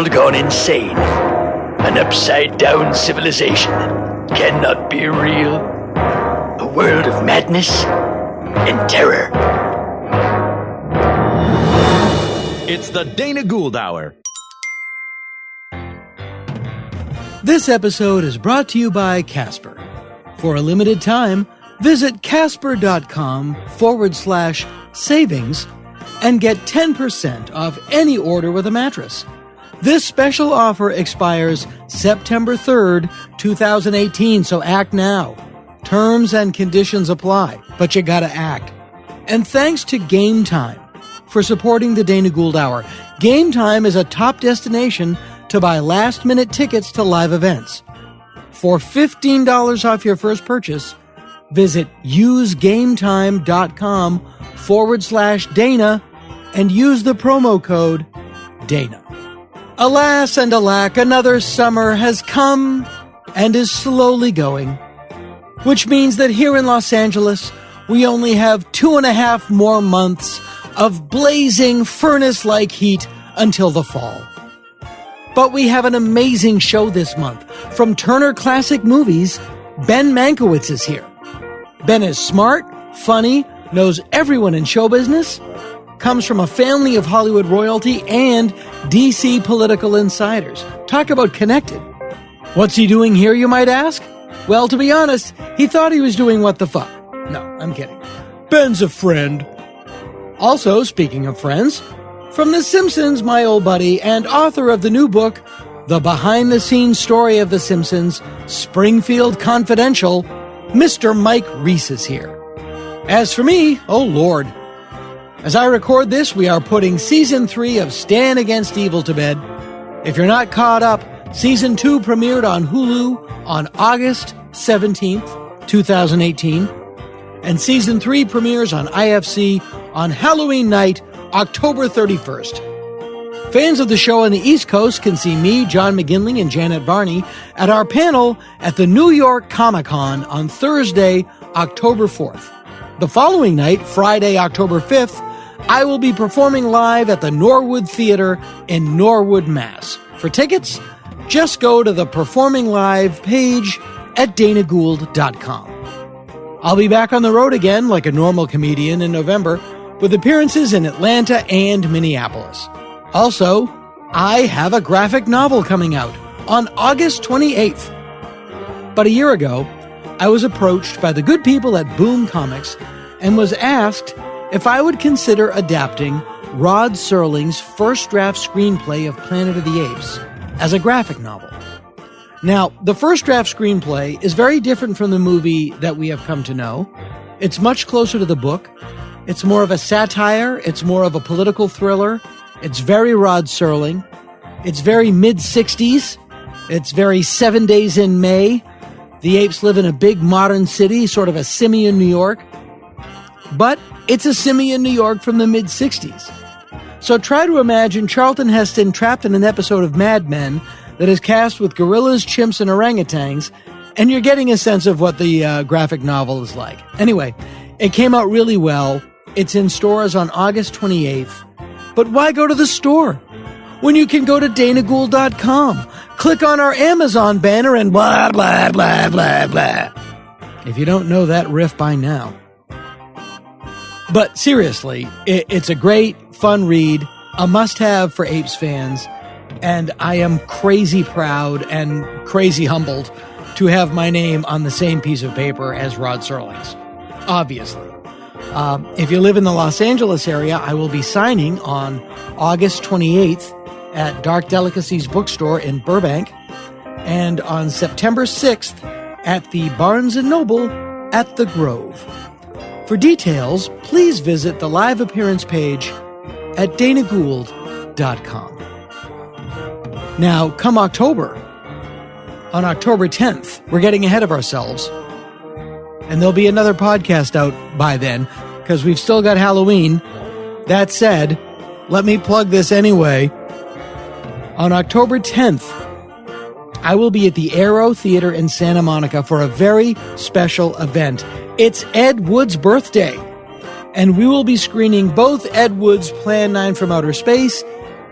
world gone insane. An upside-down civilization cannot be real. A world of madness and terror. It's the Dana Gould Hour. This episode is brought to you by Casper. For a limited time, visit casper.com/savings and get 10% off any order with a mattress. This special offer expires September 3rd, 2018, so act now. Terms and conditions apply, but you gotta act. And thanks to Game Time for supporting the Dana Gould Hour. Game Time is a top destination to buy last-minute tickets to live events. For $15 off your first purchase, visit usegametime.com/Dana and use the promo code Dana. Alas and alack, another summer has come and is slowly going, which means that here in Los Angeles, we only have 2.5 more months of blazing furnace-like heat until the fall. But we have an amazing show this month. From Turner Classic Movies, Ben Mankiewicz is here. Ben is smart, funny, knows everyone in show business, comes from a family of Hollywood royalty and DC political insiders. Talk about connected. What's he doing here, you might ask? Well, to be honest, he thought he was doing What the Fuck. No, I'm kidding. Ben's a friend. Also, speaking of friends, from The Simpsons, my old buddy, and author of the new book, The Behind-the-Scenes Story of The Simpsons, Springfield Confidential, Mr. Mike Reiss is here. As for me, oh Lord. As I record this, we are putting Season 3 of Stan Against Evil to bed. If you're not caught up, Season 2 premiered on Hulu on August 17th, 2018, and Season 3 premieres on IFC on Halloween night, October 31st. Fans of the show on the East Coast can see me, John McGinley, and Janet Varney at our panel at the New York Comic-Con on Thursday, October 4th. The following night, Friday, October 5th, I will be performing live at the Norwood Theater in Norwood, Mass. For tickets, just go to the Performing Live page at danagould.com. I'll be back on the road again like a normal comedian in November with appearances in Atlanta and Minneapolis. Also, I have a graphic novel coming out on August 28th. But a year ago, I was approached by the good people at Boom Comics and was asked if I would consider adapting Rod Serling's first draft screenplay of Planet of the Apes as a graphic novel. Now, the first draft screenplay is very different from the movie that we have come to know. It's much closer to the book. It's more of a satire. It's more of a political thriller. It's very Rod Serling. It's very mid-60s. It's very 7 Days in May. The apes live in a big modern city, sort of a simian New York. But it's a simian New York from the mid-60s. So try to imagine Charlton Heston trapped in an episode of Mad Men that is cast with gorillas, chimps, and orangutans, and you're getting a sense of what the graphic novel is like. Anyway, it came out really well. It's in stores on August 28th. But why go to the store when you can go to danagould.com? Click on our Amazon banner and blah, blah, blah, blah, blah. If you don't know that riff by now. But seriously, it's a great, fun read, a must-have for Apes fans, and I am crazy proud and crazy humbled to have my name on the same piece of paper as Rod Serling's, obviously. If you live in the Los Angeles area, I will be signing on August 28th at Dark Delicacies Bookstore in Burbank, and on September 6th at the Barnes & Noble at the Grove. For details, please visit the live appearance page at danagould.com. Now, come October, on October 10th, we're getting ahead of ourselves, and there'll be another podcast out by then, because we've still got Halloween. That said, let me plug this anyway. On October 10th, I will be at the Aero Theater in Santa Monica for a very special event. It's Ed Wood's birthday, and we will be screening both Ed Wood's Plan 9 from Outer Space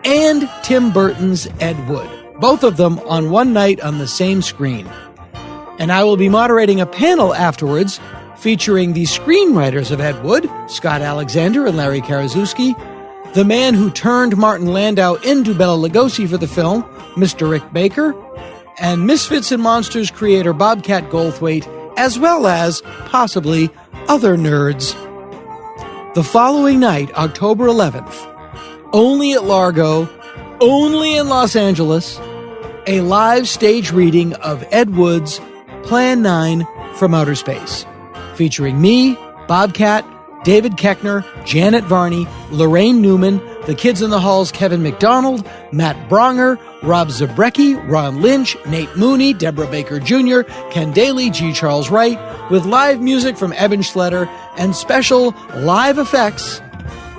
and Tim Burton's Ed Wood, both of them on one night on the same screen. And I will be moderating a panel afterwards featuring the screenwriters of Ed Wood, Scott Alexander and Larry Karaszewski, the man who turned Martin Landau into Bela Lugosi for the film, Mr. Rick Baker, and Misfits and Monsters creator Bobcat Goldthwait, as well as, possibly, other nerds. The following night, October 11th, only at Largo, only in Los Angeles, a live stage reading of Ed Wood's Plan 9 from Outer Space, featuring me, Bobcat, David Koechner, Janet Varney, Lorraine Newman, the Kids in the Hall's Kevin McDonald, Matt Bronger, Rob Zabrecki, Ron Lynch, Nate Mooney, Deborah Baker Jr., Ken Daly, G. Charles Wright, with live music from Eben Schletter and special live effects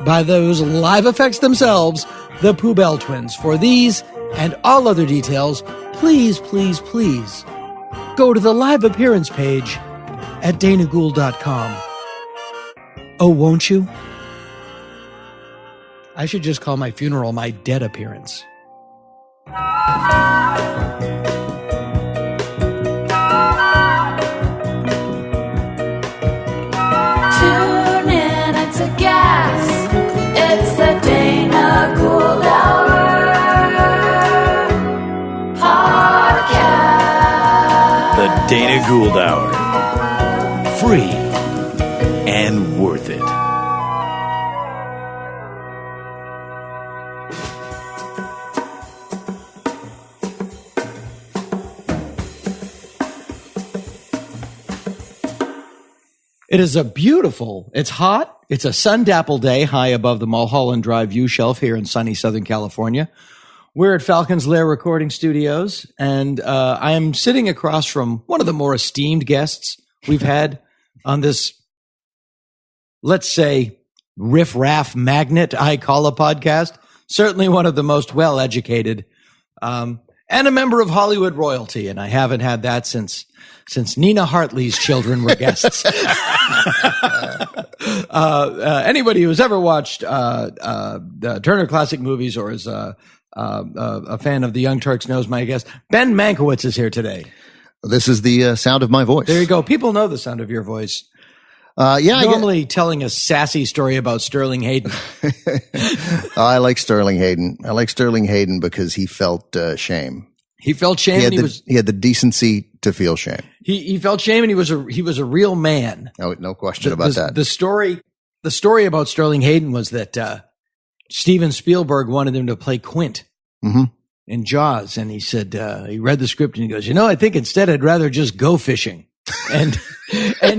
by those live effects themselves, the Poubelle Twins. For these and all other details, please, please, please go to the live appearance page at danagould.com. Oh, won't you? I should just call my funeral my dead appearance. Tune in, it's a gas. It's the Dana Gould Hour podcast. The Dana Gould Hour. Free and worth it. It is it's hot. It's a sun-dappled day high above the Mulholland Drive view shelf here in sunny Southern California. We're at Falcon's Lair Recording Studios, and I am sitting across from one of the more esteemed guests we've had on this, let's say, riff-raff magnet I call a podcast. Certainly one of the most well-educated, and a member of Hollywood royalty, and I haven't had that since Nina Hartley's children were guests. Anybody who's ever watched the Turner Classic Movies or is a fan of the Young Turks knows my guest. Ben Mankiewicz is here today. This is the sound of my voice. There you go. People know the sound of your voice. Normally telling a sassy story about Sterling Hayden. I like Sterling Hayden. I like Sterling Hayden because he felt shame. He felt shame. He had the decency to feel shame. He felt shame, and he was a real man. No question about that. The story about Sterling Hayden was that Steven Spielberg wanted him to play Quint in Jaws, and he said he read the script and he goes, I think instead I'd rather just go fishing. And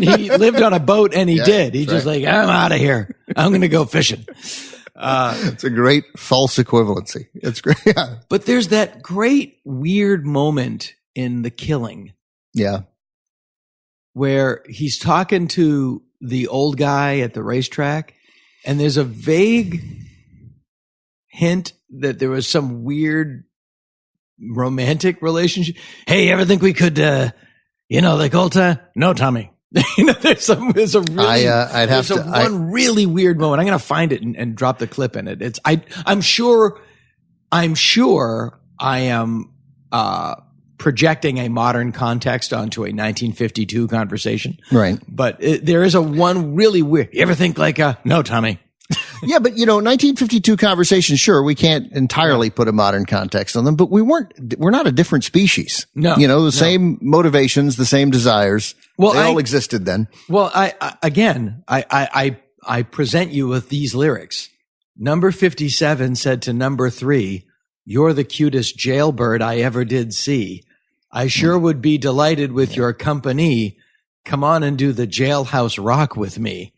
he lived on a boat, and he did. He just like, I'm out of here. I'm going to go fishing. It's a great false equivalency. It's great. Yeah. But there's that great weird moment in The Killing. Yeah. Where he's talking to the old guy at the racetrack, and there's a vague hint that there was some weird romantic relationship. Hey, ever think we could, like old time? No, Tommy. There's one really weird moment. I'm going to find it and drop the clip in it. I'm sure I am projecting a modern context onto a 1952 conversation. Right. But there is one really weird. You ever think like no, Tommy? Yeah, but 1952 conversations, sure, we can't entirely put a modern context on them, but we're not a different species. No. The same motivations, the same desires. Well, they all existed then. Well, I present you with these lyrics. Number 57 said to number 3, "You're the cutest jailbird I ever did see. I sure would be delighted with your company. Come on and do the jailhouse rock with me."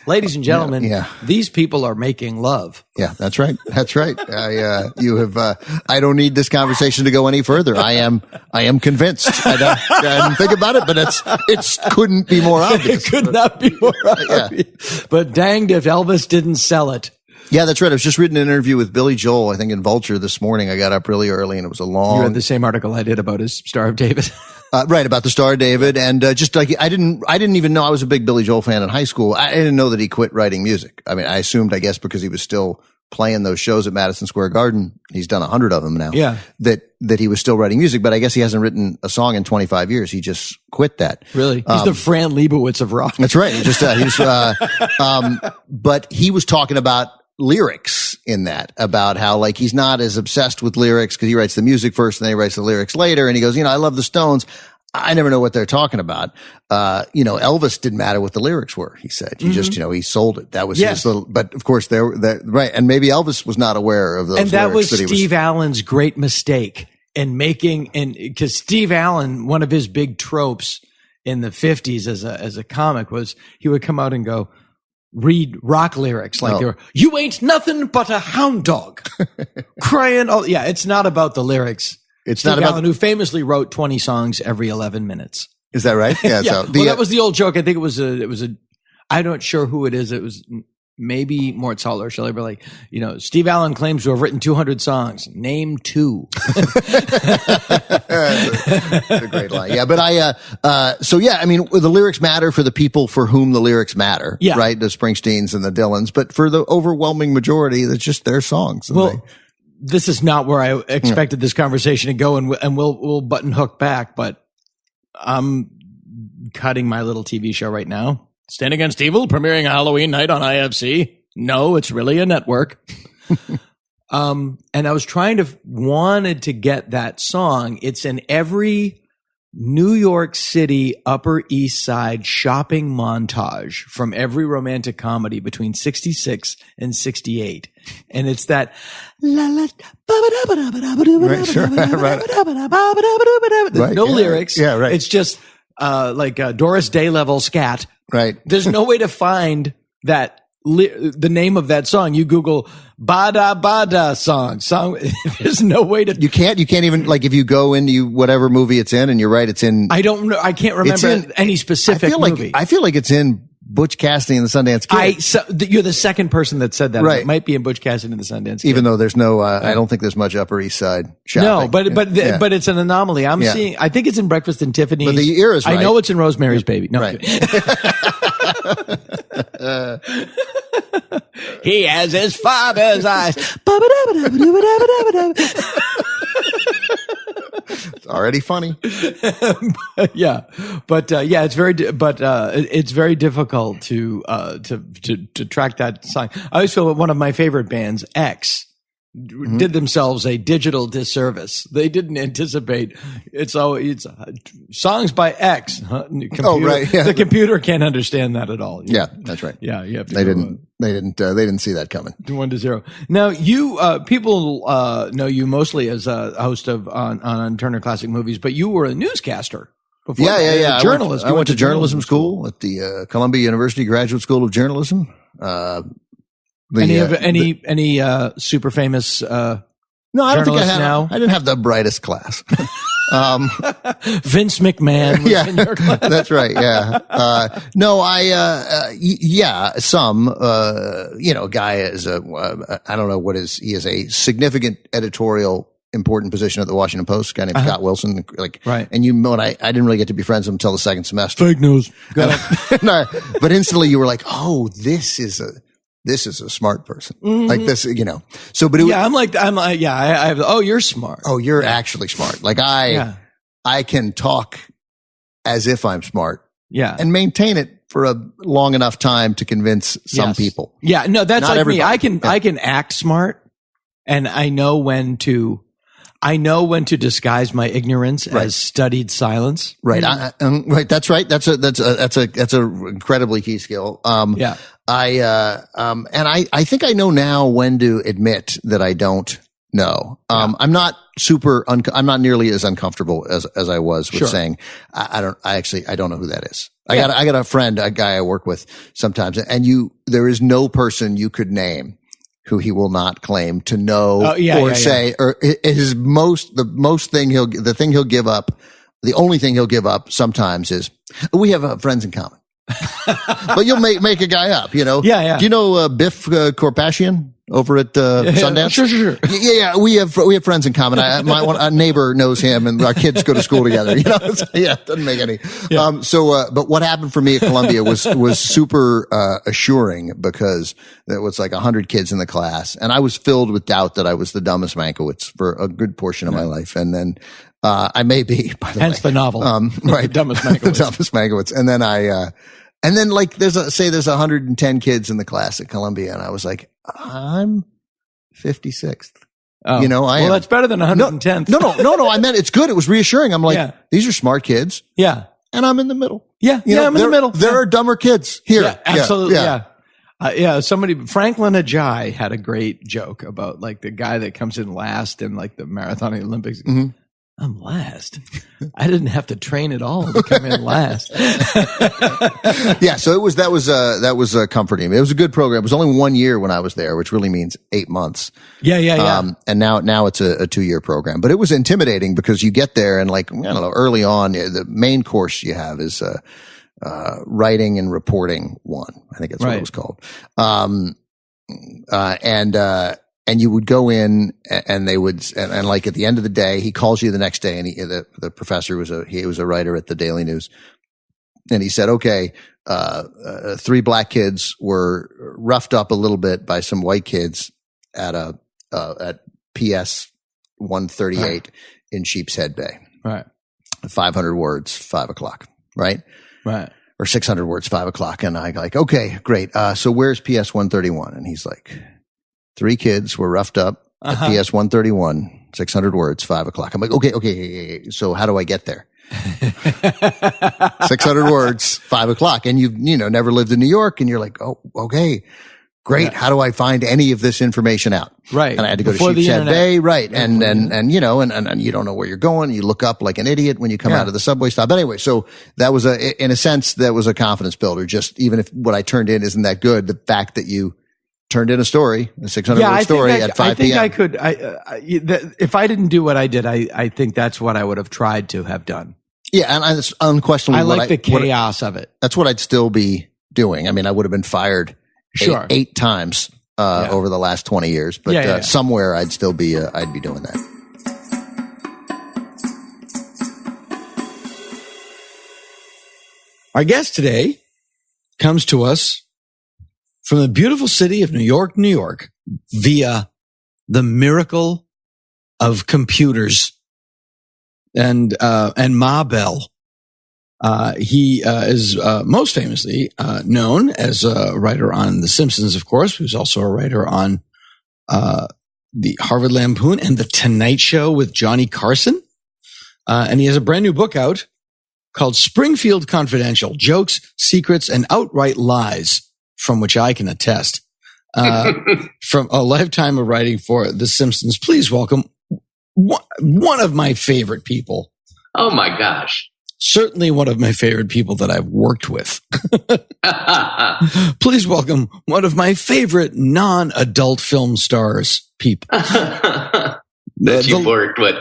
Ladies and gentlemen, these people are making love. Yeah, that's right. That's right. I don't need this conversation to go any further. I am convinced. I didn't think about it, but it couldn't be more obvious. It could not be more obvious. But danged if Elvis didn't sell it. Yeah, that's right. I was just reading an interview with Billy Joel, I think in Vulture this morning. I got up really early and it was a long. You read the same article I did about his Star of David. Right, about the Star of David. And just like, I didn't even know I was a big Billy Joel fan in high school. I didn't know that he quit writing music. I mean, I assumed, I guess, because he was still playing those shows at Madison Square Garden. He's done 100 of them now. Yeah. That he was still writing music, but I guess he hasn't written a song in 25 years. He just quit that. Really? He's the Fran Lebowitz of rock. That's right. But he was talking about lyrics in that, about how like he's not as obsessed with lyrics because he writes the music first and then he writes the lyrics later. And he goes, I love the Stones. I never know what they're talking about. Elvis didn't matter what the lyrics were. He said, he just, he sold it. That was his little, but of course they're right. And maybe Elvis was not aware of those. And that was lyrics Steve Allen's great mistake in making, and because Steve Allen, one of his big tropes in the 50s as a comic was he would come out and go, read rock lyrics like they were, you ain't nothing but a hound dog crying. Oh yeah. It's not about the lyrics. It's Steve not about Allen, who famously wrote 20 songs every 11 minutes. Is that right? Yeah. Yeah. So That was the old joke. I think it was I'm not sure who it is. It was maybe Mort Saul or Shelley, but like, Steve Allen claims to have written 200 songs. Name 2. That's a great line. Yeah. But the lyrics matter for the people for whom the lyrics matter. Yeah. Right. The Springsteens and the Dylans, but for the overwhelming majority, that's just their songs. This is not where I expected this conversation to go, and we'll button hook back, but I'm cutting my little TV show right now. Stand Against Evil, premiering a Halloween night on IFC. No, it's really a network. And I was wanted to get that song. It's in every New York City Upper East Side shopping montage from every romantic comedy between 66 and 68. And it's that Right, sure. There's no lyrics. Yeah, right. It's just like Doris Day level scat. Right. There's no way to find that the name of that song. You Google Bada Bada song. There's no way to. You can't even, like, if you go into whatever movie it's in and you're right, it's in. I don't know. I can't remember any specific movie. I feel like it's in Butch Cassidy and the Sundance Kid. You're the second person that said that. Right. It might be in Butch Cassidy and the Sundance Kid. Even though there's no, I don't think there's much Upper East Side shopping. No, but it's an anomaly. I'm seeing, I think it's in Breakfast in Tiffany's. But the era's right. I know it's in Rosemary's Baby. No, right. He has his father's eyes. It's already funny. Yeah, but it's very difficult to track that song. I always feel that one of my favorite bands, X, did themselves a digital disservice. They didn't anticipate it's songs by X. Right. Yeah. The computer can't understand that at all. Yeah, that's right. Yeah, you have to They didn't see that coming. 1-0. Now you people know you mostly as a host of on Turner Classic Movies, but you were a newscaster before. Yeah. Journalist. I went to journalism school at the Columbia University Graduate School of Journalism. Any super famous no, I don't think I had. now? I didn't have the brightest class. Vince McMahon was in your class. That's right. Yeah. No, some, Guy is I don't know he is a significant editorial important position at the Washington Post, a guy named Scott Wilson. Right. And I didn't really get to be friends with him until the second semester. Fake news. No, but instantly you were like, oh, this is a smart person. Like this, So, but you're smart. Oh, you're actually smart. Like I can talk as if I'm smart. Yeah. And maintain it for a long enough time to convince some people. Yeah. No, that's Not like everybody. me. I can act smart, and I know when to disguise my ignorance as studied silence. Right. Right. That's right. That's a incredibly key skill. Yeah. I think I know now when to admit that I don't know. I'm not I'm not nearly as uncomfortable as I was with saying, I don't know who that is. I got a friend, a guy I work with sometimes, and there is no person you could name who he will not claim to know say, or the thing he'll give up, the only thing he'll give up sometimes is, we have friends in common. But you'll make a guy up, Yeah. Do you know Biff Korpashian? over at Sundance? Sure. Yeah. We have friends in common. My neighbor knows him, and our kids go to school together. It doesn't make any. Yeah. But what happened for me at Columbia was super assuring, because there was like 100 kids in the class, and I was filled with doubt that I was the dumbest Mankiewicz for a good portion of my life, and then I may be, by the way. Hence the novel. Right. Dumbest Mankiewicz. The dumbest Mankiewicz. And then like there's 110 kids in the class at Columbia, and I was like, I'm 56th. Oh. That's better than 110th. No. I meant it's good. It was reassuring. I'm like, these are smart kids. Yeah. And I'm in the middle. Yeah. I'm in the middle. There are dumber kids here. Yeah, absolutely. Yeah. Franklin Ajay had a great joke about like the guy that comes in last in like the marathon Olympics. Mm-hmm. I'm last. I didn't have to train at all to come in last. Yeah. So that was comforting. It was a good program. It was only 1 year when I was there, which really means 8 months. Yeah. And now it's a 2-year program, but it was intimidating because you get there and like, I don't know, early on, the main course you have is, writing and reporting 1. I think that's what it was called. And you would go in and they would, and like at the end of the day, he calls you the next day, and the professor was a writer at the Daily News. And he said, okay, 3 black kids were roughed up a little bit by some white kids at PS 138 in Sheepshead Bay. Right. 500 words, 5:00. Right. Right. Or 600 words, 5:00. And I like, okay, great. So where's PS 131? And he's like, 3 kids were roughed up at PS 131, 600 words, 5:00. I'm like, okay. So how do I get there? 600 words, 5:00. And you've, never lived in New York, and you're like, oh, okay, great. Yeah. How do I find any of this information out? Right. And I had to go to Sheepshead Bay. Right. And you don't know where you're going. You look up like an idiot when you come out of the subway stop. But anyway, so that was in a sense, that was a confidence builder. Just even if what I turned in isn't that good, the fact that you turned in a story, a 600-word story at 5 p.m. I think if I didn't do what I did, I think that's what I would have tried to have done. Yeah, and it's unquestionably. I like the chaos of it. That's what I'd still be doing. I mean, I would have been fired eight times over the last 20 years, but somewhere I'd still be. I'd be doing that. Our guest today comes to us from the beautiful city of New York, New York, via the miracle of computers and Ma Bell. He is most famously known as a writer on The Simpsons, of course. He was also a writer on the Harvard Lampoon and The Tonight Show with Johnny Carson. And he has a brand new book out called Springfield Confidential: Jokes, Secrets, and Outright Lies, from which I can attest. From a lifetime of writing for The Simpsons, please welcome one of my favorite people. Oh my gosh. Certainly one of my favorite people that I've worked with. Please welcome one of my favorite non-adult film stars people. That you worked with.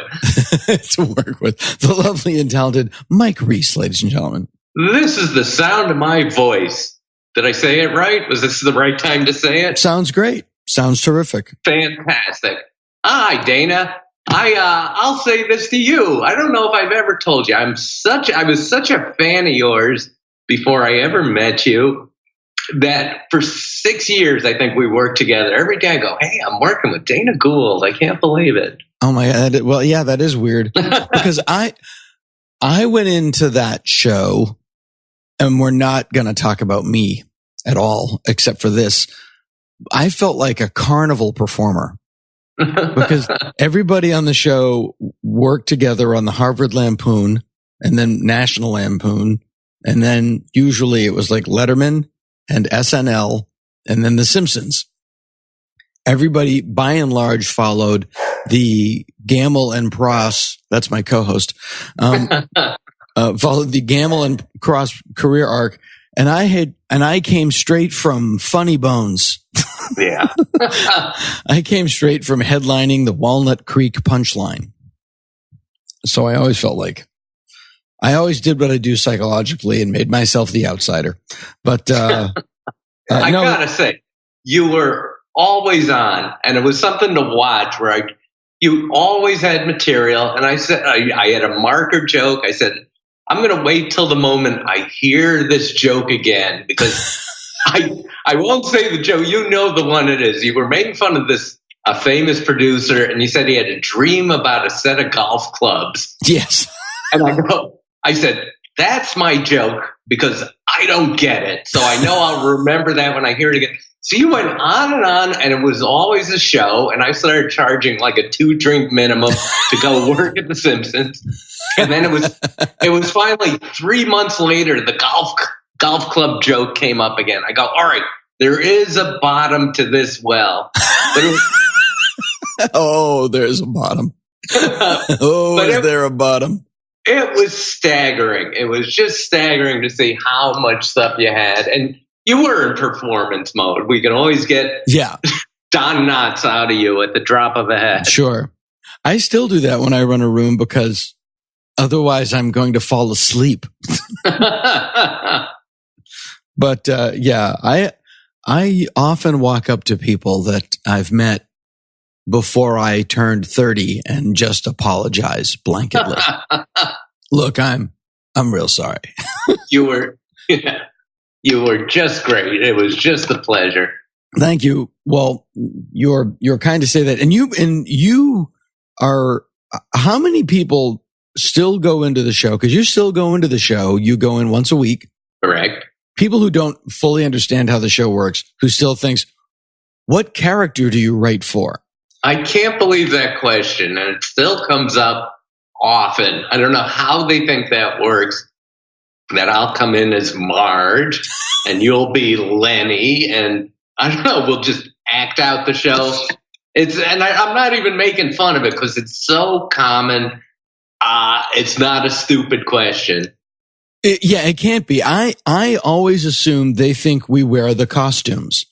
To work with. The lovely and talented Mike Reiss, ladies and gentlemen. This is the sound of my voice. Did I say it right? Was this the right time to say it? Sounds great. Sounds terrific. Fantastic. Hi, Dana. I'll say this to you. I don't know if I've ever told you. I was such a fan of yours before I ever met you that for 6 years, I think we worked together. Every day I go, hey, I'm working with Dana Gould. I can't believe it. Oh my God. Well, yeah, that is weird because I went into that show, and we're not going to talk about me at all, except for this. I felt like a carnival performer because everybody on the show worked together on the Harvard Lampoon and then National Lampoon. And then usually it was like Letterman and SNL and then The Simpsons. Everybody by and large followed the Gamble and Pross. That's my co-host. Followed the Gamble and Cross career arc, and I came straight from Funny Bones. Yeah. I came straight from headlining the Walnut Creek Punchline. So I always felt like I always did what I do psychologically and made myself the outsider. But I gotta say, you were always on, and it was something to watch. You always had material, and I said I had a marker joke. I said, I'm going to wait till the moment I hear this joke again, because I won't say the joke. You know the one it is. You were making fun of a famous producer, and you said he had a dream about a set of golf clubs. Yes. And I said, that's my joke, because I don't get it. So I know I'll remember that when I hear it again. So you went on, and it was always a show, and I started charging like a 2-drink minimum to go work at The Simpsons. And then it was finally 3 months later, the golf club joke came up again. I go, all right, there is a bottom to this well. But there's a bottom. Is there a bottom? It was staggering. It was just staggering to see how much stuff you had. And you were in performance mode. We can always get Don Knotts out of you at the drop of a hat. Sure. I still do that when I run a room, because otherwise I'm going to fall asleep. But I often walk up to people that I've met before I turned 30 and just apologize blanketly. Look, I'm real sorry. You were just great. It was just a pleasure. Thank you. Well, you're kind to say that. And you are, how many people still go into the show? Because you still go into the show. You go in once a week. Correct. People who don't fully understand how the show works, who still thinks, what character do you write for? I can't believe that question, and it still comes up often. I don't know how they think that works, that I'll come in as Marge, and you'll be Lenny, and I don't know, we'll just act out the show. I'm not even making fun of it, because it's so common. It's not a stupid question. It can't be. I always assume they think we wear the costumes.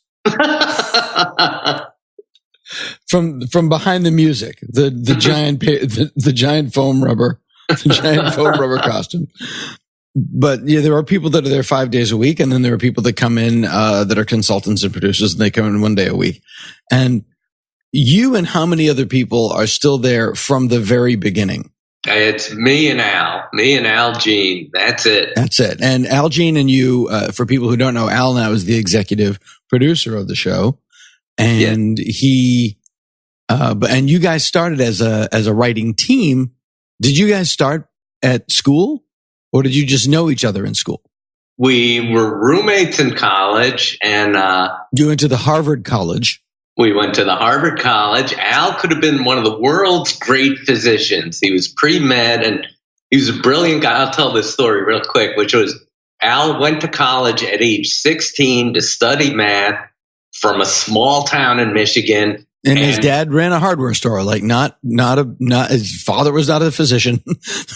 From behind the music, the giant foam rubber costume. But yeah, there are people that are there 5 days a week, and then there are people that come in that are consultants and producers, and they come in 1 day a week. And you and how many other people are still there from the very beginning? It's me and Al Jean. That's it. And Al Jean and you, for people who don't know, Al now is the executive producer of the show. And and you guys started as a writing team. Did you guys start at school, or did you just know each other in school? We were roommates in college, and you went to the Harvard College. We went to the Harvard College. Al could have been one of the world's great physicians. He was pre-med, and he was a brilliant guy. I'll tell this story real quick, which was Al went to college at age 16 to study math from a small town in Michigan. And his dad ran a hardware store, like not his father was not a physician.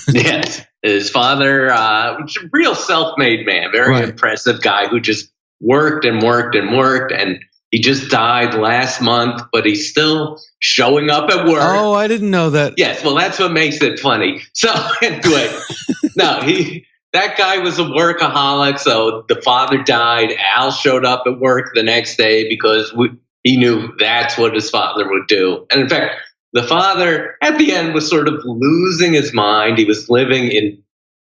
Yes. His father, was a real self-made man, very impressive guy who just worked and worked and worked. And he just died last month, but he's still showing up at work. Oh, I didn't know that. Yes. Well, that's what makes it funny. So anyway, that guy was a workaholic. So the father died. Al showed up at work the next day because he knew that's what his father would do. And in fact, the father at the end was sort of losing his mind. He was living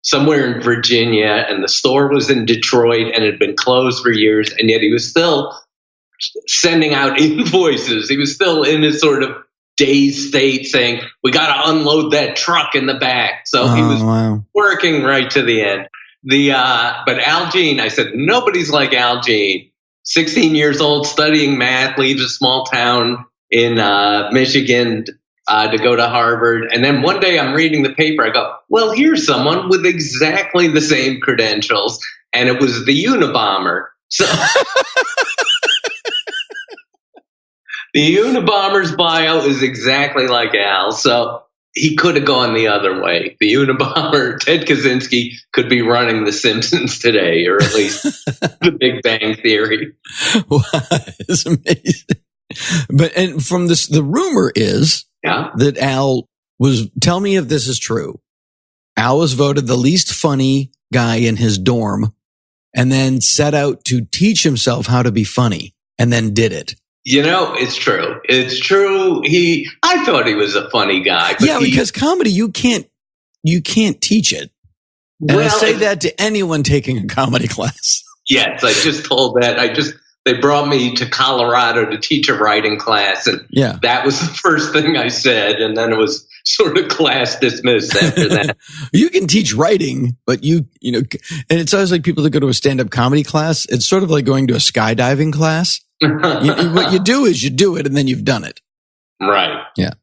somewhere in Virginia, and the store was in Detroit and had been closed for years. And yet he was still sending out invoices. He was still in his sort of dazed state saying, we got to unload that truck in the back. So he was working right to the end. But Al Jean, I said, nobody's like Al Jean. 16 years old, studying math, leaves a small town in Michigan to go to Harvard. And then one day I'm reading the paper. I go, well, here's someone with exactly the same credentials. And it was the Unabomber. So the Unabomber's bio is exactly like Al. So he could have gone the other way. The Unabomber, Ted Kaczynski, could be running The Simpsons today, or at least The Big Bang Theory. Wow, it's amazing. But from this, the rumor is that Al was. Tell me if this is true. Al was voted the least funny guy in his dorm, and then set out to teach himself how to be funny, and then did it. It's true. It's true. I thought he was a funny guy. But because comedy, you can't teach it. And I say that to anyone taking a comedy class. Yes, I just told that. They brought me to Colorado to teach a writing class, and that was the first thing I said, and then it was sort of class dismissed after that. You can teach writing, but and it's always like people that go to a stand-up comedy class. It's sort of like going to a skydiving class. What you do is you do it, and then you've done it. Right. Yeah.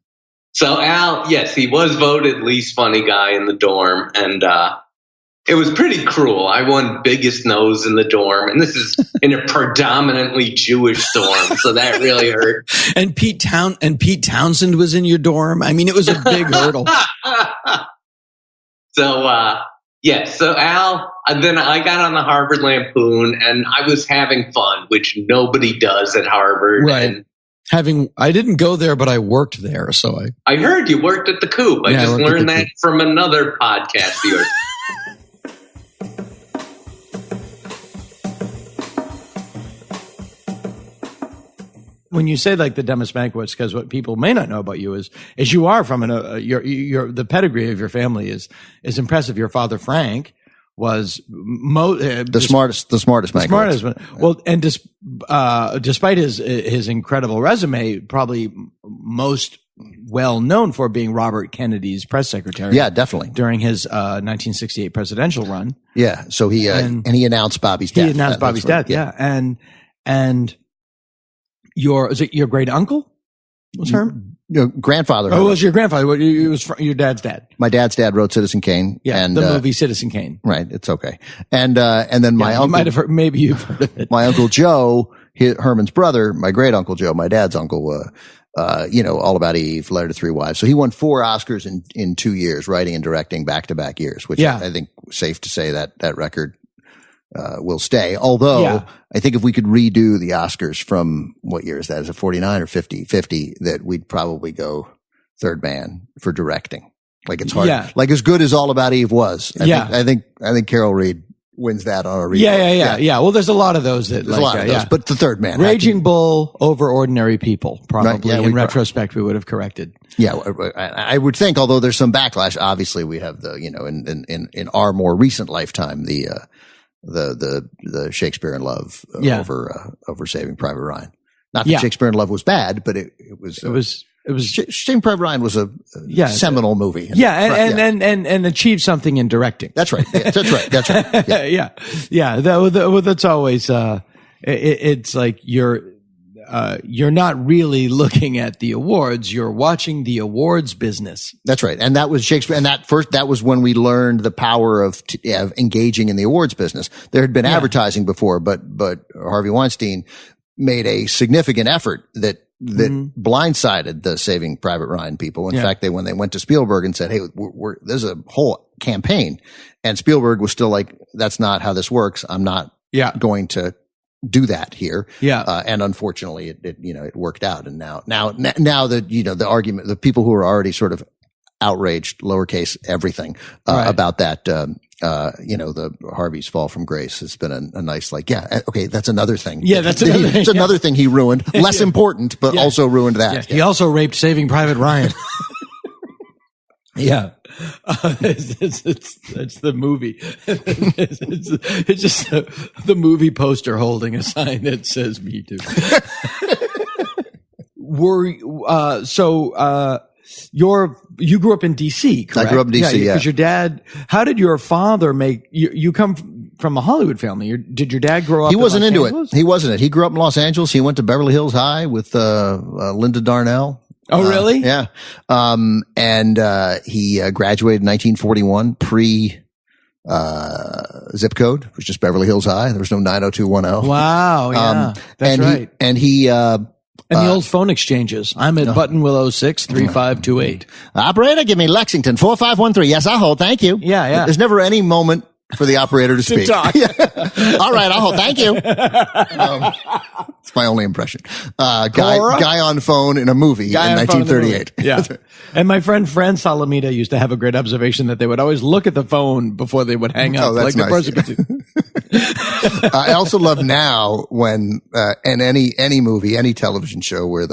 So Al, yes, he was voted least funny guy in the dorm, and it was pretty cruel. I won biggest nose in the dorm, and this is in a predominantly Jewish dorm, so that really hurt. And Pete Townsend was in your dorm. I mean, it was a big hurdle. So so Al, then I got on the Harvard Lampoon, and I was having fun, which nobody does at Harvard. Right. And I didn't go there, but I worked there, so I heard you worked at the Coop. I just learned that from another podcast of yours. When you say like the dumbest Mankiewicz, because what people may not know about you is you are from the pedigree of your family is impressive. Your father Frank was the smartest Mankiewicz. Well, and despite his incredible resume, probably most well known for being Robert Kennedy's press secretary. Yeah, definitely. During his 1968 presidential run. Yeah, so he announced Bobby's death. He announced Bobby's death. Yeah, and your great uncle was Herman? Your grandfather. Oh, it was your grandfather. It was your dad's dad. My dad's dad wrote Citizen Kane. Yeah, and the movie Citizen Kane. Right, it's okay. And then my uncle. You might have heard, maybe you've heard of it. My uncle Joe, Herman's brother, my great uncle Joe, my dad's uncle, All About Eve, Letter to Three Wives. So he won 4 Oscars in 2 years, writing and directing back-to-back years, which I think safe to say that record will stay. Although I think if we could redo the Oscars from what year is that? Is it 49 or 50? 50, that we'd probably go third man for directing. Like it's hard. Yeah. Like as good as All About Eve was. I think Carol Reed wins that on a replay. Yeah. Well, there's a lot of those there's a lot of those, but the third man. Raging Bull over Ordinary People. Probably in retrospect, we would have corrected. Yeah, I would think, although there's some backlash, obviously we have in our more recent lifetime, the Shakespeare in Love over Saving Private Ryan. Not that Shakespeare in Love was bad, but it was Saving Private Ryan was a seminal movie. And achieved something in directing. That's right. That's right. Yeah. That's always, it's like you're not really looking at the awards. You're watching the awards business. That's right. And that was Shakespeare. And that was when we learned the power of engaging in the awards business. There had been advertising before, but Harvey Weinstein made a significant effort that blindsided the Saving Private Ryan people. In fact, when they went to Spielberg and said, "Hey, there's a whole campaign," and Spielberg was still like, "That's not how this works. I'm not going to do that here." And unfortunately it worked out. And now that, the argument, the people who are already sort of outraged, lowercase everything, about that, the Harvey's fall from grace has been a nice, okay, that's another thing. Yeah, that's another thing. It's another thing he ruined. Less important, but also ruined that. He also raped Saving Private Ryan. It's the movie. It's just the movie poster holding a sign that says "Me Too." You grew up in DC, correct? I grew up in DC, because your dad. How did your father make you come from a Hollywood family? Did your dad grow up? He wasn't into Angeles? it. He wasn't it. He grew up in Los Angeles. He went to Beverly Hills High with Linda Darnell. Oh, really? Yeah. And he graduated in 1941, zip code. It was just Beverly Hills High. There was no 90210. Wow. Yeah. That's right. And the old phone exchanges. I'm at button Willow 63528. Operator, give me Lexington 4513. Yes, I'll hold. Thank you. Yeah. There's never any moment for the operator to speak. Talk. All right, I'll hold. Thank you. It's my only impression. Guy on phone in a movie in 1938. Yeah. And my friend Fran Salamita used to have a great observation that they would always look at the phone before they would hang up. Oh, that's like nice. the person I also love now when, in any movie, any television show where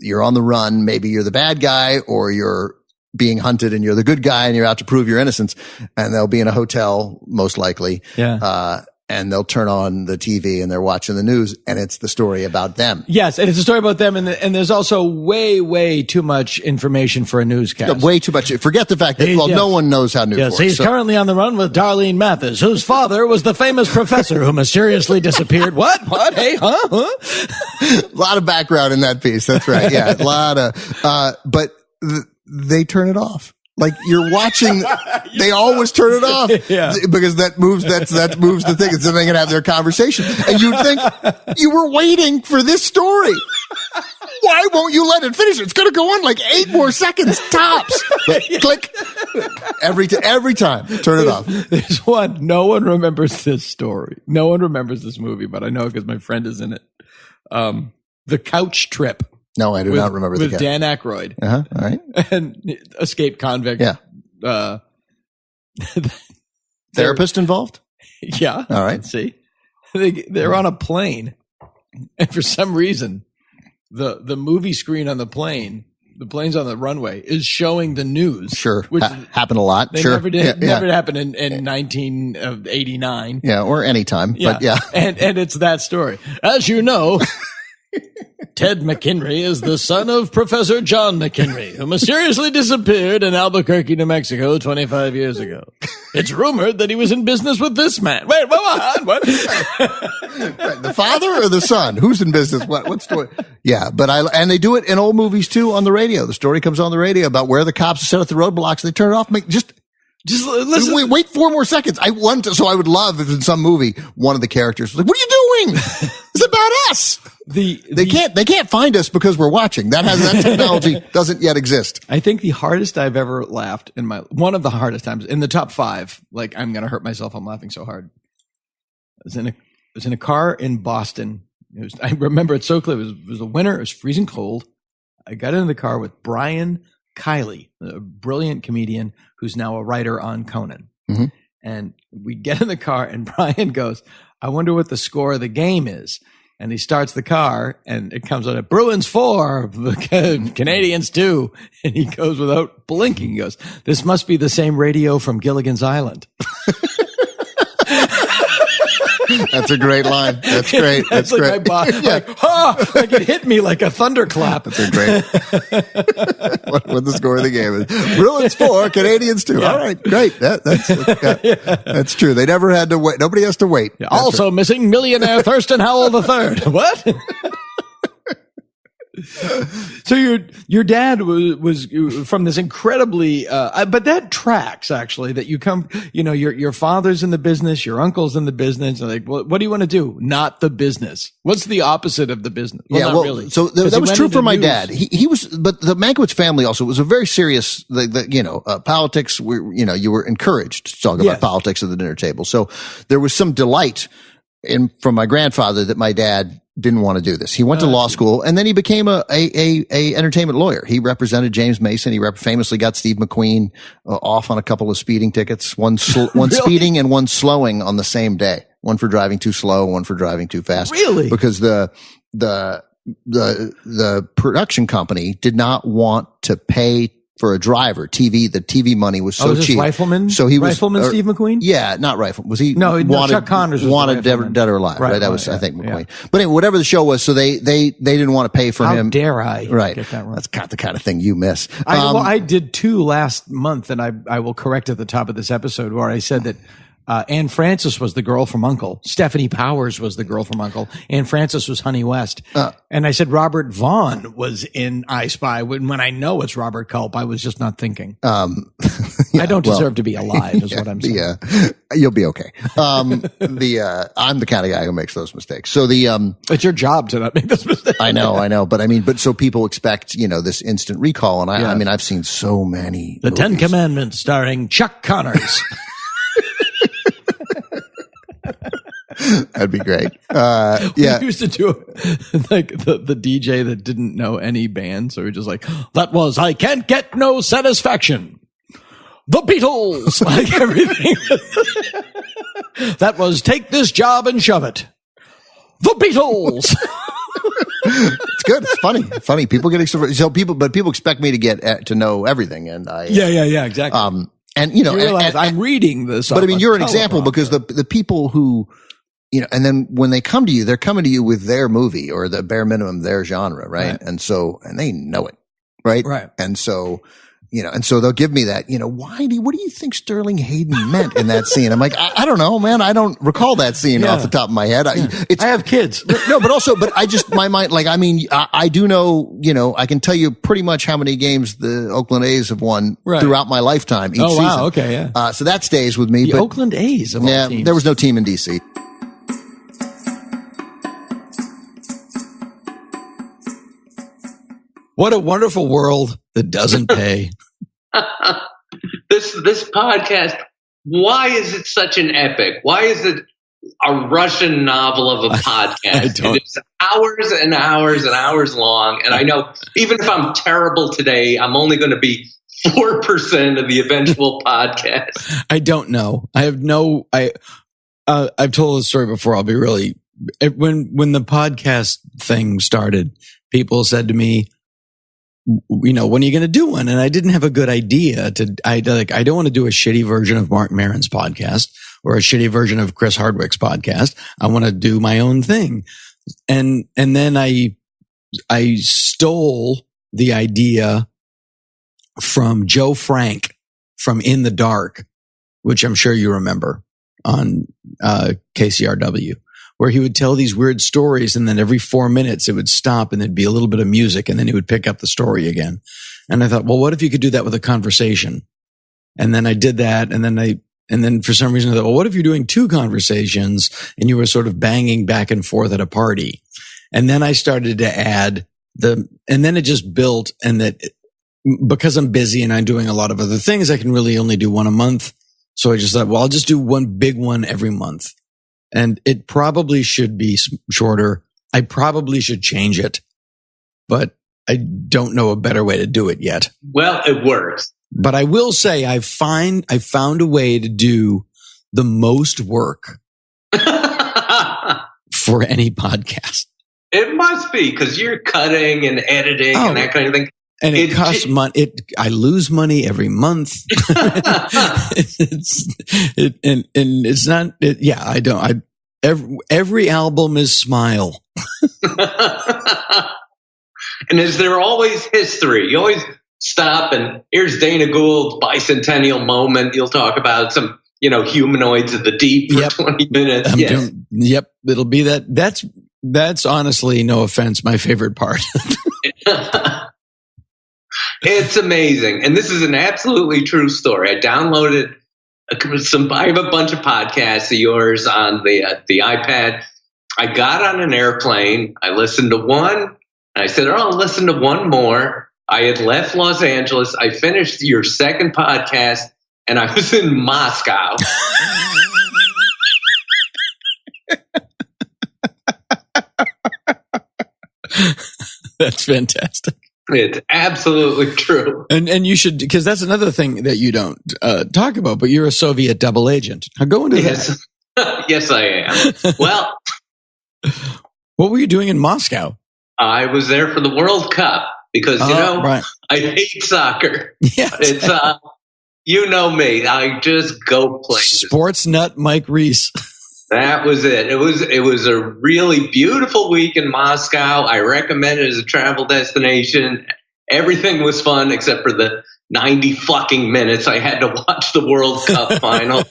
you're on the run, maybe you're the bad guy or you're being hunted and you're the good guy and you're out to prove your innocence, and they'll be in a hotel most likely. Yeah. And they'll turn on the TV and they're watching the news and it's the story about them. Yes. And it's a story about them. And there's also way too much information for a newscast. Way too much. Forget the fact that, no one knows how news works. He's currently on the run with Darlene Mathis, whose father was the famous professor who mysteriously disappeared. What? Hey, huh? A lot of background in that piece. That's right. Yeah. A lot of, but they turn it off. Like you're watching, they always turn it off because that moves the thing. So they can have their conversation. And you'd think you were waiting for this story. Why won't you let it finish? It's going to go on like 8 more seconds tops. Click. Every time. Turn it off. There's one. No one remembers this story. No one remembers this movie, but I know because my friend is in it. The Couch Trip. No, I do not remember with Dan Aykroyd. All right. And escaped convict. Yeah. Therapist involved? Yeah. All right. Let's see. They're on a plane. And for some reason, the movie screen on the plane's on the runway, is showing the news. Sure. Which happened a lot. Sure. Never happened in 1989. Yeah. Or any time. Yeah. But yeah. And it's that story. As you know, Ted McHenry is the son of Professor John McHenry, who mysteriously disappeared in Albuquerque, New Mexico 25 years ago. It's rumored that he was in business with this man. Wait, what? The father or the son? Who's in business? What story? Yeah, but and they do it in old movies too on the radio. The story comes on the radio about where the cops set up the roadblocks. They turn it off. Just listen. Wait 4 more seconds. So I would love if in some movie one of the characters was like, "What are you doing? It's about us." They can't find us because we're watching. That technology doesn't yet exist. I think the hardest I've ever laughed one of the hardest times in the top 5. Like I'm gonna hurt myself. I'm laughing so hard. I was in a car in Boston. I remember it so clearly. It was a winter. It was freezing cold. I got into the car with Brian Kiley, a brilliant comedian who's now a writer on Conan. Mm-hmm. And we get in the car and Brian goes, I wonder what the score of the game is. And he starts the car and it comes on at Bruins 4, Canadians 2. And he goes without blinking. He goes, this must be the same radio from Gilligan's Island. That's a great line. That's great. That's like great. My like it hit me like a thunderclap. That's a great. What the score of the game is? Bruins 4, Canadians 2. Yeah. All right, great. That's true. They never had to wait. Nobody has to wait. Yeah. Also right. Missing millionaire Thurston Howell III. What? So your dad was from this incredibly, but that tracks actually that you come, your father's in the business, your uncle's in the business. Like, what do you want to do? Not the business. What's the opposite of the business? Well, not really. So that was true for my dad. He was, but the Mankiewicz family also was a very serious, politics. You were encouraged to talk about politics at the dinner table. So there was some delight from my grandfather that my dad didn't want to do this. He went to law school and then he became a entertainment lawyer. He represented James Mason. He famously got Steve McQueen off on a couple of speeding tickets, one really? Speeding and one slowing on the same day. One for driving too slow, one for driving too fast. Really? Because the production company did not want to pay for a driver. The TV money was so cheap. Rifleman? So he was Rifleman Steve McQueen? Yeah, not Rifleman. Was he? No, Chuck Connors was wanted Dead or Alive, right? That was, I think, McQueen. Yeah. But anyway, whatever the show was, so they didn't want to pay for him. How dare I right. get that wrong? That's not the kind of thing you miss. I did 2 last month, and I will correct at the top of this episode where I said that Anne Francis was the girl from Uncle. Stephanie Powers was the girl from Uncle. Anne Francis was Honey West. And I said Robert Vaughn was in I Spy when I know it's Robert Culp. I was just not thinking. I don't deserve to be alive is what I'm saying. Yeah, you'll be okay. I'm the kind of guy who makes those mistakes. So it's your job to not make those mistakes. I know. But so people expect, this instant recall. And I mean, I've seen so many. The movies. 10 Commandments starring Chuck Connors. That'd be great. We used to do like the DJ that didn't know any band. So we're just like, that was, I Can't Get No Satisfaction. the Beatles, like everything. That was take this job and shove it. The Beatles. It's good. It's funny. People get but people expect me to get to know everything, and I yeah, exactly. And you know, and I'm reading this. But I mean, you're an example because the people who, you know, and then when they come to you, they're coming to you with their movie or the bare minimum their genre, right? And they know it, right? Right. And so, you know, and so they'll give me that, you know, what do you think Sterling Hayden meant in that scene? I'm like, I don't know, man. I don't recall that scene off the top of my head. I have kids. No, but I just, my mind, like, I mean, I do know, you know, I can tell you pretty much how many games the Oakland A's have won throughout my lifetime each season. Wow. Okay. Yeah. So that stays with me. The Oakland A's of all teams. There was no team in DC. What a wonderful world that doesn't pay. This podcast, why is it such an epic? Why is it a Russian novel of a podcast? It's hours and hours and hours long. And I know even if I'm terrible today, I'm only going to be 4% of the eventual podcast. I don't know. I have no, I've told this story before. I'll be really, when the podcast thing started, people said to me, you know, when are you going to do one? And I didn't have a good idea I don't want to do a shitty version of Mark Maron's podcast or a shitty version of Chris Hardwick's podcast. I want to do my own thing. And then I stole the idea from Joe Frank from In the Dark, which I'm sure you remember on, KCRW. Where he would tell these weird stories, and then every 4 minutes it would stop and there'd be a little bit of music, and then he would pick up the story again. And I thought, well, what if you could do that with a conversation? And then I did that, and then for some reason I thought, well, what if you're doing 2 conversations and you were sort of banging back and forth at a party? And then I started to add and then it just built, and that because I'm busy and I'm doing a lot of other things, I can really only do one a month. So I just thought, well, I'll just do one big one every month. And it probably should be shorter. I probably should change it, but I don't know a better way to do it yet. Well, it works. But I will say I found a way to do the most work for any podcast. It must be because you're cutting and editing and that kind of thing. And it costs money. I lose money every month. Every album is Smile. And is there always history? You always stop and here's Dana Gould's bicentennial moment. You'll talk about some, you know, humanoids of the deep for 20 minutes. Yep. It'll be that. That's honestly, no offense, my favorite part. It's amazing. And this is an absolutely true story. I downloaded I have a bunch of podcasts of yours on the iPad. I got on an airplane. I listened to one. And I said, I'll listen to one more. I had left Los Angeles. I finished your second podcast and I was in Moscow. That's fantastic. It's absolutely true. And you should, because that's another thing that you don't talk about, but you're a Soviet double agent. Now go into that. Yes, I am. Well, what were you doing in Moscow? I was there for the World Cup because, I hate soccer. Yes. It's, you know me. I just go places. Sports nut Mike Reiss. That was it. It was a really beautiful week in Moscow. I recommend it as a travel destination. Everything was fun except for the 90 fucking minutes I had to watch the World Cup final.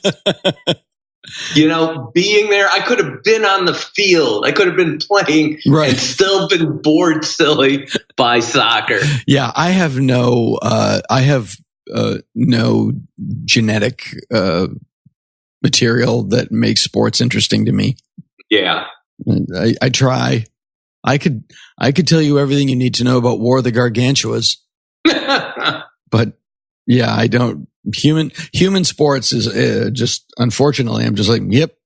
You know, being there, I could have been on the field. I could have been playing and still been bored silly by soccer. Yeah, I have no genetic material that makes sports interesting to me. Yeah. I try. I could tell you everything you need to know about War of the Gargantuas. But yeah, I don't. Human sports is just, unfortunately, I'm just like, yep.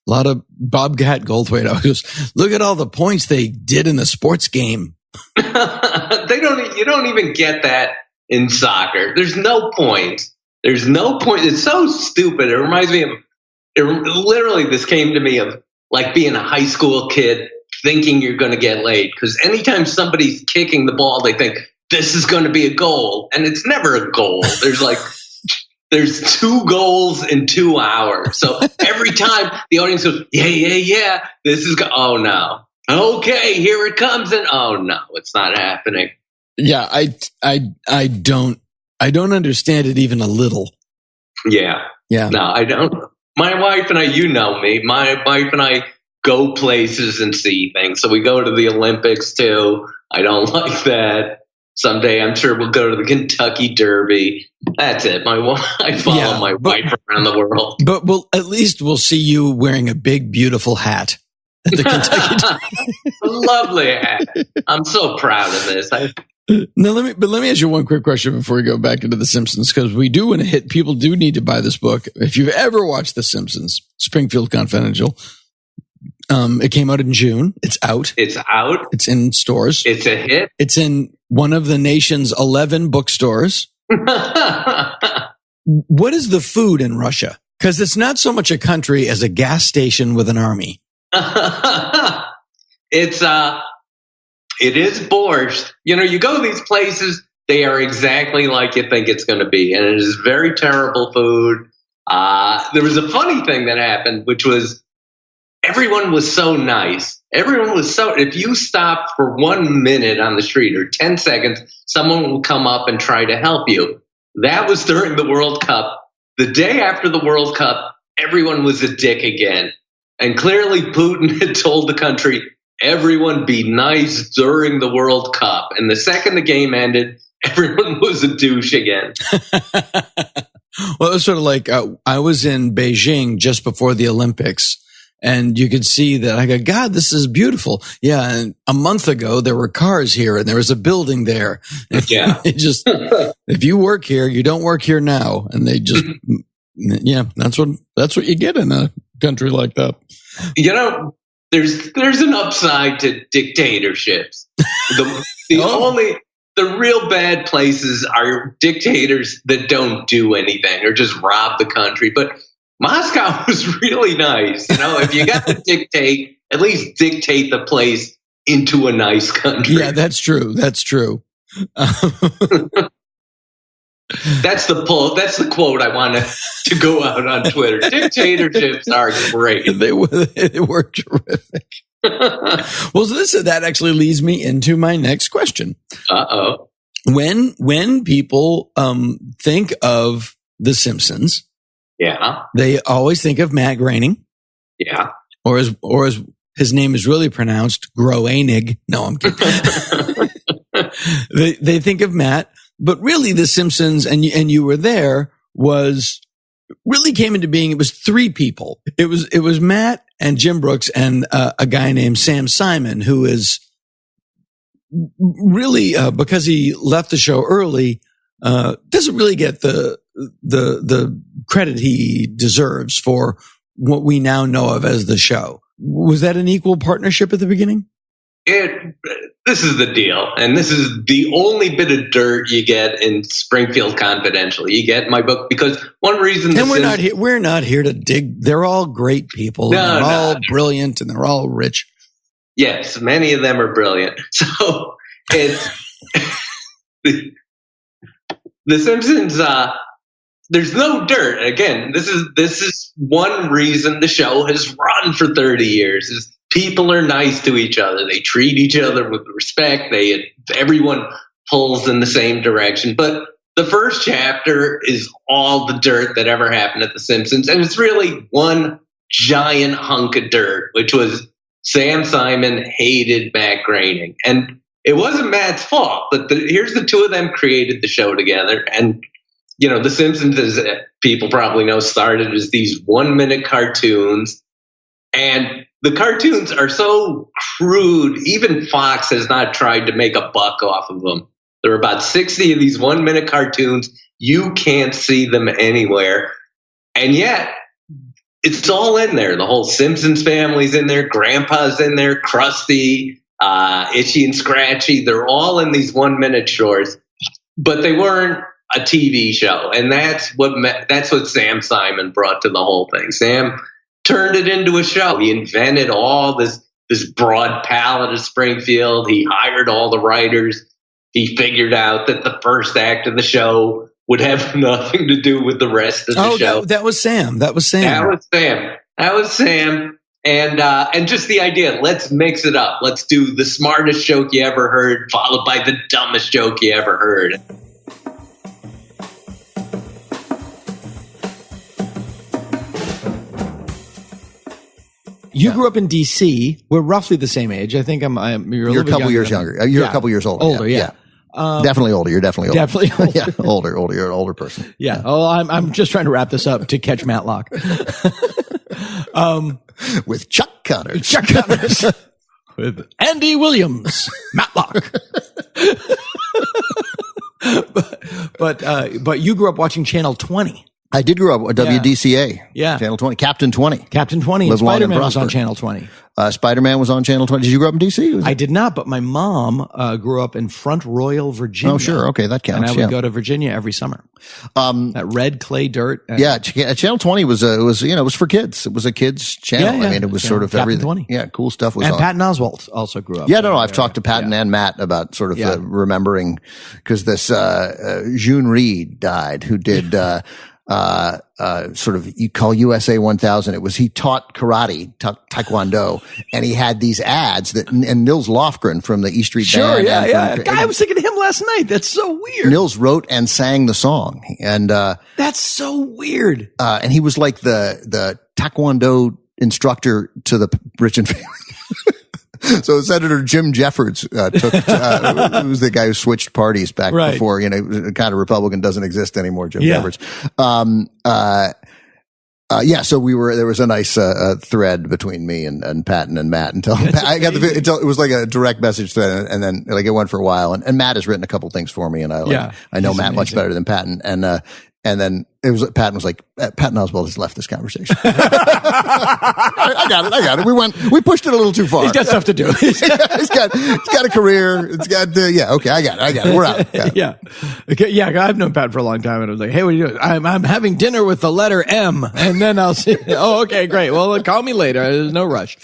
A lot of Bobcat Goldthwait. I was, look at all the points they did in the sports game. You don't even get that in soccer. There's no point. There's no point. It's so stupid. It reminds me of, literally, this came to me of like being a high school kid thinking you're going to get laid. Because anytime somebody's kicking the ball, they think this is going to be a goal. And it's never a goal. There's 2 goals in 2 hours. So every time the audience goes, yeah, this is, oh no. Okay, here it comes. And oh no, it's not happening. Yeah, I don't understand it even a little. Yeah. No, I don't. My wife and I, you know me, my wife and I go places and see things. So we go to the Olympics too. I don't like that. Someday I'm sure we'll go to the Kentucky Derby. That's it. I follow my wife around the world. But at least we'll see you wearing a big, beautiful hat at the Kentucky Derby. Lovely hat. I'm so proud of this. Now, let me ask you one quick question before we go back into The Simpsons, because we do want to hit, people do need to buy this book. If you've ever watched The Simpsons, Springfield Confidential, it came out in June. It's out. It's in stores. It's a hit. It's in one of the nation's 11 bookstores. What is the food in Russia? Because it's not so much a country as a gas station with an army. It is borscht. You go to these places, they are exactly like you think it's going to be. And it is very terrible food. There was a funny thing that happened, which was everyone was so nice. If you stopped for 1 minute on the street or 10 seconds, someone will come up and try to help you. That was during the World Cup. The day after the World Cup, everyone was a dick again. And clearly Putin had told the country, everyone be nice during the World Cup. And the second the game ended, everyone was a douche again. Well, it was sort of like I was in Beijing just before the Olympics, and you could see that I go, God, this is beautiful. Yeah, and a month ago there were cars here, and there was a building there. Yeah, if you work here, you don't work here now, and they just that's what you get in a country like that. There's an upside to dictatorships. The real bad places are dictators that don't do anything or just rob the country. But Moscow was really nice. If you got to dictate, at least dictate the place into a nice country. Yeah, that's true. That's the quote I want to go out on Twitter. Dictatorships are great. They were terrific. Well, so that actually leads me into my next question. Uh-oh. When people think of The Simpsons, yeah, they always think of Matt Groening. Yeah. Or as his name is really pronounced, Groening. No, I'm kidding. They think of Matt. But really, The Simpsons, and you were there, really came into being. It was 3 people. It was Matt and Jim Brooks and a guy named Sam Simon, who is really because he left the show early, doesn't really get the credit he deserves for what we now know of as the show. Was that an equal partnership at the beginning? This is the deal, and this is the only bit of dirt you get in Springfield Confidential. You get my book because one reason. And we're not here to dig. They're all great people. They're all brilliant, and they're all rich. Yes, many of them are brilliant. So it's the Simpsons. There's no dirt. Again, this is one reason the show has run for 30 years. Is people are nice to each other. They treat each other with respect. Everyone pulls in the same direction. But the first chapter is all the dirt that ever happened at The Simpsons. And it's really one giant hunk of dirt, which was Sam Simon hated Matt Groening. And it wasn't Matt's fault. But here's the 2 of them created the show together. And, The Simpsons, as people probably know, started as these 1-minute cartoons. And the cartoons are so crude, even Fox has not tried to make a buck off of them. There are about 60 of these 1-minute cartoons. You can't see them anywhere. And yet, it's all in there. The whole Simpsons family's in there. Grandpa's in there. Krusty, Itchy and Scratchy. They're all in these 1-minute shorts. But they weren't a TV show. And that's what Sam Simon brought to the whole thing. Sam turned it into a show. He invented all this broad palette of Springfield. He hired all the writers. He figured out that the first act of the show would have nothing to do with the rest of the show. That was Sam. And just the idea, let's mix it up. Let's do the smartest joke you ever heard, followed by the dumbest joke you ever heard. You grew up in D.C. We're roughly the same age. I think you're a couple years younger. You're a couple years older. Older, yeah. Definitely older. You're definitely older. Definitely older. Yeah, older. You're an older person. Yeah. Oh, I'm just trying to wrap this up to catch Matlock. With Chuck Connors. With Andy Williams. Matlock. But you grew up watching Channel 20. I did grow up with WDCA. Yeah. Channel 20. Captain 20. Captain 20. And Spider-Man was on Channel 20. Spider-Man was on Channel 20. Did you grow up in DC? I did not, but my mom grew up in Front Royal, Virginia. Oh, sure. Okay, that counts. And I would go to Virginia every summer. That red clay dirt. Channel 20 was for kids. It was a kids channel. Yeah. I mean, it was sort of Captain everything. 20. Yeah, cool stuff was and on. Patton Oswalt also grew up. Yeah, I've talked to Patton and Matt about sort of remembering, because this June Reed died, who did sort of, you call USA 1000. He taught karate, taekwondo, and he had these ads and Nils Lofgren from the E Street Band. I was thinking of him last night. That's so weird. Nils wrote and sang the song, and that's so weird. And he was like the taekwondo instructor to the rich and famous. So Senator Jim Jeffords who was the guy who switched parties back before, kind of Republican doesn't exist anymore, Jim Jeffords. So there was a nice thread between me and Patton and Matt until it was like a direct message thread, and then like it went for a while, and Matt has written a couple things for me, and I know Matt much better than Patton, and then Patton was like, Patton Oswalt has left this conversation. I got it. We pushed it a little too far. He's got stuff to do. He's got a career. It's got, okay, I got it. We're out. Yeah. Okay. Yeah. I've known Pat for a long time, and I was like, hey, what are you doing? I'm having dinner with the letter M, and then I'll see. Oh, okay, great. Well, call me later. There's no rush.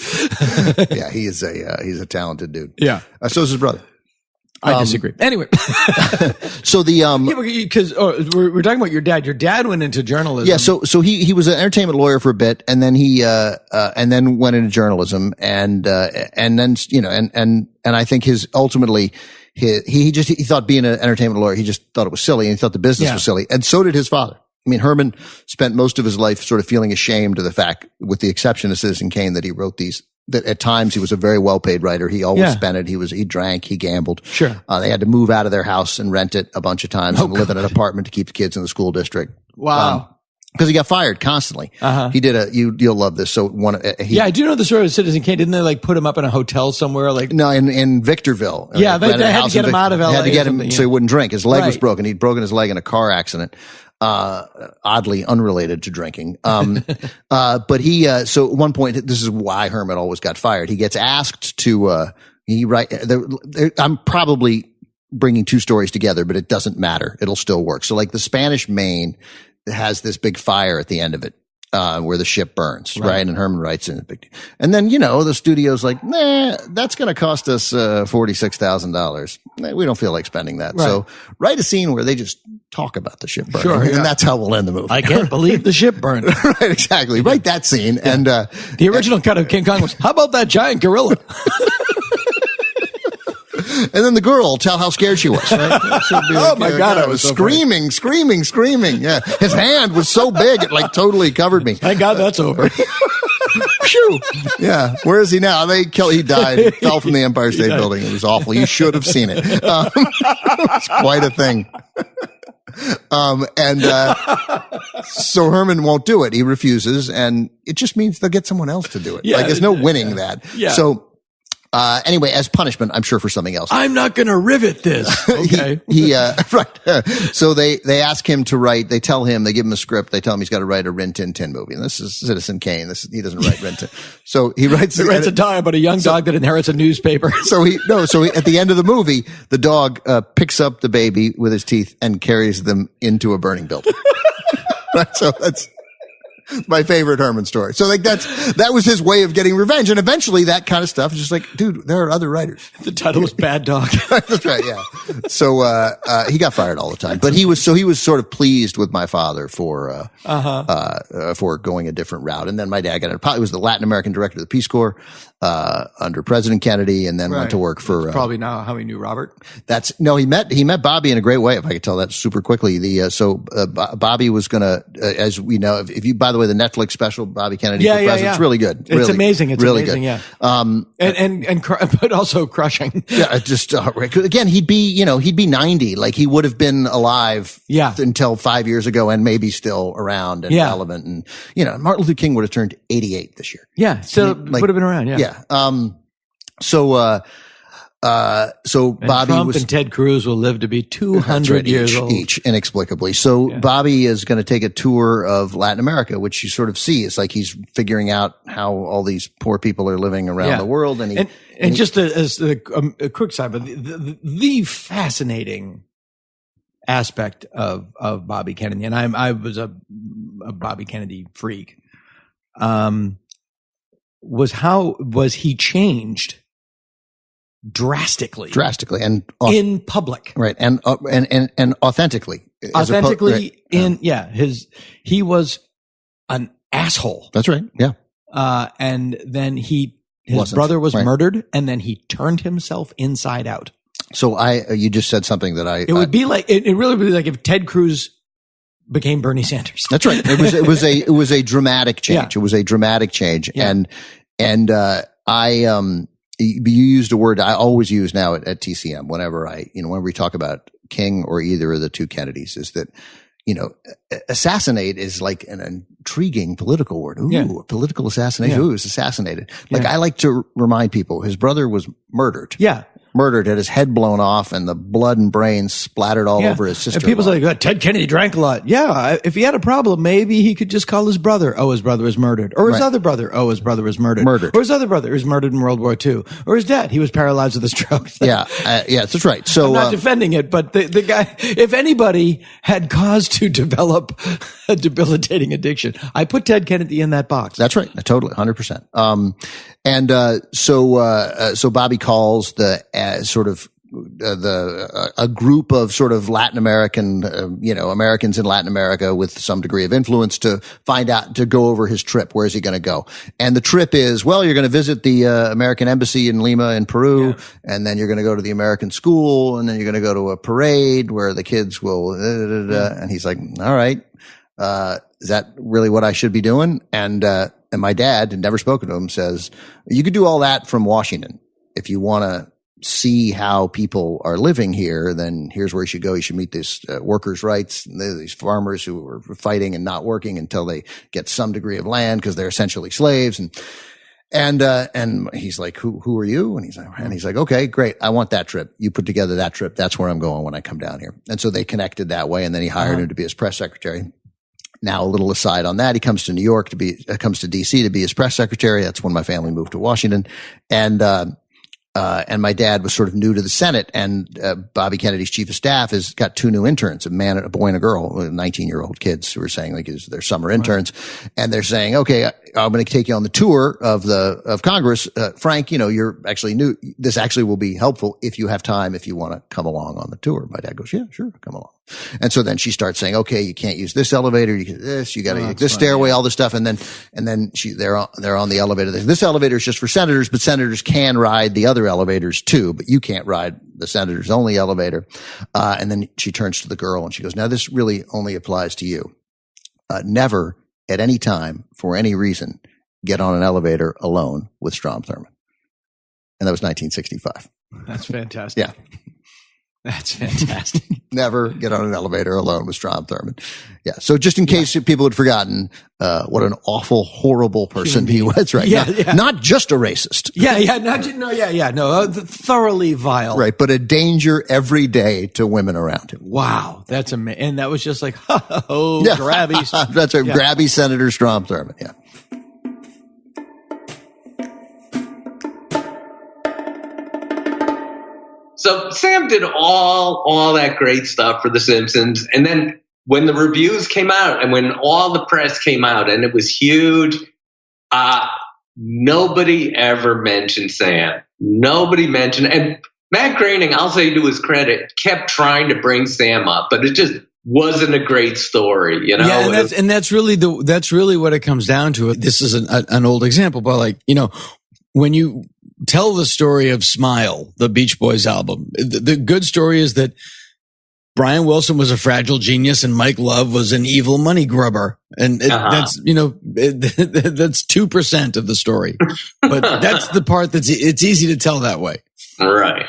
Yeah. He's a talented dude. Yeah. So is his brother. I disagree. Anyway, so because we're talking about your dad. Your dad went into journalism. Yeah. So he was an entertainment lawyer for a bit, and then he went into journalism, and then I think he thought being an entertainment lawyer, he just thought it was silly, and he thought the business was silly, and so did his father. I mean, Herman spent most of his life sort of feeling ashamed of the fact, with the exception of Citizen Kane, that he wrote these. That at times he was a very well-paid writer. He always spent it. He drank, he gambled. Sure. They had to move out of their house and rent it a bunch of times and live in an apartment to keep the kids in the school district. Wow. Because he got fired constantly. He did you'll love this. So I do know the story of Citizen Kane. Didn't they put him up in a hotel somewhere? No, in Victorville. Yeah, they had to get him out of LA. They had to get him so he wouldn't drink. His leg was broken. He'd broken his leg in a car accident. Oddly unrelated to drinking. But so at one point, this is why Herman always got fired. He gets asked to, I'm probably bringing two stories together, but it doesn't matter. It'll still work. So like the Spanish Main has this big fire at the end of it. Where the ship burns, right? And Herman writes in a big deal. And then, the studio's like, nah, that's going to cost us, $46,000. We don't feel like spending that. Right. So write a scene where they just talk about the ship burning. Sure, and that's how we'll end the movie. I can't believe the ship burned. Right, exactly. Write that scene. Yeah. And, the original cut of King Kong was, how about that giant gorilla? And then the girl will tell how scared she was. Right? Oh my God. I was screaming. Yeah. His hand was so big, it like totally covered me. Thank God that's over. Phew. Yeah. Where is he now? He died. He fell from the Empire State Building. It was awful. You should have seen it. It's quite a thing. So Herman won't do it. He refuses, and it just means they'll get someone else to do it. Yeah, there's no winning that. Yeah. So Anyway, as punishment, I'm sure for something else. I'm not going to rivet this. Okay. Right. So they ask him to write, they tell him, they give him a script, they tell him he's got to write a Rin Tin Tin movie. And this is Citizen Kane. He doesn't write Rin Tin. So he writes a dog about a young dog that inherits a newspaper. So at the end of the movie, the dog picks up the baby with his teeth and carries them into a burning building. Right. So that's my favorite Herman story. So like that was his way of getting revenge. And eventually that kind of stuff is just like, dude, there are other writers. The title was Bad Dog. That's right. Yeah. So, he got fired all the time, but he was sort of pleased with my father for going a different route. And then my dad he was the Latin American director of the Peace Corps, under President Kennedy, and then went to work for, That's probably now how he knew Robert. He met Bobby in a great way, if I could tell that super quickly. Bobby was gonna, as we know, if you, by the way, the Netflix special, Bobby Kennedy for President, it's really good. It's amazing. It's really amazing, good. Yeah. But also crushing. Yeah, just, again, he'd be 90. Like he would have been alive until 5 years ago and maybe still around and relevant. And, Martin Luther King would have turned 88 this year. Yeah. So would have been around. Yeah. Yeah. So Bobby Trump and Ted Cruz will live to be 200 years old each, inexplicably. So Bobby is going to take a tour of Latin America, which you sort of see. It's like he's figuring out how all these poor people are living around the world. And just as a quick side, but the fascinating aspect of Bobby Kennedy, and I was a Bobby Kennedy freak, was he changed drastically and in public, right, and authentically he was an asshole. That's right. Yeah. And then his brother was murdered, and then he turned himself inside out. So you just said something that it would be like, it really would be like if Ted Cruz became Bernie Sanders. That's right. It was a dramatic change. Yeah. It was a dramatic change. Yeah. You used a word I always use now at TCM whenever we talk about King or either of the two Kennedys, is that, assassinate is like an intriguing political word. Ooh, political assassination. Yeah. Ooh, he was assassinated. Like I like to remind people his brother was murdered. Yeah. Murdered, had his head blown off, and the blood and brains splattered all over his sister. And people say, "Oh, Ted Kennedy drank a lot." Yeah, if he had a problem, maybe he could just call his brother. Oh, his brother was murdered. Or his other brother. Oh, his brother was murdered. Or his other brother was murdered in World War II. Or his dad, he was paralyzed with a stroke. That's right. So I'm not defending it, but the guy, if anybody had cause to develop a debilitating addiction, I put Ted Kennedy in that box. That's right. Totally, 100%. So Bobby calls a group of sort of Latin American, Americans in Latin America with some degree of influence to find out, to go over his trip. Where's he going to go? And the trip is, well, you're going to visit the American embassy in Lima in Peru, and then you're going to go to the American school, and then you're going to go to a parade where the kids will, and he's like, all right, is that really what I should be doing? And my dad, had never spoken to him, says, you could do all that from Washington. If you want to see how people are living here, then here's where you should go. You should meet these workers' rights, these farmers who are fighting and not working until they get some degree of land because they're essentially slaves. And he's like, who are you? And he's like, okay, great. I want that trip. You put together that trip. That's where I'm going when I come down here. And so they connected that way. And then he hired him to be his press secretary. Now, a little aside on that, he comes to New York comes to DC to be his press secretary. That's when my family moved to Washington. And my dad was sort of new to the Senate, and Bobby Kennedy's chief of staff has got two new interns, a boy and a girl, 19-year-old kids who are saying like they're summer interns. And they're saying, okay, I'm going to take you on the tour of Congress. Frank, you're actually new. This actually will be helpful if you have time, if you want to come along on the tour. My dad goes, yeah, sure, come along. And so then she starts saying, okay, you can't use this elevator. You can this, you got to use this stairway, all this stuff. And then they're on the elevator. This elevator is just for senators, but senators can ride the other elevators too, but you can't ride the senators only elevator. And then she turns to the girl and she goes, now this really only applies to you. Never at any time for any reason get on an elevator alone with Strom Thurmond. And that was 1965. That's fantastic. Yeah. That's fantastic. Never get on an elevator alone with Strom Thurmond. Yeah. So just in case people had forgotten, what an awful, horrible person he was, right? Not just a racist. Thoroughly vile. Right. But a danger every day to women around him. Wow. That's amazing. And that was just like, grabby. That's right. Grabby Senator Strom Thurmond. Yeah. So Sam did all that great stuff for The Simpsons. And then when the reviews came out and when all the press came out and it was huge, nobody ever mentioned Sam. Nobody mentioned, and Matt Groening, I'll say to his credit, kept trying to bring Sam up, but it just wasn't a great story, you know? Yeah, and that's really what it comes down to. This is an old example, but like, you know, when you tell the story of Smile, the Beach Boys album, the good story is that Brian Wilson was a fragile genius and Mike Love was an evil money grubber. And that's, you know, that's 2% of the story. But that's the part it's easy to tell that way. Right.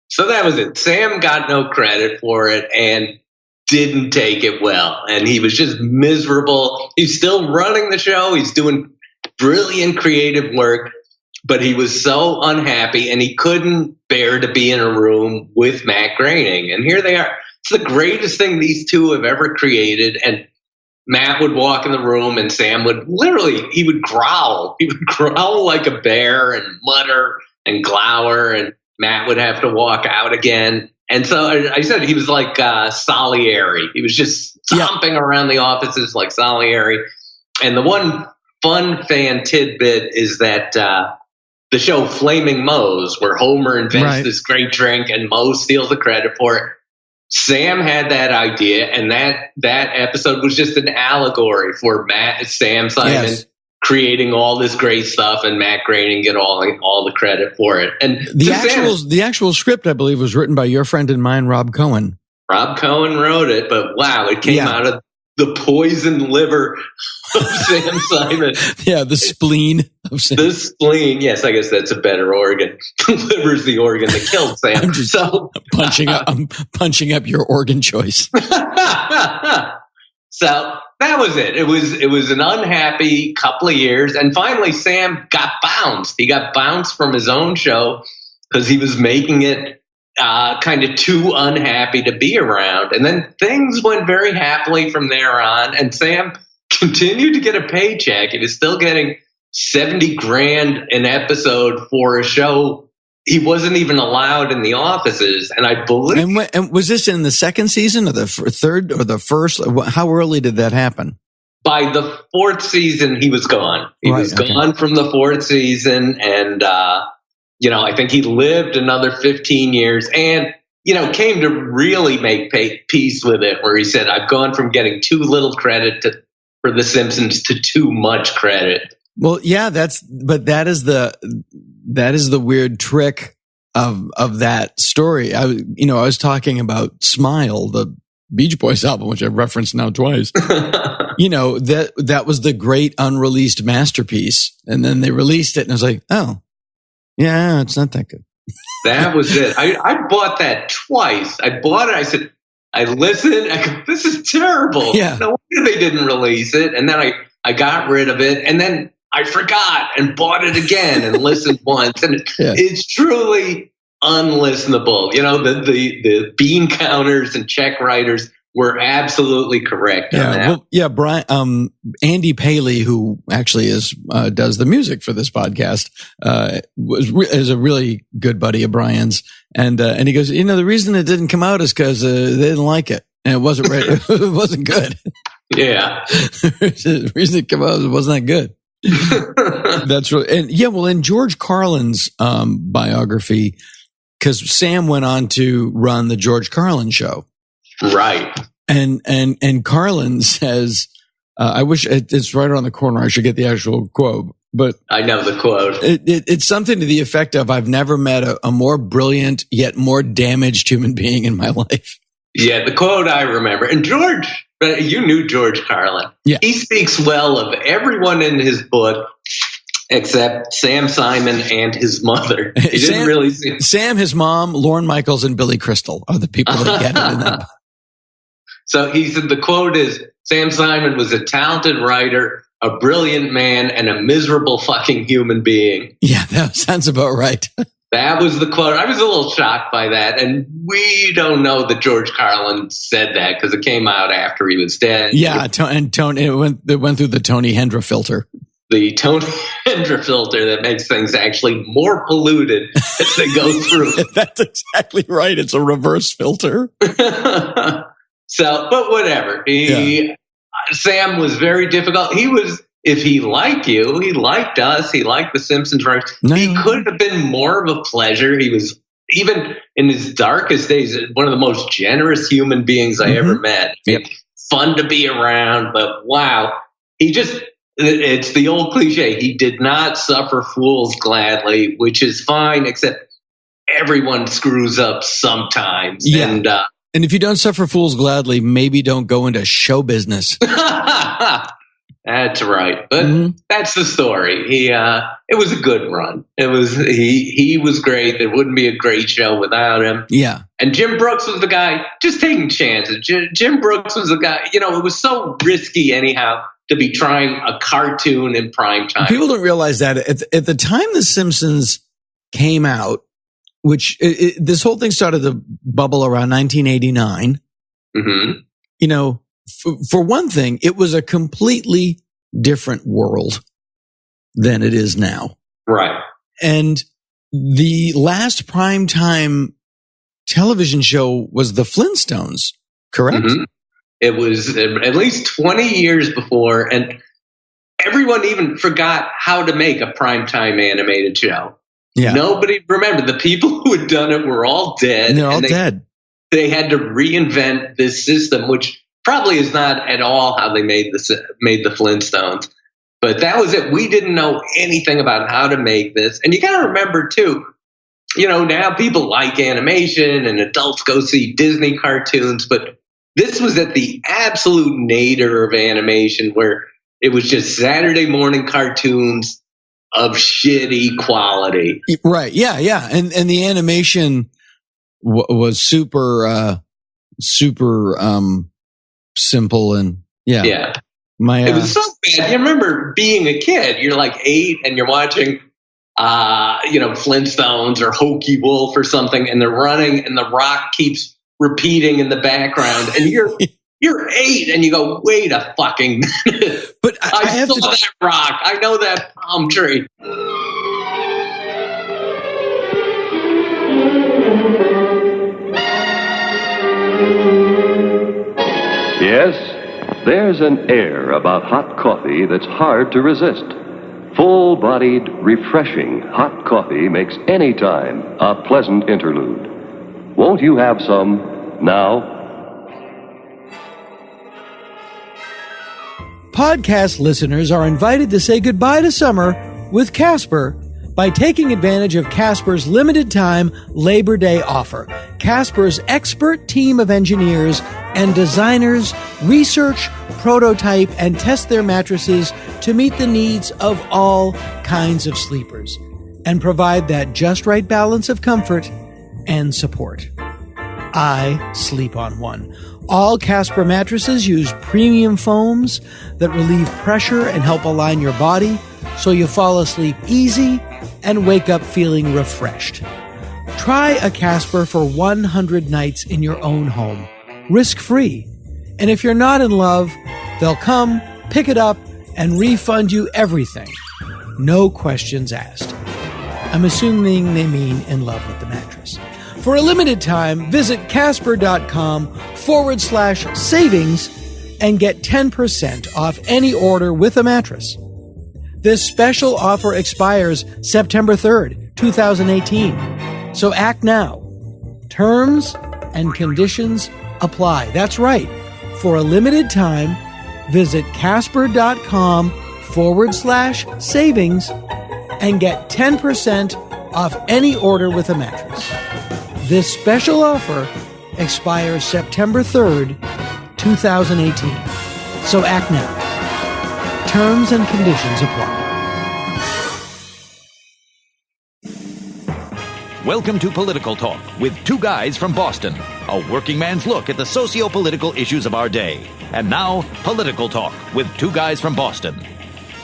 So that was it. Sam got no credit for it and didn't take it well. And he was just miserable. He's still running the show. He's doing brilliant creative work. But he was so unhappy and he couldn't bear to be in a room with Matt Groening. And here they are. It's the greatest thing these two have ever created. And Matt would walk in the room and Sam would he would growl. He would growl like a bear and mutter and glower. And Matt would have to walk out again. And so I said he was like Salieri. He was just stomping around the offices like Salieri. And the one fun fan tidbit is that the show Flaming Moe's, where Homer invents this great drink and Moe steals the credit for it. Sam had that idea, and that episode was just an allegory for Sam Simon creating all this great stuff, and Matt Groening get all the credit for it. And the actual script, I believe, was written by your friend and mine, Rob Cohen. Rob Cohen wrote it, but wow, it came out of the poisoned liver of Sam Simon. Yeah, the spleen of Sam. The spleen, yes, I guess that's a better organ. The liver's the organ that killed Sam. I'm punching up your organ choice. So that was it. It was an unhappy couple of years, and finally Sam got bounced. He got bounced from his own show because he was making it kind of too unhappy to be around. And then things went very happily from there on. And Sam continued to get a paycheck. He was still getting $70,000 an episode for a show he wasn't even allowed in the offices. And I believe. And was this in the second season or the third or the first? How early did that happen? By the fourth season, he was gone. He was gone from the fourth season. And, you know, I think he lived another 15 years and, you know, came to really make peace with it, where he said, I've gone from getting too little credit for The Simpsons to too much credit. Well, yeah, that is the weird trick of that story. I was talking about Smile, the Beach Boys album, which I've referenced now twice. You know, that was the great unreleased masterpiece. And then they released it and I was like, oh, yeah, it's not that good. That was it. I bought that twice. I bought it. I said, I listened. I go, this is terrible. Yeah. No wonder they didn't release it. And then I got rid of it. And then I forgot and bought it again and listened once. And it's truly unlistenable. You know, the bean counters and check writers were absolutely correct on that. Well, yeah, Brian, Andy Paley, who actually does the music for this podcast, is a really good buddy of Brian's, and he goes, you know, the reason it didn't come out is because they didn't like it, and it wasn't it wasn't good. Yeah, the reason it came out is it wasn't that good. That's really, and yeah, well, in George Carlin's biography, because Sam went on to run the George Carlin show. Right. And Carlin says, I wish it's right around the corner. I should get the actual quote, but I know the quote. It's something to the effect of, I've never met a more brilliant yet more damaged human being in my life. Yeah. The quote I remember. And George, you knew George Carlin. Yeah. He speaks well of everyone in his book. Except Sam Simon and his mother. He didn't really see. Sam, his mom, Lorne Michaels, and Billy Crystal are the people that get it in that. So he said the quote is, Sam Simon was a talented writer, a brilliant man, and a miserable fucking human being. Yeah, that sounds about right. That was the quote. I was a little shocked by that. And we don't know that George Carlin said that because it came out after he was dead. Yeah, and Tony, it went through the Tony Hendra filter. The Tony Hendra filter that makes things actually more polluted as they go through. That's exactly right. It's a reverse filter. So, but whatever. Sam was very difficult. If he liked you, he liked us, he liked The Simpsons, right? No. He could have been more of a pleasure. He was, even in his darkest days, one of the most generous human beings I ever met. Yep. Fun to be around, but wow. It's the old cliche. He did not suffer fools gladly, which is fine, except everyone screws up sometimes. Yeah. And if you don't suffer fools gladly, maybe don't go into show business. That's right. But that's the story. It was a good run. He was great. There wouldn't be a great show without him. Yeah. And Jim Brooks was the guy just taking chances. Jim Brooks was the guy, it was so risky anyhow to be trying a cartoon in prime time. People don't realize that at the time The Simpsons came out, which this whole thing started to bubble around 1989. Mm-hmm. For one thing, it was a completely different world than it is now. Right. And the last primetime television show was The Flintstones, correct? Mm-hmm. It was at least 20 years before, and everyone even forgot how to make a primetime animated show. Yeah. Nobody remembered. The people who had done it were all dead. And they're all dead. They had to reinvent this system, which probably is not at all how they made the Flintstones. But that was it. We didn't know anything about how to make this. And you got to remember, too, now people like animation and adults go see Disney cartoons. But this was at the absolute nadir of animation where it was just Saturday morning cartoons of shitty quality. Right. Yeah. Yeah. And the animation was super simple and yeah. Yeah. It was so bad. You remember being a kid, you're like 8 and you're watching, Flintstones or Hokey Wolf or something, and they're running and the rock keeps repeating in the background and you're 8 and you go, wait a fucking minute. But I saw that rock. I know that palm tree. Yes, there's an air about hot coffee that's hard to resist. Full-bodied, refreshing hot coffee makes any time a pleasant interlude. Won't you have some now? Podcast listeners are invited to say goodbye to summer with Casper by taking advantage of Casper's limited time Labor Day offer. Casper's expert team of engineers and designers research, prototype, and test their mattresses to meet the needs of all kinds of sleepers and provide that just right balance of comfort and support. I sleep on one. All Casper mattresses use premium foams that relieve pressure and help align your body so you fall asleep easy and wake up feeling refreshed. Try a Casper for 100 nights in your own home, risk-free. And if you're not in love, they'll come, pick it up, and refund you everything. No questions asked. I'm assuming they mean in love with the mattress. For a limited time, visit casper.com/savings and get 10% off any order with a mattress. This special offer expires September 3rd, 2018. So act now. Terms and conditions apply. That's right. For a limited time, visit casper.com/savings and get 10% off any order with a mattress. This special offer expires September 3rd, 2018. So act now. Terms and conditions apply. Welcome to Political Talk with two guys from Boston. A working man's look at the socio-political issues of our day. And now, Political Talk with two guys from Boston.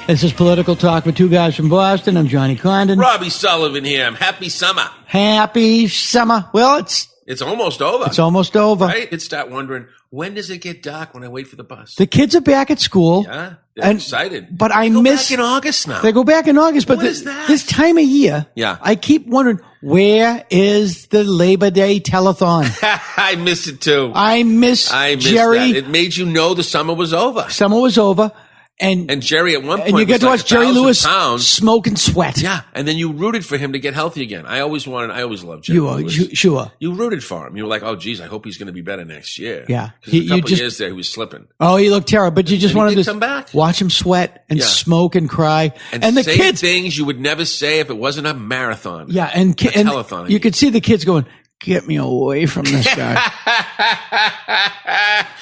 This is Political Talk with two guys from Boston. I'm Johnny Condon. Robbie Sullivan here. Happy summer. Happy summer. Well, It's almost over. It's almost over. Right? You'd start wondering, when does it get dark when I wait for the bus? The kids are back at school. Yeah, they're excited. But they go back in August now. They go back in August, but What is that? this time of year, Yeah. I keep wondering, where is the Labor Day telethon? I miss it too. I miss Jerry. That. It made you know the summer was over. Summer was over. And Jerry at one point and you get to was watch Jerry Lewis pounds. smoke and sweat. Yeah, and then you rooted for him to get healthy again. I always loved Jerry Lewis. Sure. You rooted for him. You were like, oh, geez, I hope he's going to be better next year. Yeah. Because a couple years there, he was slipping. Oh, he looked terrible. But you just wanted to come back. Watch him sweat and smoke and cry. And the say kids, things you would never say if it wasn't a marathon. yeah, and telethon. You could see the kids going, get me away from this guy.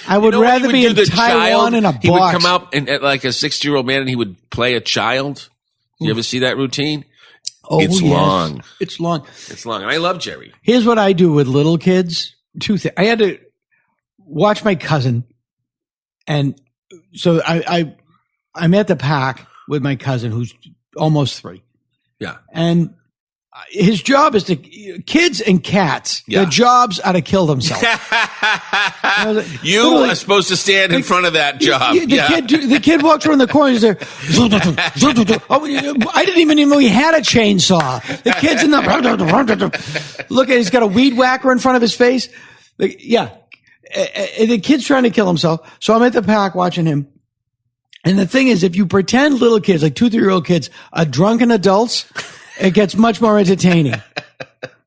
I would rather be in Taiwan in a box. He would come out and like a 60-year-old man and he would play a child. You ever see that routine? Oh, it's yes. long. It's long. It's long. And I love Jerry. Here's what I do with little kids. Two things. I had to watch my cousin. And so I'm at the park with my cousin who's almost 3. Yeah. And his job is to kids and cats. Yeah. Their jobs are to kill themselves. You are supposed to stand in front of that job. The kid walks around the corner. He's there. I didn't even know he had a chainsaw. The kid's in the look at. He's got a weed whacker in front of his face. The kid's trying to kill himself. So I'm at the park watching him. And the thing is, if you pretend little kids, like 2-3-year-old kids, are drunken adults, it gets much more entertaining.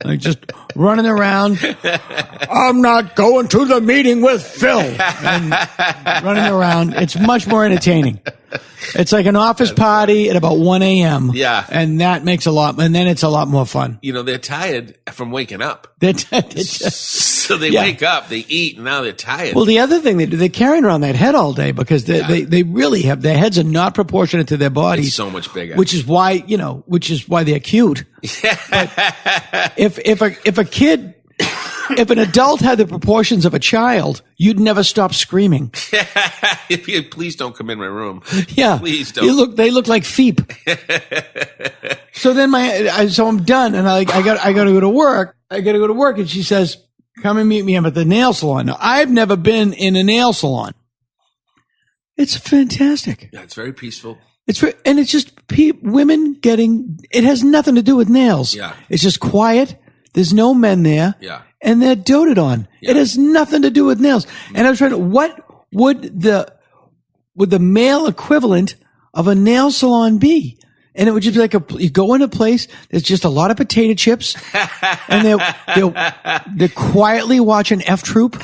Like just running around. I'm not going to the meeting with Phil. And running around. It's much more entertaining. It's like an office party at about 1 a.m. Yeah. And that makes and then it's a lot more fun. You know, they're tired from waking up. So they wake up, they eat, and now they're tired. Well, the other thing they do, they're carrying around that head all day because they really have, their heads are not proportionate to their bodies. It's so much bigger. Which is why they're cute. But if an adult had the proportions of a child, you'd never stop screaming. Please don't come in my room. Yeah. Please don't. They look like Feep. So then so I'm done and I got to go to work. And she says, come and meet me. I'm at the nail salon. Now, I've never been in a nail salon. It's fantastic. Yeah, it's very peaceful. And it's just women it has nothing to do with nails. Yeah. It's just quiet. There's no men there. Yeah. And they're doted on. Yeah. It has nothing to do with nails. And I was trying to, what would the male equivalent of a nail salon be? And it would just be like you go in a place, there's just a lot of potato chips, and they're quietly watching F Troop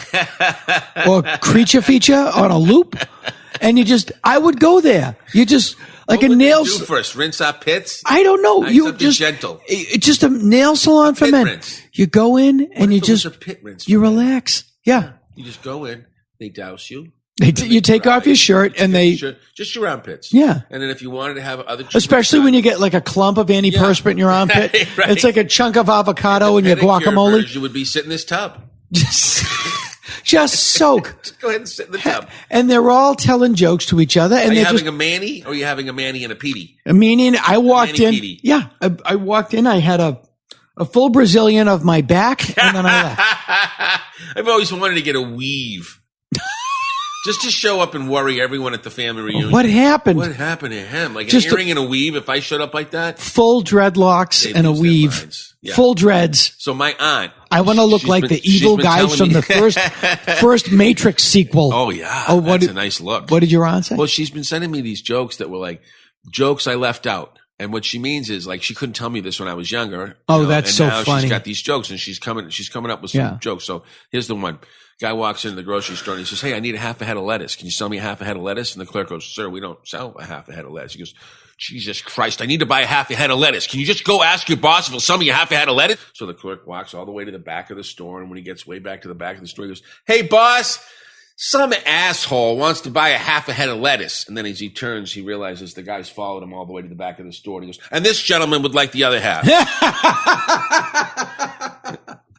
or Creature Feature on a loop, and I would go there. You just like what a nail. Do first, rinse our pits. I don't know. Gentle. It's just a nail salon for men. Rinse. You go in and a pit rinse. You relax. Yeah. You just go in. They douse you. You take off your shirt and just your armpits. Yeah. And then if you wanted to have other, especially when you get like a clump of antiperspirant in your armpit, right. It's like a chunk of avocado in your guacamole. You would be sitting in this tub. Just soak. Just go ahead and sit in the tub. And they're all telling jokes to each other. And are you having a Manny or are you having a Manny and a Petey? A Manny. I walked in. Petey. Yeah. I walked in. I had a full Brazilian of my back and then I left. I've always wanted to get a weave. Just to show up and worry everyone at the family reunion. What happened? What happened to him? Like an earring and a weave, if I showed up like that? Full dreadlocks and a weave. Yeah. Full dreads. So my aunt. I want to look like the evil guys from the first Matrix sequel. Oh, yeah. Oh, that's a nice look. What did your aunt say? Well, she's been sending me these jokes that were like jokes I left out. And what she means is like she couldn't tell me this when I was younger. Oh, that's and so now funny. She's got these jokes and she's coming up with some jokes. So here's the one. Guy walks into the grocery store and he says, "Hey, I need a half a head of lettuce. Can you sell me a half a head of lettuce?" And the clerk goes, "Sir, we don't sell a half a head of lettuce." He goes, "Jesus Christ, I need to buy a half a head of lettuce. Can you just go ask your boss if he'll sell me a half a head of lettuce?" So the clerk walks all the way to the back of the store. And when he gets way back to the back of the store, he goes, "Hey, boss, some asshole wants to buy a half a head of lettuce." And then as he turns, he realizes the guy's followed him all the way to the back of the store. And he goes, "And this gentleman would like the other half."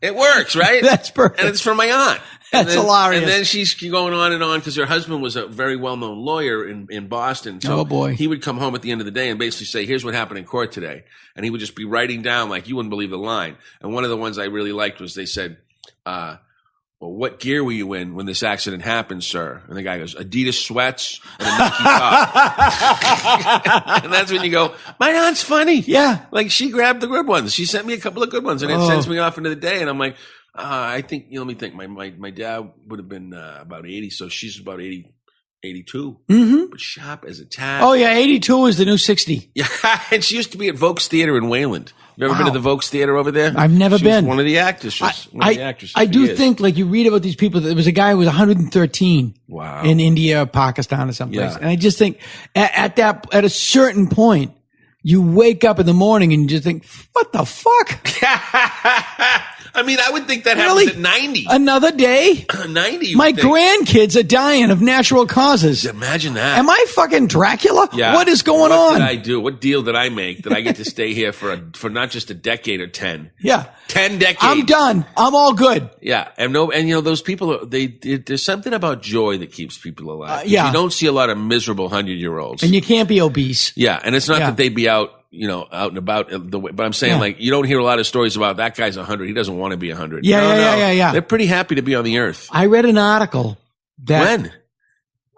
It works, right? That's perfect. And it's from my aunt. That's hilarious. And then she's going on and on because her husband was a very well-known lawyer in Boston. So oh, boy. He would come home at the end of the day and basically say, here's what happened in court today. And he would just be writing down like you wouldn't believe the line. And one of the ones I really liked was they said, well, what gear were you in when this accident happened, sir? And the guy goes, Adidas sweats and a Nike top. And that's when you go, my aunt's funny. Yeah. Like she grabbed the good ones. She sent me a couple of good ones and it sends me off into the day. And I'm like, I think, let me think. My dad would have been about 80, so she's about 82. Mm-hmm. But sharp as a tack. Oh, yeah, 82 is the new 60. Yeah, and she used to be at Vokes Theater in Wayland. You ever been to the Vokes Theater over there? I've never been. Was one of the actresses. I do think, like, you read about these people. There was a guy who was 113 in India or Pakistan or someplace. Yeah. And I just think at a certain point, you wake up in the morning and you just think, what the fuck? I mean, I would think that happens at 90. Another day? 90. My grandkids are dying of natural causes. Imagine that. Am I fucking Dracula? Yeah. What is going on? What did I do? What deal did I make that I get to stay here for not just a decade or 10? Yeah. 10 decades. I'm done. I'm all good. Yeah. And you know, those people, there's something about joy that keeps people alive. Yeah. You don't see a lot of miserable 100-year-olds. And you can't be obese. Yeah. And it's not that they be out and about the way, but I'm saying like, you don't hear a lot of stories about that guy's 100. He doesn't want to be 100. Yeah. They're pretty happy to be on the earth. I read an article that when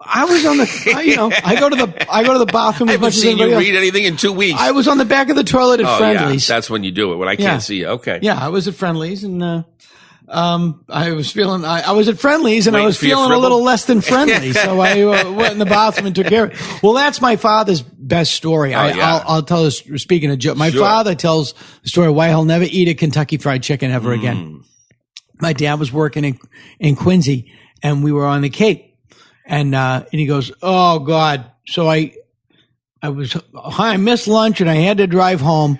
I was on the, I go to the bathroom. I haven't seen you read anything in 2 weeks. I was on the back of the toilet at Friendly's. Yeah, that's when you do it when I can't see you. Okay. Yeah. I was at Friendly's and, I was at Friendly's and I was feeling a little less than friendly. So I went in the bathroom and took care of it. Well, that's my father's best story. I'll tell this, speaking of Joe, my father tells the story why he'll never eat a Kentucky Fried Chicken ever again. My dad was working in Quincy and we were on the Cape and he goes, oh God. So I missed lunch and I had to drive home.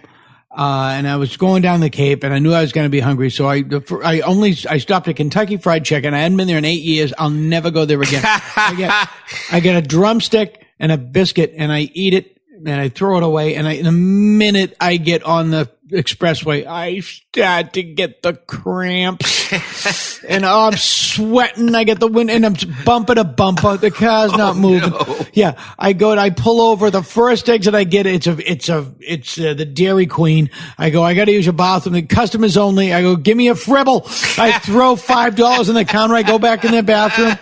And I was going down the Cape and I knew I was going to be hungry. So I stopped at Kentucky Fried Chicken. I hadn't been there in 8 years. I'll never go there again. I get a drumstick and a biscuit and I eat it and I throw it away. And the minute I get on the expressway, I start to get the cramps and I'm sweating. I get the wind and I'm bumper to bumper. The car's not moving. No. Yeah. I pull over. The first exit I get, it's the Dairy Queen. I go, I got to use your bathroom. The customers only. I go, give me a fribble. I throw $5 in the counter. I go back in the bathroom.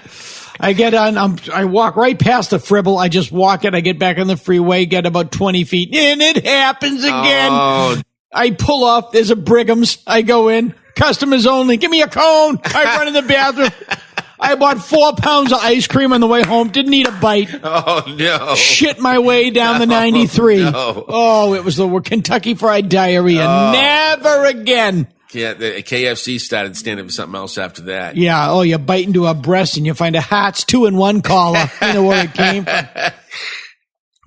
I get on, I walk right past the fribble. I just walk it. I get back on the freeway, get about 20 feet and it happens again. Oh. I pull off. There's a Brigham's. I go in. Customers only. Give me a cone. I run in the bathroom. I bought 4 pounds of ice cream on the way home. Didn't eat a bite. Oh, no. Shit my way down the 93. No. Oh, it was the Kentucky Fried Diarrhea. Oh. Never again. Yeah, the KFC started standing for something else after that. Yeah. Oh, you bite into a breast and you find a Hearts 2-in-1 collar. You know where it came from.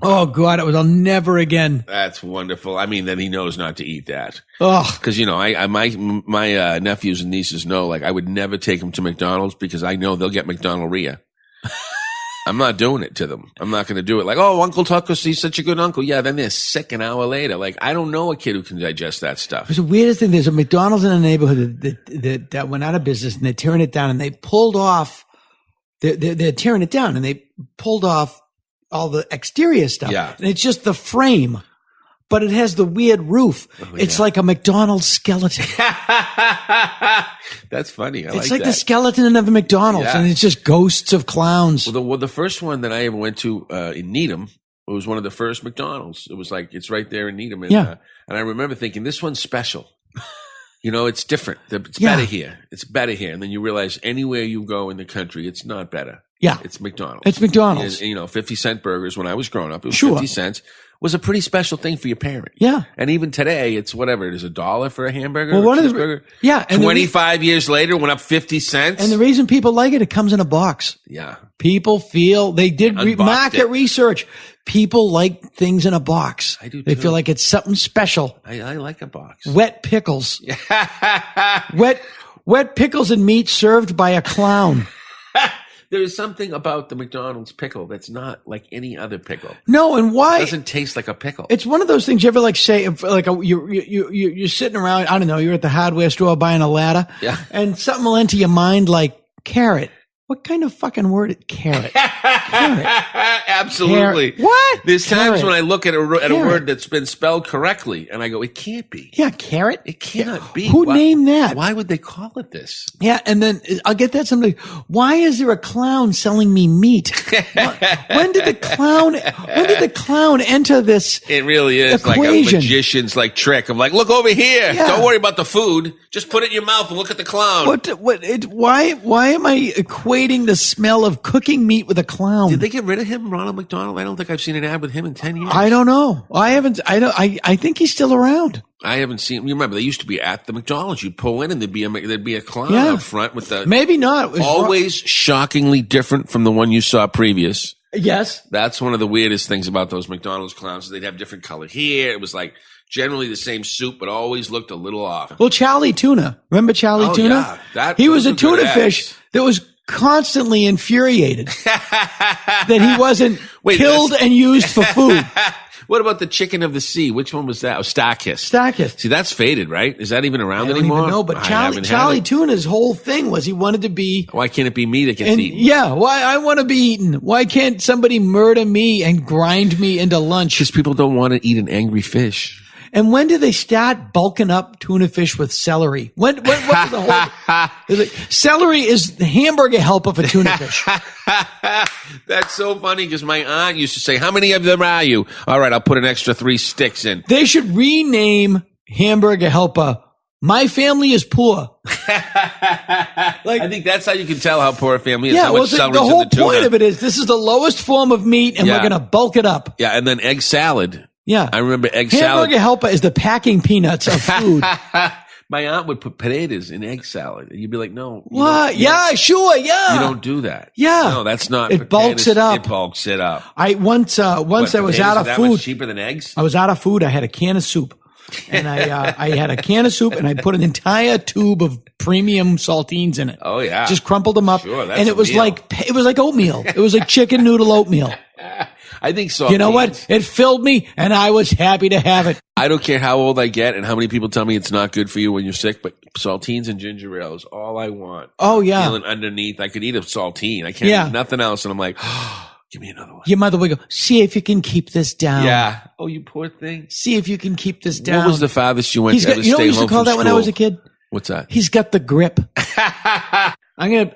Oh God, it was, I'll never again. That's wonderful. I mean, then he knows not to eat that. Oh, cause my nephews and nieces know, like I would never take them to McDonald's because I know they'll get McDonaldria. I'm not doing it to them. I'm not going to do it like, oh, Uncle Tucker, he's such a good uncle. Yeah. Then they're sick an hour later. Like I don't know a kid who can digest that stuff. It's the weirdest thing. There's a McDonald's in a neighborhood that went out of business and they're tearing it down and they pulled off, they're tearing it down and they pulled off all the exterior stuff. Yeah. And it's just the frame, but it has the weird roof. Oh, it's like a McDonald's skeleton. That's funny. It's like the skeleton of a McDonald's and it's just ghosts of clowns. Well, the first one that I ever went to in Needham, it was one of the first McDonald's. It was like, it's right there in Needham. And, and I remember thinking, this one's special. You know, it's different. It's better here. It's better here. And then you realize anywhere you go in the country, it's not better. Yeah. It's McDonald's. It's McDonald's. And, 50-cent burgers when I was growing up. It was 50 cents. Was a pretty special thing for your parent. Yeah. And even today, it's whatever. It is $1 for a hamburger. Well, one of the, and 25 years later, went up 50 cents. And the reason people like it comes in a box. Yeah. People feel, they did market research. People like things in a box. I do too. They feel like it's something special. I like a box. Wet pickles. wet pickles and meat served by a clown. There is something about the McDonald's pickle that's not like any other pickle. No, and why? It doesn't taste like a pickle. It's one of those things you ever like say, like you're sitting around, I don't know, you're at the hardware store buying a ladder. Yeah. And something will enter your mind like carrot. What kind of fucking word is carrot? Carrot. Absolutely. Carrot. What? There's Carrot. times when I look at a word that's been spelled correctly and I go, it can't be. Yeah, carrot. It cannot be. Who named that? Why would they call it this? Yeah, and then I'll get that somebody. Why is there a clown selling me meat? When did the clown enter this? It really is equation? like a magician's like trick of like, look over here. Yeah. Don't worry about the food. Just put it in your mouth and look at the clown. Why am I equating the smell of cooking meat with a clown? Did they get rid of him, Ronald McDonald? I don't think I've seen an ad with him in 10 years. I don't know. I think he's still around. I haven't seen. You remember they used to be at the McDonald's. You'd pull in and there'd be a clown up front with the maybe not. It was always shockingly different from the one you saw previous. Yes, that's one of the weirdest things about those McDonald's clowns. They'd have different color hair. It was like generally the same soup, but always looked a little off. Well, Charlie Tuna. Remember Charlie Tuna? Yeah, he was a tuna fish that was constantly infuriated that he wasn't killed and used for food. What about the chicken of the sea? Which one was that? Oh, Starkist. Starkist. See, that's faded, right? Is that even around anymore? I don't even know, but Charlie Tuna's whole thing was he wanted to be... Why can't it be me that gets eaten? Yeah, why I want to be eaten. Why can't somebody murder me and grind me into lunch? Because people don't want to eat an angry fish. And when did they start bulking up tuna fish with celery? What was the whole... Celery is the hamburger helper for tuna fish. That's so funny because my aunt used to say, how many of them are you? All right, I'll put an extra 3 sticks in. They should rename hamburger helper, My Family is Poor. I think that's how you can tell how poor a family is. Yeah, how much the whole point of it is this is the lowest form of meat and we're going to bulk it up. Yeah, and then egg salad. Yeah. I remember egg salad. Hamburger helper is the packing peanuts of food. My aunt would put potatoes in egg salad. And you'd be like, no. What? Yeah, sure. Yeah. You don't do that. Yeah. No, that's not. It bulks it up. It bulks it up. Once I was out of food. Much cheaper than eggs? I was out of food. I had a can of soup. And I had a can of soup and I put an entire tube of premium saltines in it. Oh, yeah. Just crumpled them up. Sure, that's and it was like oatmeal. It was like chicken noodle oatmeal. I think so. You know what? It filled me and I was happy to have it. I don't care how old I get and how many people tell me it's not good for you when you're sick, but saltines and ginger ale is all I want. Oh, yeah. Feeling underneath. I could eat a saltine. I can't eat nothing else. And I'm like, give me another one. Your mother would go, see if you can keep this down. Yeah. Oh, you poor thing. See if you can keep this down. What was the farthest you went to ever stay home from school? You know what we used to call that when I was a kid? What's that? He's got the grip. I'm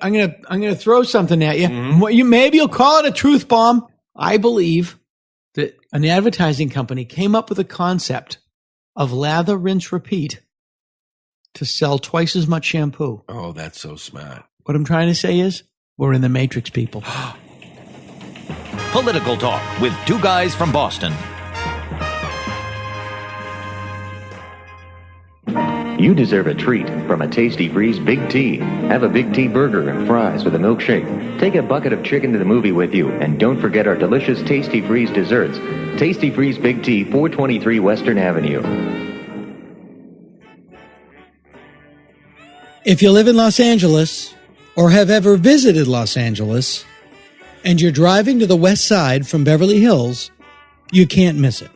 gonna throw something at you. Mm-hmm. Maybe you'll call it a truth bomb. I believe that an advertising company came up with a concept of lather, rinse, repeat to sell twice as much shampoo. Oh, that's so smart. What I'm trying to say is we're in the Matrix, people. Political Talk with 2 guys from Boston. You deserve a treat from a Tasty Freeze Big T. Have a Big T burger and fries with a milkshake. Take a bucket of chicken to the movie with you. And don't forget our delicious Tasty Freeze desserts. Tasty Freeze Big T, 423 Western Avenue. If you live in Los Angeles or have ever visited Los Angeles and you're driving to the west side from Beverly Hills, you can't miss it.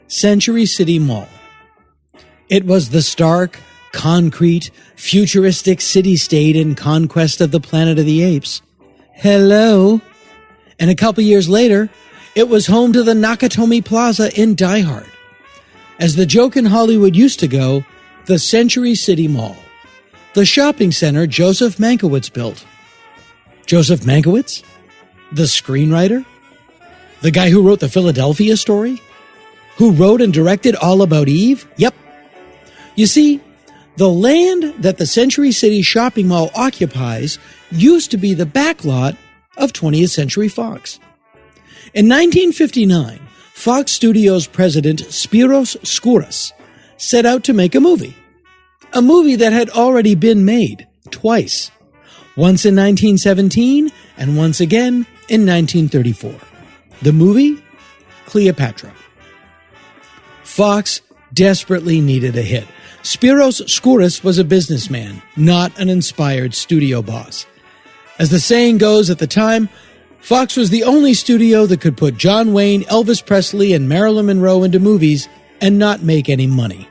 Century City Mall. It was the stark, concrete, futuristic city-state in Conquest of the Planet of the Apes. Hello. And a couple years later, it was home to the Nakatomi Plaza in Die Hard. As the joke in Hollywood used to go, the Century City Mall. The shopping center Joseph Mankiewicz built. Joseph Mankiewicz? The screenwriter? The guy who wrote the Philadelphia story? Who wrote and directed All About Eve? Yep. You see, the land that the Century City Shopping Mall occupies used to be the backlot of 20th Century Fox. In 1959, Fox Studios president Spiros Skouras set out to make a movie that had already been made twice, once in 1917 and once again in 1934. The movie, Cleopatra. Fox desperately needed a hit. Spiros Skouras was a businessman, not an inspired studio boss. As the saying goes at the time, Fox was the only studio that could put John Wayne, Elvis Presley, and Marilyn Monroe into movies and not make any money.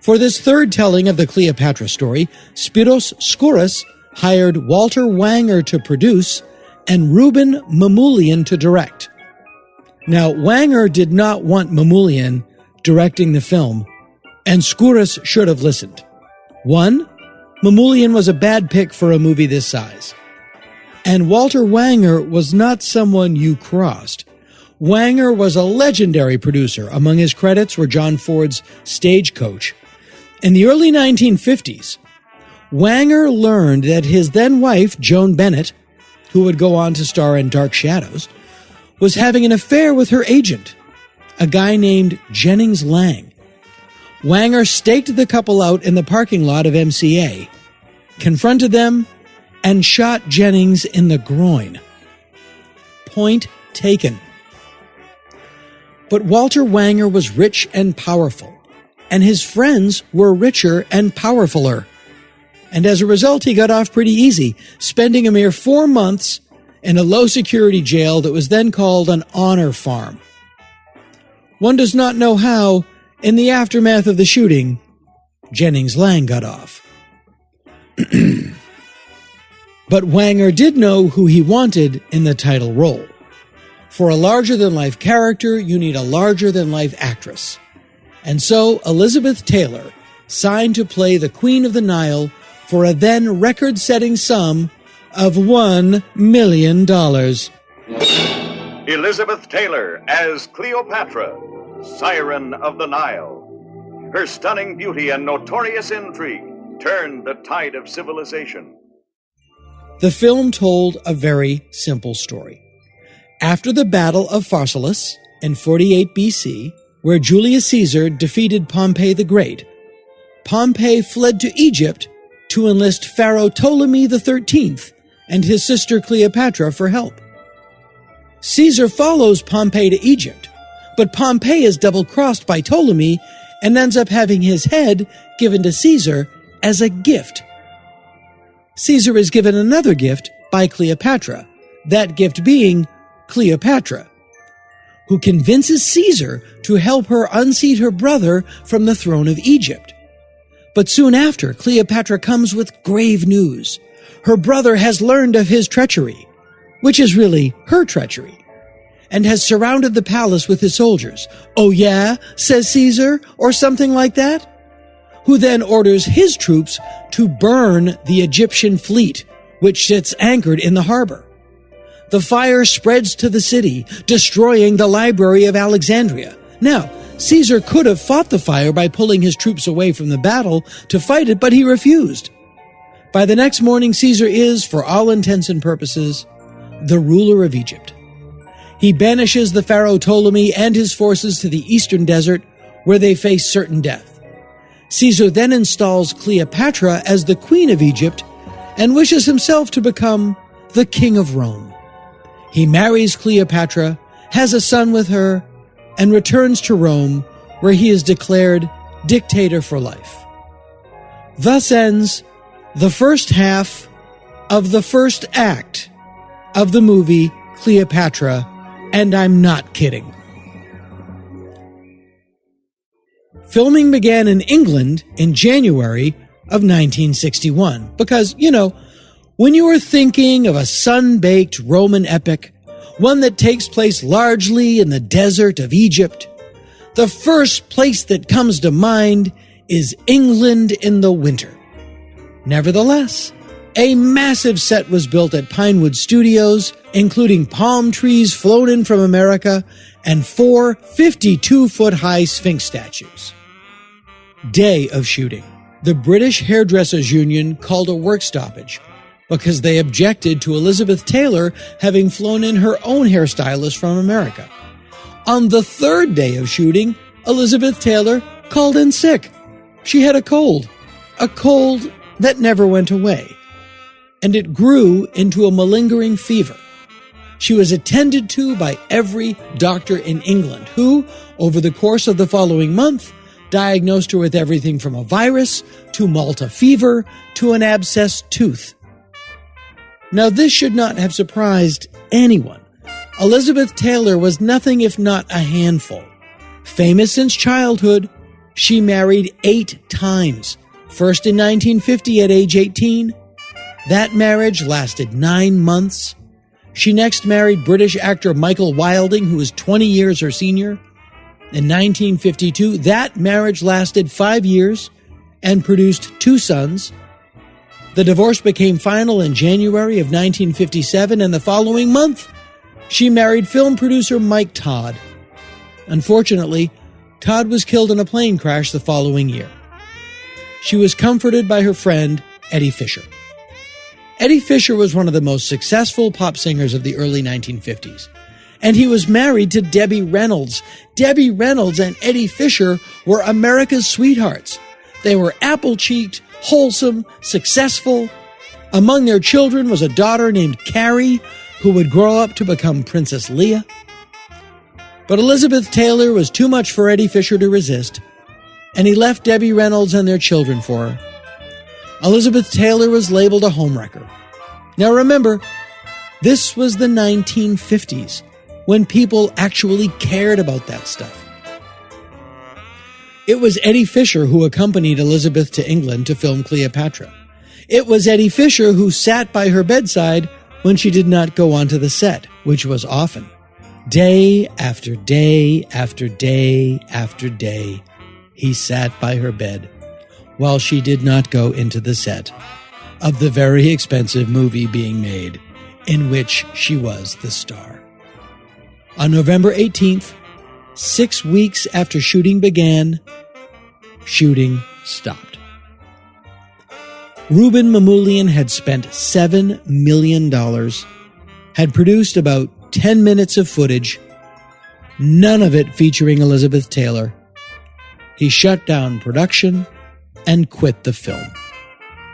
For this third telling of the Cleopatra story, Spiros Skouras hired Walter Wanger to produce and Ruben Mamoulian to direct. Now, Wanger did not want Mamoulian directing the film, and Skouras should have listened. 1, Mamoulian was a bad pick for a movie this size. And Walter Wanger was not someone you crossed. Wanger was a legendary producer. Among his credits were John Ford's Stagecoach. In the early 1950s, Wanger learned that his then-wife, Joan Bennett, who would go on to star in Dark Shadows, was having an affair with her agent, a guy named Jennings Lang. Wanger staked the couple out in the parking lot of MCA, confronted them, and shot Jennings in the groin. Point taken. But Walter Wanger was rich and powerful, and his friends were richer and powerfuler. And as a result, he got off pretty easy, spending a mere 4 months in a low-security jail that was then called an honor farm. One does not know how, in the aftermath of the shooting, Jennings Lang got off. But Wanger did know who he wanted in the title role. For a larger-than-life character, you need a larger-than-life actress. And so Elizabeth Taylor signed to play the Queen of the Nile for a then record-setting sum of $1 million. Elizabeth Taylor as Cleopatra, Siren of the Nile. Her stunning beauty and notorious intrigue turned the tide of civilization. The film told a very simple story. After the Battle of Pharsalus in 48 BC, where Julius Caesar defeated Pompey the Great, Pompey fled to Egypt to enlist Pharaoh Ptolemy XIII and his sister Cleopatra for help. Caesar follows Pompey to Egypt, but Pompey is double-crossed by Ptolemy and ends up having his head given to Caesar as a gift. Caesar is given another gift by Cleopatra, that gift being Cleopatra, who convinces Caesar to help her unseat her brother from the throne of Egypt. But soon after, Cleopatra comes with grave news. Her brother has learned of his treachery, which is really her treachery, and has surrounded the palace with his soldiers. "Oh yeah," says Caesar, or something like that, who then orders his troops to burn the Egyptian fleet, which sits anchored in the harbor. The fire spreads to the city, destroying the Library of Alexandria. Now, Caesar could have fought the fire by pulling his troops away from the battle to fight it, but he refused. By the next morning, Caesar is, for all intents and purposes, the ruler of Egypt. He banishes the pharaoh Ptolemy and his forces to the eastern desert, where they face certain death. Caesar then installs Cleopatra as the queen of Egypt and wishes himself to become the king of Rome. He marries Cleopatra, has a son with her, and returns to Rome, where he is declared dictator for life. Thus ends the first half of the first act of the movie Cleopatra, and I'm not kidding. Filming began in England in January of 1961 because, when you are thinking of a sun-baked Roman epic, one that takes place largely in the desert of Egypt, the first place that comes to mind is England in the winter. Nevertheless, a massive set was built at Pinewood Studios, including palm trees flown in from America and 4 52-foot-high Sphinx statues. Day of shooting. The British Hairdressers Union called a work stoppage because they objected to Elizabeth Taylor having flown in her own hairstylist from America. On the third day of shooting, Elizabeth Taylor called in sick. She had a cold that never went away, and it grew into a malingering fever. She was attended to by every doctor in England who, over the course of the following month, diagnosed her with everything from a virus to Malta fever to an abscessed tooth. Now, this should not have surprised anyone. Elizabeth Taylor was nothing if not a handful. Famous since childhood, she married 8 times. First in 1950 at age 18. That marriage lasted 9 months. She next married British actor Michael Wilding, who was 20 years her senior. In 1952, that marriage lasted 5 years and produced 2 sons. The divorce became final in January of 1957, and the following month, she married film producer Mike Todd. Unfortunately, Todd was killed in a plane crash the following year. She was comforted by her friend, Eddie Fisher. Eddie Fisher was one of the most successful pop singers of the early 1950s, and he was married to Debbie Reynolds. Debbie Reynolds and Eddie Fisher were America's sweethearts. They were apple-cheeked, wholesome, successful. Among their children was a daughter named Carrie, who would grow up to become Princess Leia. But Elizabeth Taylor was too much for Eddie Fisher to resist, and he left Debbie Reynolds and their children for her. Elizabeth Taylor was labeled a homewrecker. Now remember, this was the 1950s, when people actually cared about that stuff. It was Eddie Fisher who accompanied Elizabeth to England to film Cleopatra. It was Eddie Fisher who sat by her bedside when she did not go onto the set, which was often. Day after day after day after day, he sat by her bed while she did not go into the set of the very expensive movie being made in which she was the star. On November 18th, 6 weeks after shooting began, shooting stopped. Ruben Mamoulian had spent $7 million, had produced about 10 minutes of footage, none of it featuring Elizabeth Taylor. He shut down production and quit the film.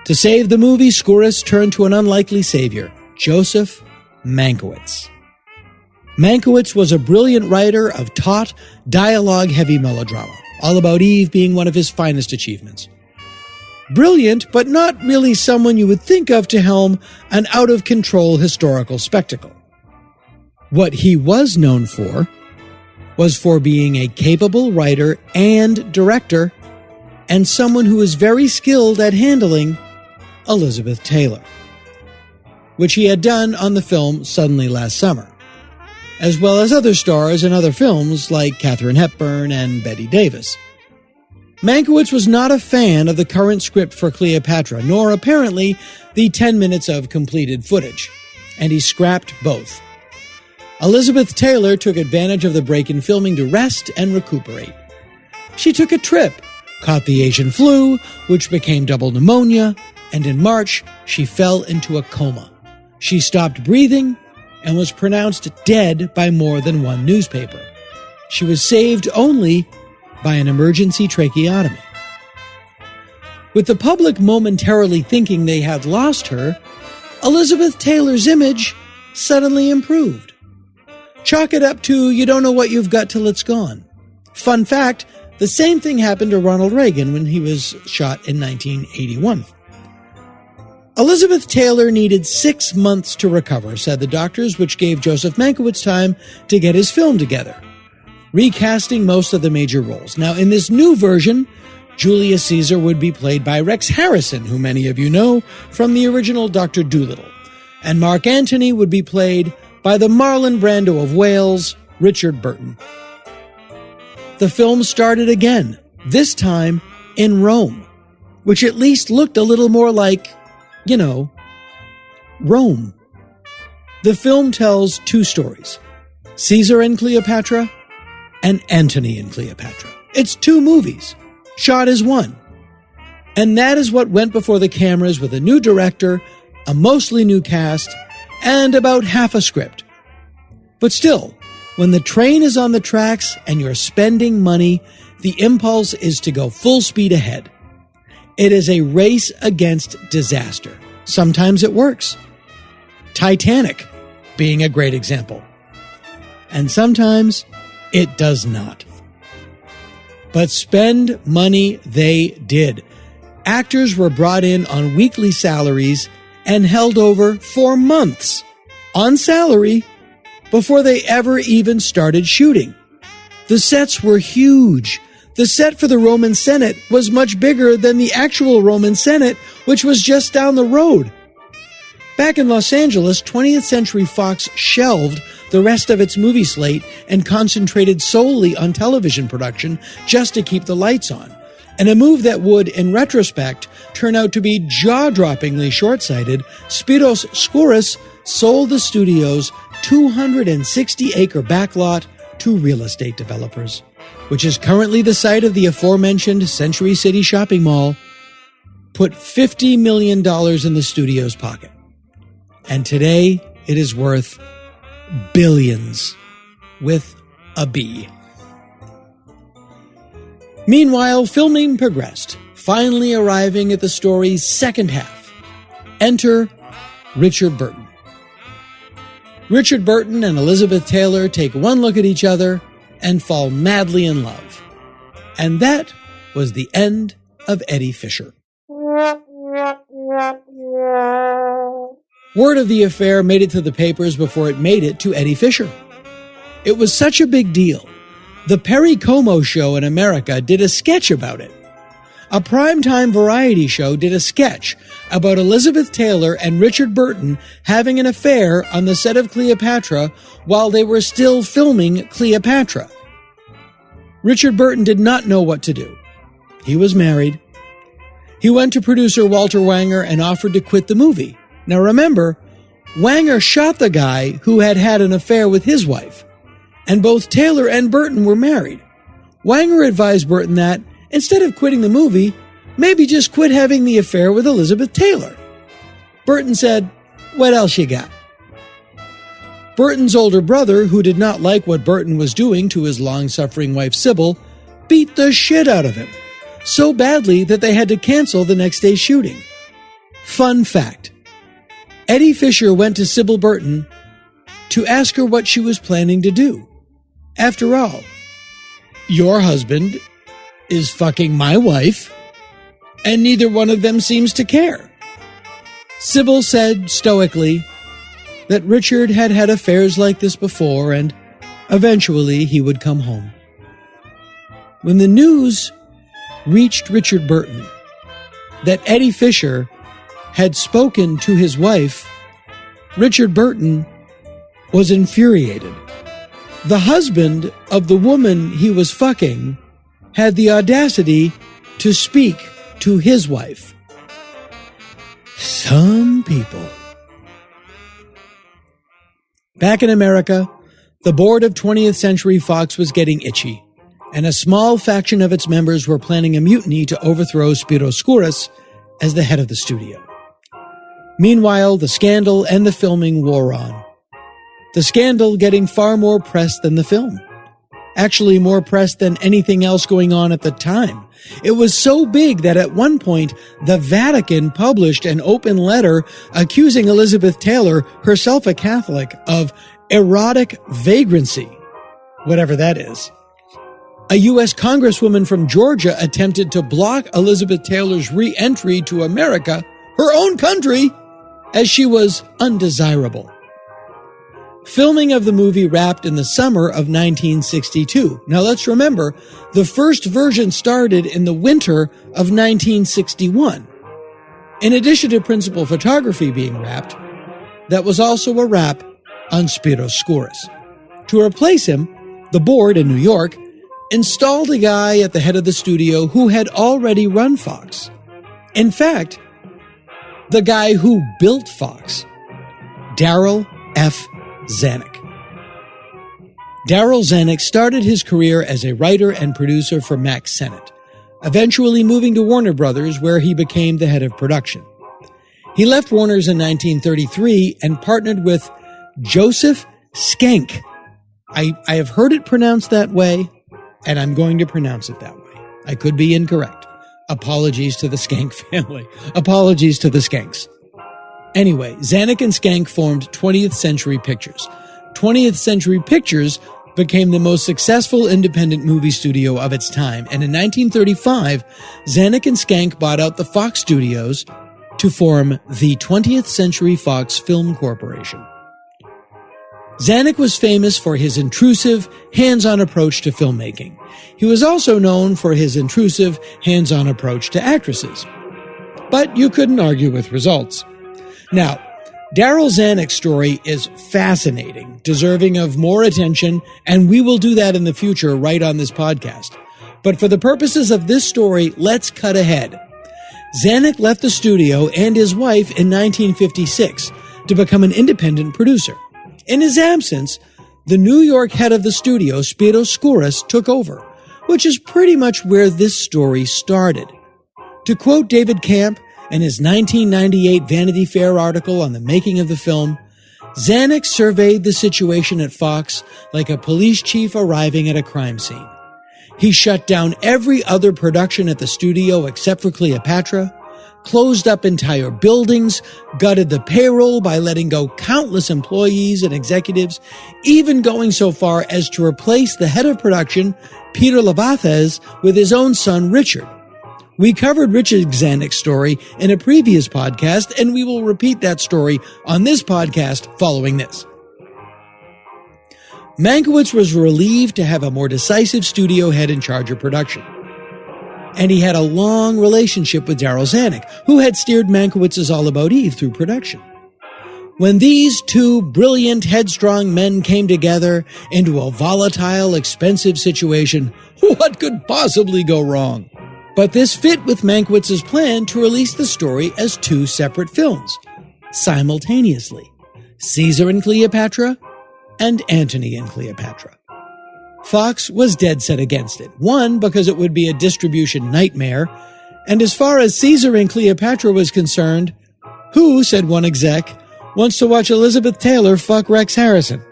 To save the movie, Skouras turned to an unlikely savior, Joseph Mankiewicz. Mankiewicz was a brilliant writer of taut, dialogue-heavy melodrama, All About Eve being one of his finest achievements. Brilliant, but not really someone you would think of to helm an out-of-control historical spectacle. What he was known for was for being a capable writer and director, and someone who was very skilled at handling Elizabeth Taylor, which he had done on the film Suddenly Last Summer, as well as other stars in other films like Katharine Hepburn and Bette Davis. Mankiewicz was not a fan of the current script for Cleopatra, nor apparently the 10 minutes of completed footage, and he scrapped both. Elizabeth Taylor took advantage of the break in filming to rest and recuperate. She took a trip, caught the Asian flu, which became double pneumonia, and in March, she fell into a coma. She stopped breathing and was pronounced dead by more than one newspaper. She was saved only by an emergency tracheotomy. With the public momentarily thinking they had lost her, Elizabeth Taylor's image suddenly improved. Chalk it up to you don't know what you've got till it's gone. Fun fact, the same thing happened to Ronald Reagan when he was shot in 1981. Elizabeth Taylor needed 6 months to recover, said the doctors, which gave Joseph Mankiewicz time to get his film together, recasting most of the major roles. Now, in this new version, Julius Caesar would be played by Rex Harrison, who many of you know from the original Dr. Dolittle, and Mark Antony would be played by the Marlon Brando of Wales, Richard Burton. The film started again, this time in Rome, which at least looked a little more like, Rome. The film tells 2 stories, Caesar and Cleopatra and Antony and Cleopatra. It's 2 movies, shot as one. And that is what went before the cameras with a new director, a mostly new cast, and about half a script. But still, when the train is on the tracks and you're spending money, the impulse is to go full speed ahead. It is a race against disaster. Sometimes it works. Titanic being a great example. And sometimes it does not. But spend money they did. Actors were brought in on weekly salaries, and held over for months on salary before they ever even started shooting. The sets were huge. The set for the Roman Senate was much bigger than the actual Roman Senate, which was just down the road. Back in Los Angeles, 20th Century Fox shelved the rest of its movie slate and concentrated solely on television production just to keep the lights on. And a move that would, in retrospect, turn out to be jaw-droppingly short-sighted, Spiros Skouras sold the studio's 260-acre backlot to real estate developers, which is currently the site of the aforementioned Century City shopping mall, put $50 million in the studio's pocket. And today, it is worth billions, with a B. Meanwhile, filming progressed, finally arriving at the story's second half. Enter Richard Burton. Richard Burton and Elizabeth Taylor take one look at each other and fall madly in love. And that was the end of Eddie Fisher. Word of the affair made it to the papers before it made it to Eddie Fisher. It was such a big deal. The Perry Como show in America did a sketch about it. A primetime variety show did a sketch about Elizabeth Taylor and Richard Burton having an affair on the set of Cleopatra while they were still filming Cleopatra. Richard Burton did not know what to do. He was married. He went to producer Walter Wanger and offered to quit the movie. Now remember, Wanger shot the guy who had had an affair with his wife, and both Taylor and Burton were married. Wanger advised Burton that, instead of quitting the movie, maybe just quit having the affair with Elizabeth Taylor. Burton said, "What else you got?" Burton's older brother, who did not like what Burton was doing to his long-suffering wife Sybil, beat the shit out of him, so badly that they had to cancel the next day's shooting. Fun fact: Eddie Fisher went to Sybil Burton to ask her what she was planning to do. After all, your husband is fucking my wife, and neither one of them seems to care. Sybil said stoically that Richard had had affairs like this before, and eventually he would come home. When the news reached Richard Burton that Eddie Fisher had spoken to his wife, Richard Burton was infuriated. The husband of the woman he was fucking had the audacity to speak to his wife. Some people. Back in America, the board of 20th Century Fox was getting itchy, and a small faction of its members were planning a mutiny to overthrow Spiros Skouras as the head of the studio. Meanwhile, the scandal and the filming wore on. The scandal getting far more press than the film. Actually, more press than anything else going on at the time. It was so big that at one point, the Vatican published an open letter accusing Elizabeth Taylor, herself a Catholic, of erotic vagrancy, whatever that is. A U.S. Congresswoman from Georgia attempted to block Elizabeth Taylor's re-entry to America, her own country, as she was undesirable. Filming of the movie wrapped in the summer of 1962. Now let's remember, the first version started in the winter of 1961. In addition to principal photography being wrapped, that was also a wrap on Spiros Skouras. To replace him, the board in New York installed a guy at the head of the studio who had already run Fox. In fact, the guy who built Fox, Darryl F. Zanuck. Darryl Zanuck started his career as a writer and producer for Max Sennett, eventually moving to Warner Brothers, where he became the head of production. He left Warner's in 1933 and partnered with Joseph Schenck. I have heard it pronounced that way, and I'm going to pronounce it that way. I could be incorrect. Apologies to the Schenck family. Apologies to the Schencks. Anyway, Zanuck and Schenck formed 20th Century Pictures. 20th Century Pictures became the most successful independent movie studio of its time, and in 1935, Zanuck and Schenck bought out the Fox Studios to form the 20th Century Fox Film Corporation. Zanuck was famous for his intrusive, hands-on approach to filmmaking. He was also known for his intrusive, hands-on approach to actresses. But you couldn't argue with results. Now, Darryl Zanuck's story is fascinating, deserving of more attention, and we will do that in the future right on this podcast. But for the purposes of this story, let's cut ahead. Zanuck left the studio and his wife in 1956 to become an independent producer. In his absence, the New York head of the studio, Spiro Skouras, took over, which is pretty much where this story started. To quote David Camp in his 1998 Vanity Fair article on the making of the film, Zanuck surveyed the situation at Fox like a police chief arriving at a crime scene. He shut down every other production at the studio except for Cleopatra, closed up entire buildings, gutted the payroll by letting go countless employees and executives, even going so far as to replace the head of production, Peter Levathes, with his own son, Richard. We covered Richard Zanuck's story in a previous podcast, and we will repeat that story on this podcast following this. Mankiewicz was relieved to have a more decisive studio head in charge of production. And he had a long relationship with Darryl Zanuck, who had steered Mankiewicz's All About Eve through production. When these two brilliant, headstrong men came together into a volatile, expensive situation, what could possibly go wrong? But this fit with Mankiewicz's plan to release the story as two separate films, simultaneously, Caesar and Cleopatra and Antony and Cleopatra. Fox was dead set against it. One, because it would be a distribution nightmare, and as far as Caesar and Cleopatra was concerned, who, said one exec, wants to watch Elizabeth Taylor fuck Rex Harrison?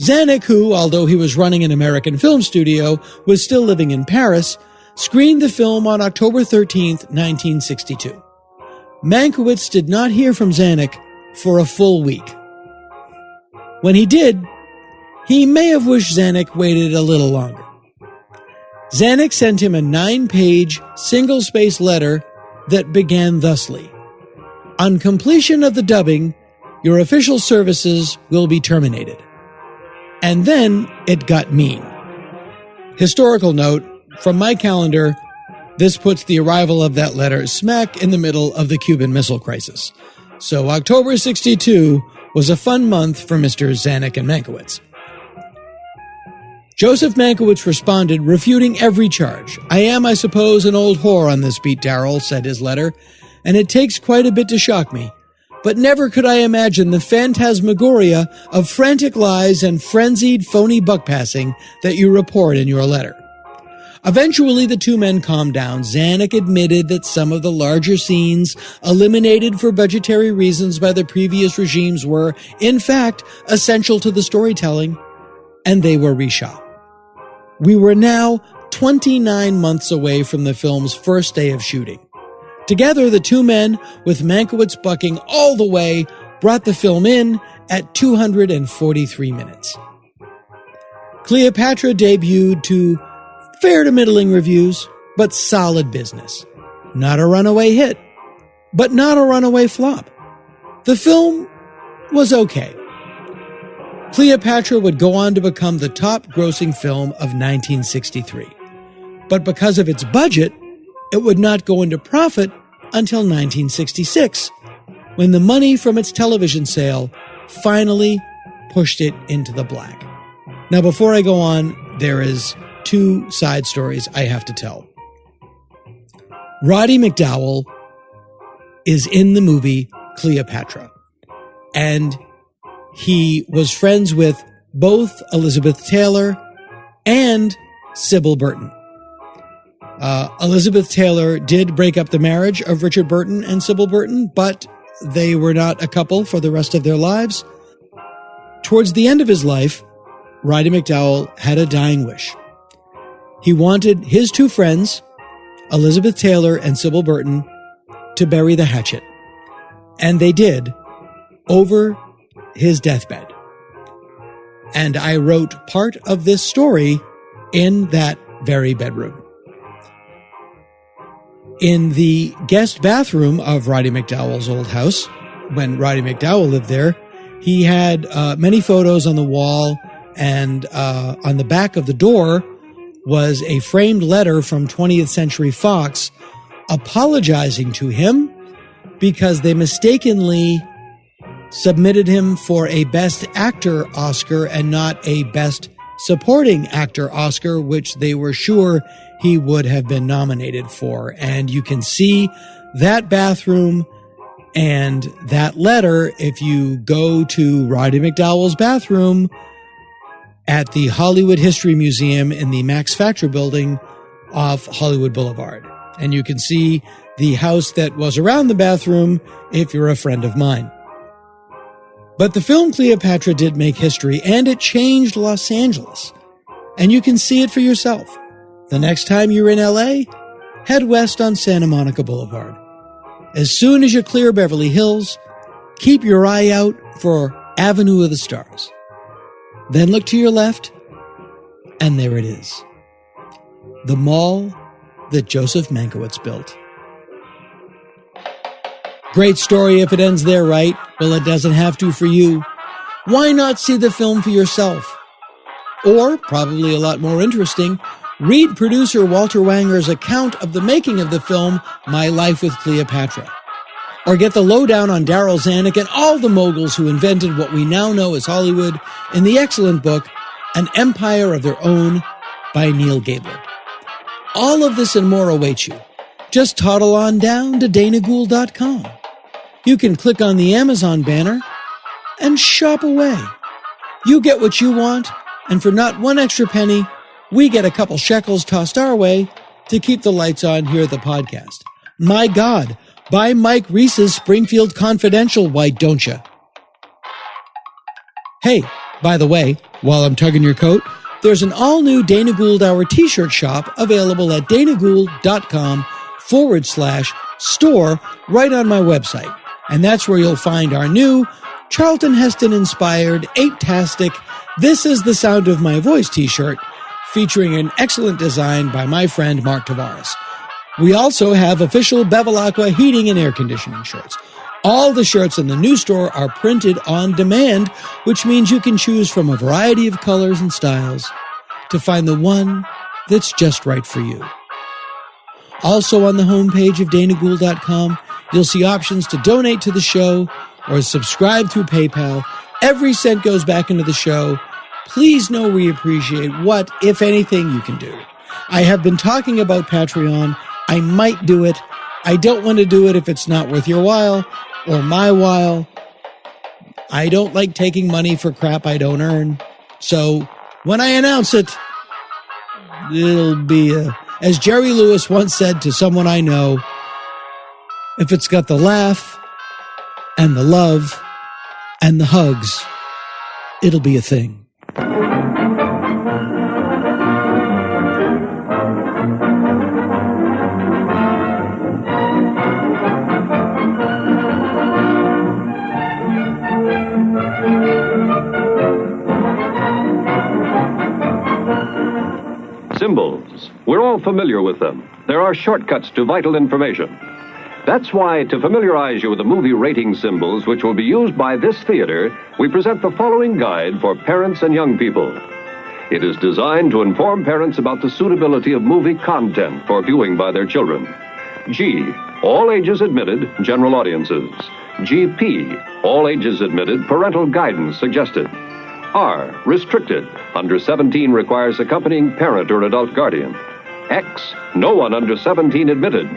Zanuck, who, although he was running an American film studio, was still living in Paris, screened the film on October 13th, 1962. Mankiewicz did not hear from Zanuck for a full week. When he did, he may have wished Zanuck waited a little longer. Zanuck sent him a 9-page, single-space letter that began thusly: "On completion of the dubbing, your official services will be terminated." And then it got mean. Historical note, from my calendar, this puts the arrival of that letter smack in the middle of the Cuban Missile Crisis. So October 62 was a fun month for Mr. Zanuck and Mankiewicz. Joseph Mankiewicz responded, refuting every charge. "I am, I suppose, an old whore on this beat, Darryl," said his letter, "and it takes quite a bit to shock me. But never could I imagine the phantasmagoria of frantic lies and frenzied phony buck-passing that you report in your letter." Eventually, the two men calmed down. Zanuck admitted that some of the larger scenes eliminated for budgetary reasons by the previous regimes were, in fact, essential to the storytelling, and they were reshot. We were now 29 months away from the film's first day of shooting. Together, the two men, with Mankiewicz bucking all the way, brought the film in at 243 minutes. Cleopatra debuted to fair to middling reviews, but solid business. Not a runaway hit, but not a runaway flop. The film was okay. Cleopatra would go on to become the top-grossing film of 1963. But because of its budget, it would not go into profit until 1966, when the money from its television sale finally pushed it into the black. Now, before I go on, there is two side stories I have to tell. Roddy McDowall is in the movie Cleopatra, and he was friends with both Elizabeth Taylor and Sybil Burton. Elizabeth Taylor did break up the marriage of Richard Burton and Sybil Burton, but they were not a couple for the rest of their lives. Towards the end of his life, Roddy McDowall had a dying wish. He wanted his two friends, Elizabeth Taylor and Sybil Burton, to bury the hatchet. And they did, over his deathbed. And I wrote part of this story in that very bedroom. In the guest bathroom of Roddy McDowall's old house, when Roddy McDowall lived there, he had many photos on the wall, and on the back of the door was a framed letter from 20th Century Fox apologizing to him because they mistakenly submitted him for a Best Actor Oscar and not a Best Supporting Actor Oscar, which they were sure he would have been nominated for. And you can see that bathroom and that letter if you go to Roddy McDowall's bathroom at the Hollywood History Museum in the Max Factor building off Hollywood Boulevard. And you can see the house that was around the bathroom if you're a friend of mine. But the film Cleopatra did make history, and it changed Los Angeles. And you can see it for yourself. The next time you're in LA, head west on Santa Monica Boulevard. As soon as you clear Beverly Hills, keep your eye out for Avenue of the Stars. Then look to your left, and there it is. The mall that Joseph Mankiewicz built. Great story if it ends there, right? Well, it doesn't have to for you. Why not see the film for yourself? Or, probably a lot more interesting, read producer Walter Wanger's account of the making of the film My Life with Cleopatra. Or get the lowdown on Darryl Zanuck and all the moguls who invented what we now know as Hollywood in the excellent book An Empire of Their Own by Neil Gabler. All of this and more awaits you. Just toddle on down to danagould.com. You can click on the Amazon banner and shop away. You get what you want, and for not one extra penny, we get a couple shekels tossed our way to keep the lights on here at the podcast. My God, buy Mike Reiss's Springfield Confidential, why don't you? Hey, by the way, while I'm tugging your coat, there's an all-new Dana Gould Hour t-shirt shop available at danagould.com/store right on my website. And that's where you'll find our new Charlton Heston-inspired, ape-tastic This Is the Sound of My Voice t-shirt featuring an excellent design by my friend Mark Tavares. We also have official Bevilacqua heating and air conditioning shirts. All the shirts in the new store are printed on demand, which means you can choose from a variety of colors and styles to find the one that's just right for you. Also on the homepage of danagould.com, you'll see options to donate to the show or subscribe through PayPal. Every cent goes back into the show. Please know we appreciate what, if anything, you can do. I have been talking about Patreon. I might do it. I don't want to do it if it's not worth your while or my while. I don't like taking money for crap I don't earn. So when I announce it, it'll be as Jerry Lewis once said to someone I know, if it's got the laugh and the love and the hugs, it'll be a thing. Symbols. We're all familiar with them. There are shortcuts to vital information. That's why, to familiarize you with the movie rating symbols which will be used by this theater, we present the following guide for parents and young people. It is designed to inform parents about the suitability of movie content for viewing by their children. G, all ages admitted, general audiences. GP, all ages admitted, parental guidance suggested. R, restricted, under 17 requires accompanying parent or adult guardian. X, no one under 17 admitted.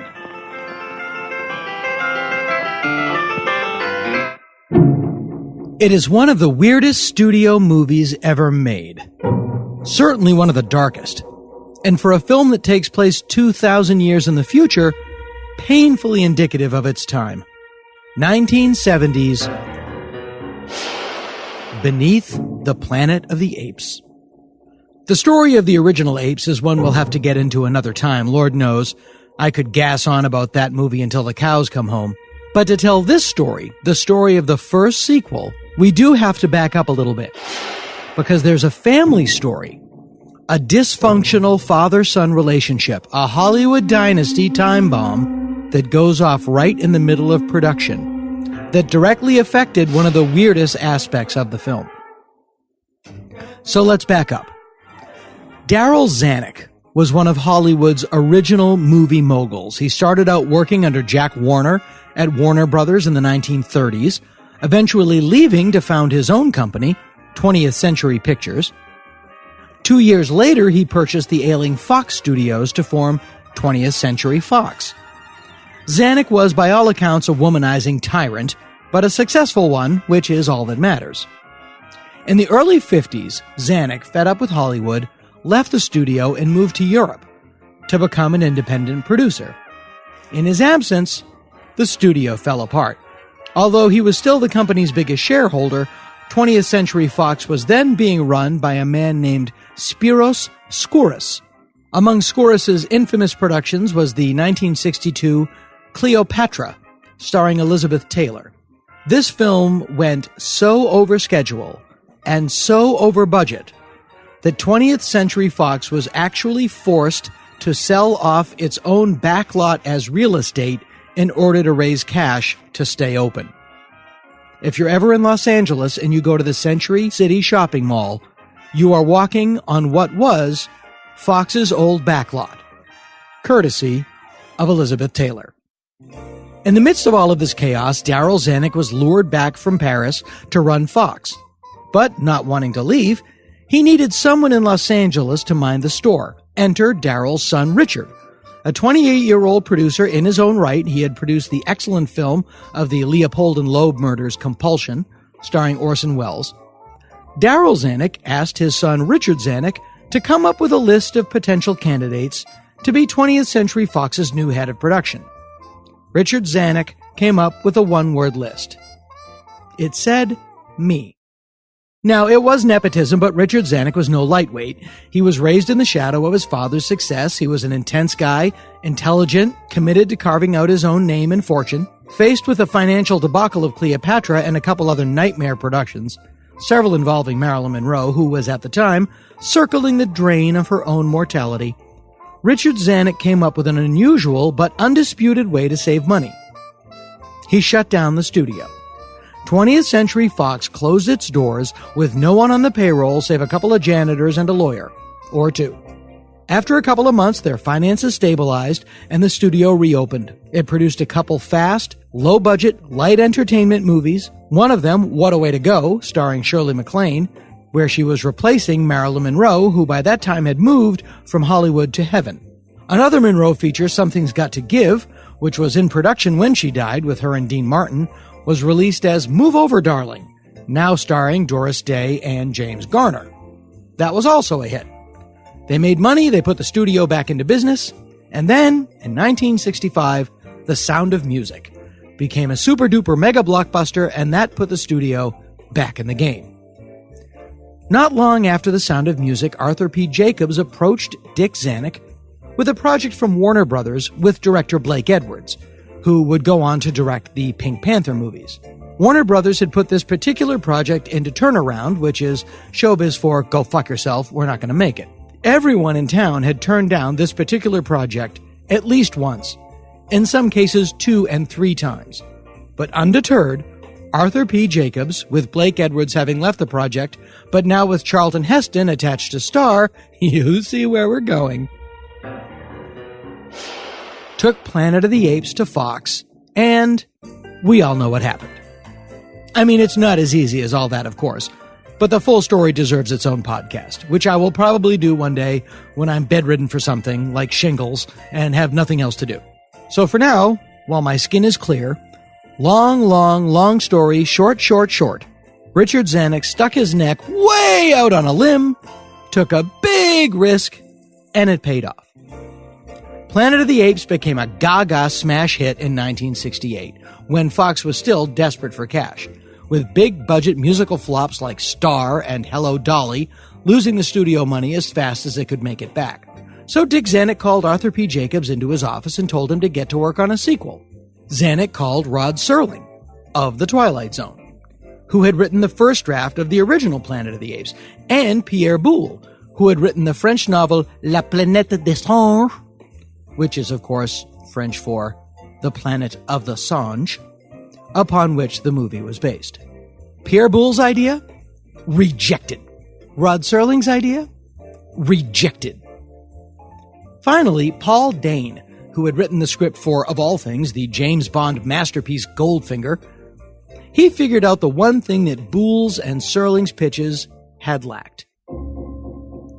It is one of the weirdest studio movies ever made. Certainly one of the darkest. And for a film that takes place 2,000 years in the future, painfully indicative of its time. 1970s, Beneath the Planet of the Apes. The story of the original Apes is one we'll have to get into another time. Lord knows, I could gas on about that movie until the cows come home. But to tell this story, the story of the first sequel, we do have to back up a little bit. Because there's a family story a dysfunctional father-son relationship, a Hollywood dynasty time bomb that goes off right in the middle of production that directly affected one of the weirdest aspects of the film. So let's back up. Darryl Zanuck was one of Hollywood's original movie moguls. He started out working under Jack Warner at Warner Brothers in the 1930s, eventually leaving to found his own company, 20th Century Pictures. 2 years later, he purchased the ailing Fox Studios to form 20th Century Fox. Zanuck was, by all accounts, a womanizing tyrant, but a successful one, which is all that matters. In the early 50s, Zanuck, fed up with Hollywood, left the studio and moved to Europe to become an independent producer. In his absence, the studio fell apart. Although he was still the company's biggest shareholder, 20th Century Fox was then being run by a man named Spiros Skouras. Among Skouras's infamous productions was the 1962 Cleopatra, starring Elizabeth Taylor. This film went so over schedule and so over budget that 20th Century Fox was actually forced to sell off its own backlot as real estate in order to raise cash to stay open. If you're ever in Los Angeles and you go to the Century City Shopping Mall, you are walking on what was Fox's old backlot, courtesy of Elizabeth Taylor. In the midst of all of this chaos, Darryl Zanuck was lured back from Paris to run Fox. But not wanting to leave, he needed someone in Los Angeles to mind the store. Enter Darryl's son Richard. A 28-year-old producer in his own right, he had produced the excellent film of the Leopold and Loeb murders, Compulsion, starring Orson Welles. Darryl Zanuck asked his son Richard Zanuck to come up with a list of potential candidates to be 20th Century Fox's new head of production. Richard Zanuck came up with a one-word list. It said, me. Now, it was nepotism, but Richard Zanuck was no lightweight. He was raised in the shadow of his father's success. He was an intense guy, intelligent, committed to carving out his own name and fortune. Faced with the financial debacle of Cleopatra and a couple other nightmare productions, several involving Marilyn Monroe, who was at the time circling the drain of her own mortality, Richard Zanuck came up with an unusual but undisputed way to save money. He shut down the studio. 20th Century Fox closed its doors with no one on the payroll save a couple of janitors and a lawyer, or two. After a couple of months, their finances stabilized and the studio reopened. It produced a couple fast, low-budget, light entertainment movies. One of them, What a Way to Go, starring Shirley MacLaine, where she was replacing Marilyn Monroe, who by that time had moved from Hollywood to heaven. Another Monroe feature, Something's Got to Give, which was in production when she died with her and Dean Martin, was released as Move Over, Darling, now starring Doris Day and James Garner. That was also a hit. They made money, they put the studio back into business, and then, in 1965, The Sound of Music became a super-duper mega blockbuster, and that put the studio back in the game. Not long after The Sound of Music, Arthur P. Jacobs approached Dick Zanuck with a project from Warner Brothers with director Blake Edwards, who would go on to direct the Pink Panther movies. Warner Brothers had put this particular project into turnaround, which is showbiz for go fuck yourself, we're not going to make it. Everyone in town had turned down this particular project at least once, in some cases 2 and 3 times. But undeterred, Arthur P. Jacobs, with Blake Edwards having left the project, but now with Charlton Heston attached to star, you see where we're going, took Planet of the Apes to Fox, and we all know what happened. I mean, it's not as easy as all that, of course, but the full story deserves its own podcast, which I will probably do one day when I'm bedridden for something like shingles and have nothing else to do. So for now, while my skin is clear, long story short, Richard Zanuck stuck his neck way out on a limb, took a big risk, and it paid off. Planet of the Apes became a gaga smash hit in 1968, when Fox was still desperate for cash, with big-budget musical flops like Star and Hello, Dolly, losing the studio money as fast as it could make it back. So Dick Zanuck called Arthur P. Jacobs into his office and told him to get to work on a sequel. Zanuck called Rod Serling, of The Twilight Zone, who had written the first draft of the original Planet of the Apes, and Pierre Boulle, who had written the French novel La Planète des Singes, which is, of course, French for The Planet of the Singe, upon which the movie was based. Pierre Boulle's idea? Rejected. Rod Serling's idea? Rejected. Finally, Paul Dane, who had written the script for, of all things, the James Bond masterpiece Goldfinger, he figured out the one thing that Boulle's and Serling's pitches had lacked.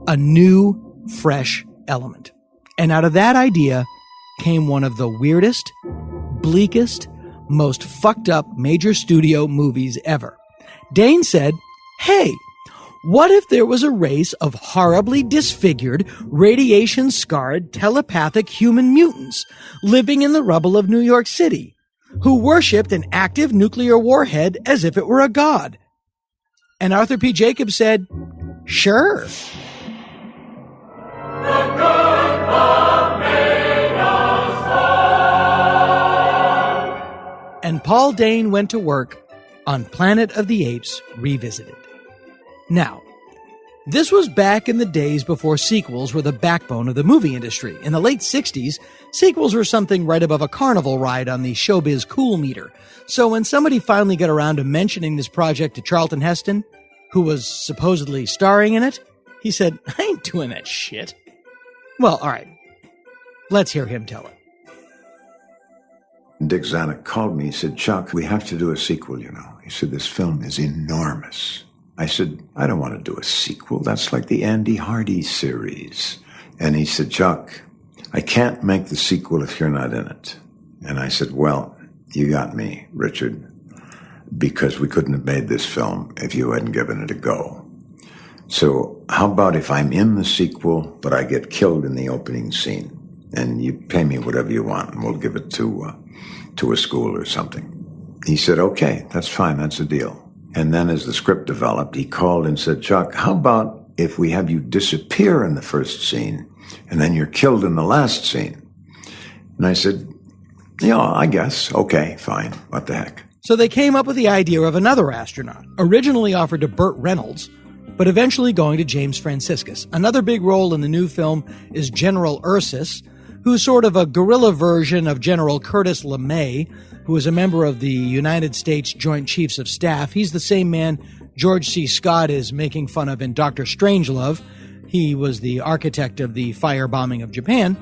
A new, fresh element. And out of that idea came one of the weirdest, bleakest, most fucked up major studio movies ever. Dane said, hey, what if there was a race of horribly disfigured, radiation-scarred, telepathic human mutants living in the rubble of New York City who worshipped an active nuclear warhead as if it were a god? And Arthur P. Jacobs said, sure. And Paul Dane went to work on Planet of the Apes Revisited. Now, this was back in the days before sequels were the backbone of the movie industry. In the late 60s, sequels were something right above a carnival ride on the showbiz cool meter. So when somebody finally got around to mentioning this project to Charlton Heston, who was supposedly starring in it, he said, I ain't doing that shit. Well, all right. Let's hear him tell it. Dick Zanuck called me. He said, Chuck, we have to do a sequel, you know. He said, this film is enormous. I said, I don't want to do a sequel. That's like the Andy Hardy series. And he said, Chuck, I can't make the sequel if you're not in it. And I said, well, you got me, Richard, because we couldn't have made this film if you hadn't given it a go. So how about if I'm in the sequel, but I get killed in the opening scene? And you pay me whatever you want, and we'll give it to a school or something. He said, okay, that's fine, that's a deal. And then as the script developed, he called and said, Chuck, how about if we have you disappear in the first scene, and then you're killed in the last scene? And I said, yeah, I guess. Okay, fine. What the heck? So they came up with the idea of another astronaut, originally offered to Burt Reynolds, but eventually going to James Franciscus. Another big role in the new film is General Ursus, who's sort of a guerrilla version of General Curtis LeMay, who is a member of the United States Joint Chiefs of Staff. He's the same man George C. Scott is making fun of in Dr. Strangelove. He was the architect of the firebombing of Japan.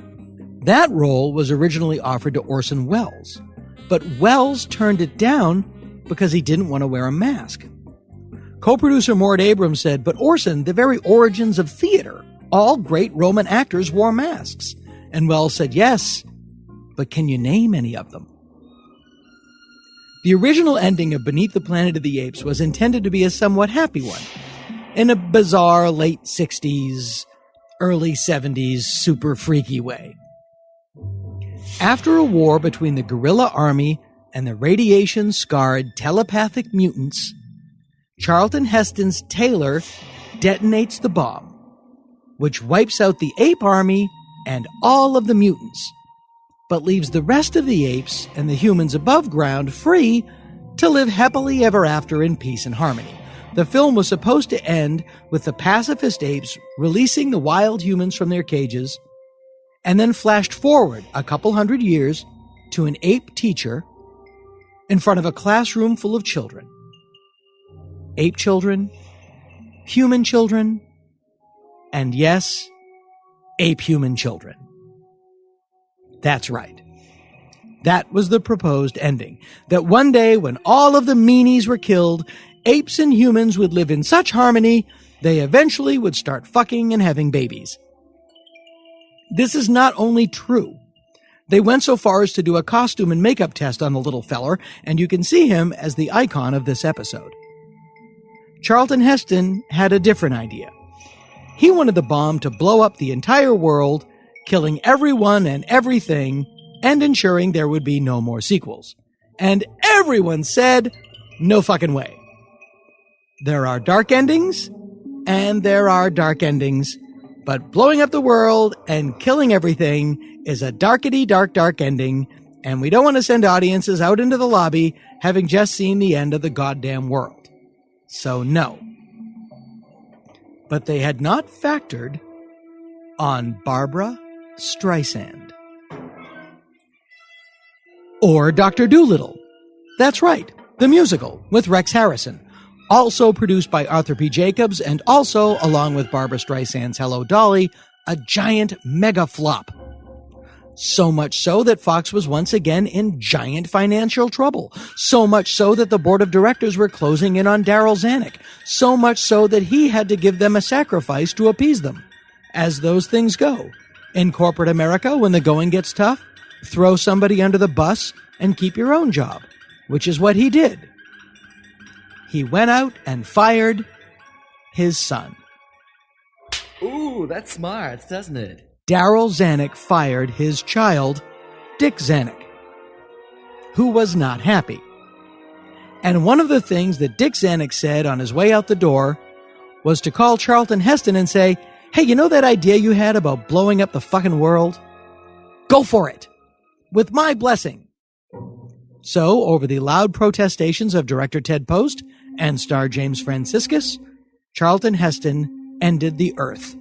That role was originally offered to Orson Welles, but Welles turned it down because he didn't want to wear a mask. Co-producer Mort Abrams said, but Orson, the very origins of theater, all great Roman actors wore masks. And Welles said, yes, but can you name any of them? The original ending of Beneath the Planet of the Apes was intended to be a somewhat happy one, in a bizarre late 60s, early 70s, super freaky way. After a war between the guerrilla army and the radiation-scarred telepathic mutants, Charlton Heston's tailor detonates the bomb, which wipes out the ape army and all of the mutants, but leaves the rest of the apes and the humans above ground free to live happily ever after in peace and harmony. The film was supposed to end with the pacifist apes releasing the wild humans from their cages, and then flashed forward a couple hundred years to an ape teacher in front of a classroom full of children. Ape children, human children, and yes, ape-human children. That's right. That was the proposed ending. That one day when all of the meanies were killed, apes and humans would live in such harmony, they eventually would start fucking and having babies. This is not only true. They went so far as to do a costume and makeup test on the little feller, and you can see him as the icon of this episode. Charlton Heston had a different idea. He wanted the bomb to blow up the entire world, killing everyone and everything, and ensuring there would be no more sequels. And everyone said, no fucking way. There are dark endings, and there are dark endings, but blowing up the world and killing everything is a darkety dark ending, and we don't want to send audiences out into the lobby having just seen the end of the goddamn world. So no. But they had not factored on Barbra Streisand. Or Dr. Dolittle. That's right, the musical with Rex Harrison. Also produced by Arthur P. Jacobs and also, along with Barbra Streisand's Hello, Dolly, a giant mega flop. So much so that Fox was once again in giant financial trouble. So much so that the board of directors were closing in on Daryl Zanuck. So much so that he had to give them a sacrifice to appease them. As those things go. In corporate America, when the going gets tough, throw somebody under the bus and keep your own job. Which is what he did. He went out and fired his son. Ooh, that's smart, doesn't it? Daryl Zanuck fired his child, Dick Zanuck, who was not happy. And one of the things that Dick Zanuck said on his way out the door was to call Charlton Heston and say, hey, you know that idea you had about blowing up the fucking world? Go for it, with my blessing. So, over the loud protestations of director Ted Post and star James Franciscus, Charlton Heston ended the Earth.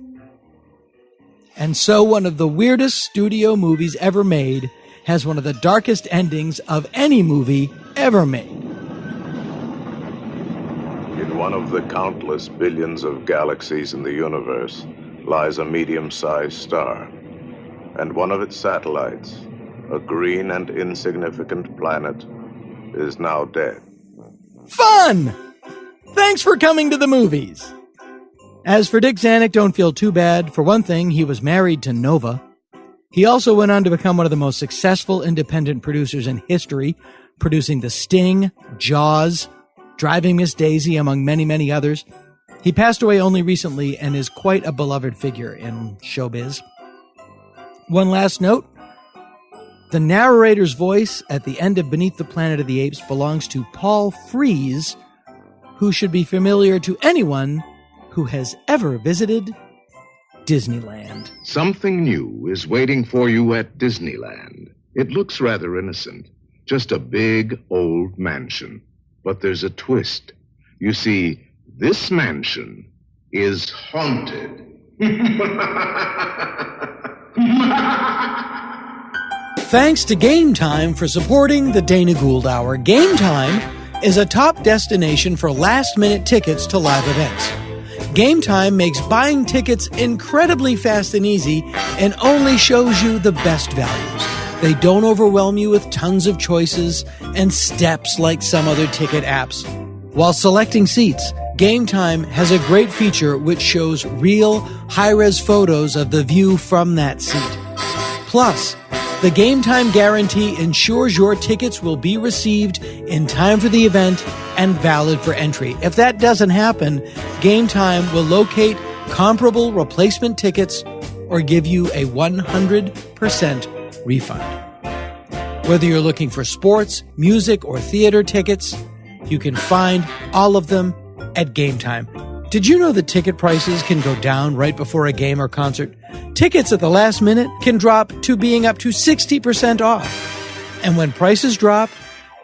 And so one of the weirdest studio movies ever made has one of the darkest endings of any movie ever made. In one of the countless billions of galaxies in the universe lies a medium-sized star, and one of its satellites, a green and insignificant planet, is now dead. Fun! Thanks for coming to the movies. As for Dick Zanuck, don't feel too bad. For one thing, he was married to Nova. He also went on to become one of the most successful independent producers in history, producing The Sting, Jaws, Driving Miss Daisy, among many, many others. He passed away only recently and is quite a beloved figure in showbiz. One last note. The narrator's voice at the end of Beneath the Planet of the Apes belongs to Paul Frees, who should be familiar to anyone who has ever visited Disneyland. Something new is waiting for you at Disneyland. It looks rather innocent, just a big old mansion. But there's a twist. You see, this mansion is haunted. Thanks to Game Time for supporting the Dana Gould Hour. Game Time is a top destination for last-minute tickets to live events. Game Time makes buying tickets incredibly fast and easy and only shows you the best values. They don't overwhelm you with tons of choices and steps like some other ticket apps. While selecting seats, Game Time has a great feature which shows real, high-res photos of the view from that seat. Plus, the Game Time guarantee ensures your tickets will be received in time for the event and valid for entry. If that doesn't happen, Game Time will locate comparable replacement tickets or give you a 100% refund. Whether you're looking for sports, music, or theater tickets, you can find all of them at Game Time. Did you know that ticket prices can go down right before a game or concert? Tickets at the last minute can drop to being up to 60% off. And when prices drop,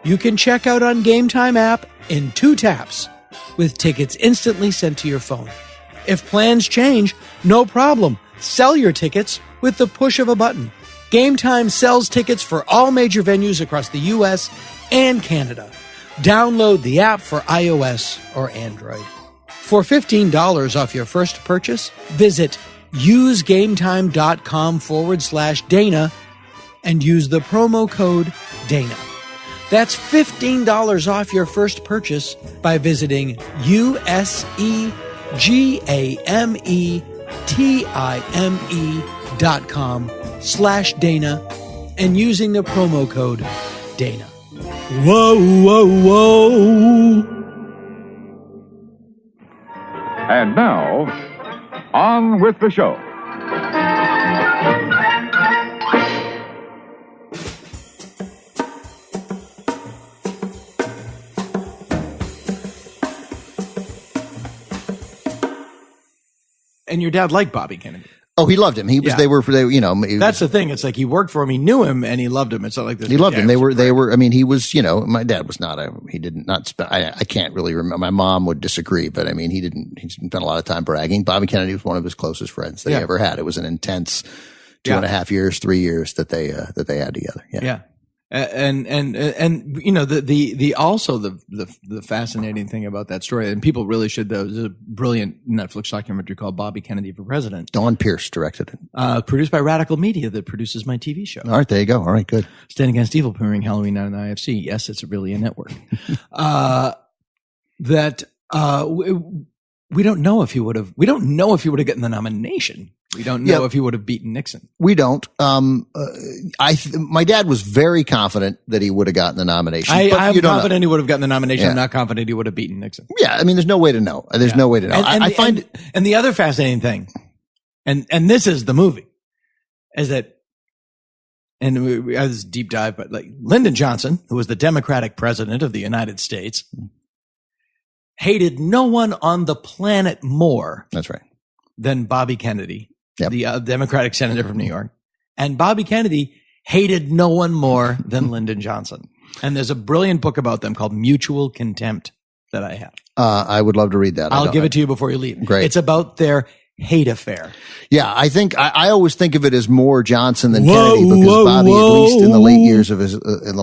you can check out on Game Time app in 2 taps with tickets instantly sent to your phone. If plans change, no problem. Sell your tickets with the push of a button. Game Time sells tickets for all major venues across the U.S. and Canada. Download the app for iOS or Android. For $15 off your first purchase, visit usegametime.com/Dana and use the promo code Dana. That's $15 off your first purchase by visiting usegametime.com/Dana and using the promo code Dana. Whoa, whoa, whoa. And now, on with the show. And your dad liked Bobby Kennedy. Oh, he loved him. He was. Yeah. They were. That's the thing. It's like he worked for him. He knew him, and he loved him. It's not like this. He loved him. They were. I mean, he was. My dad was not. He did not. I can't really remember. My mom would disagree, but I mean, he didn't. He spent a lot of time bragging. Bobby Kennedy was one of his closest friends that he ever had. It was an intense 2.5 years, 3 years that they had together. Yeah. And the fascinating thing about that story, and people really should, there's a brilliant Netflix documentary called Bobby Kennedy for President. Don Pierce directed it. Produced by Radical Media that produces my TV show. All right, there you go. All right, good. Stand Against Evil, premiering Halloween night on the IFC. Yes, it's really a network. We don't know if he would have gotten the nomination. We don't know if he would have beaten Nixon. We don't. My dad was very confident that he would have gotten the nomination. I'm confident he would have gotten the nomination. Yeah. I'm not confident he would have beaten Nixon. Yeah, I mean, there's no way to know. There's no way to know. And the other fascinating thing, and this is the movie, is that, and we had this deep dive, but like Lyndon Johnson, who was the Democratic president of the United States, hated no one on the planet more. That's right. Than Bobby Kennedy. The Democratic senator from New York. And Bobby Kennedy hated no one more than Lyndon Johnson. And there's a brilliant book about them called Mutual Contempt that I have. I would love to read that. I'll give it to you before you leave. Great. It's about their hate affair. Yeah, I think I always think of it as more Johnson than Kennedy because Bobby, at least in the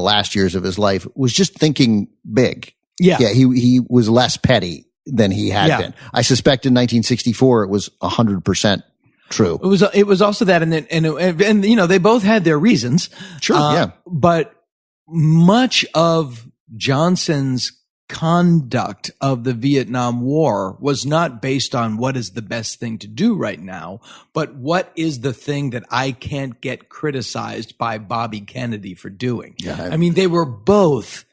last years of his life, was just thinking big. Yeah. Yeah, he was less petty than he had been. I suspect in 1964 it was 100% true. It was also that, and they both had their reasons. Sure, but much of Johnson's conduct of the Vietnam War was not based on what is the best thing to do right now, but what is the thing that I can't get criticized by Bobby Kennedy for doing. Yeah, I mean, they were both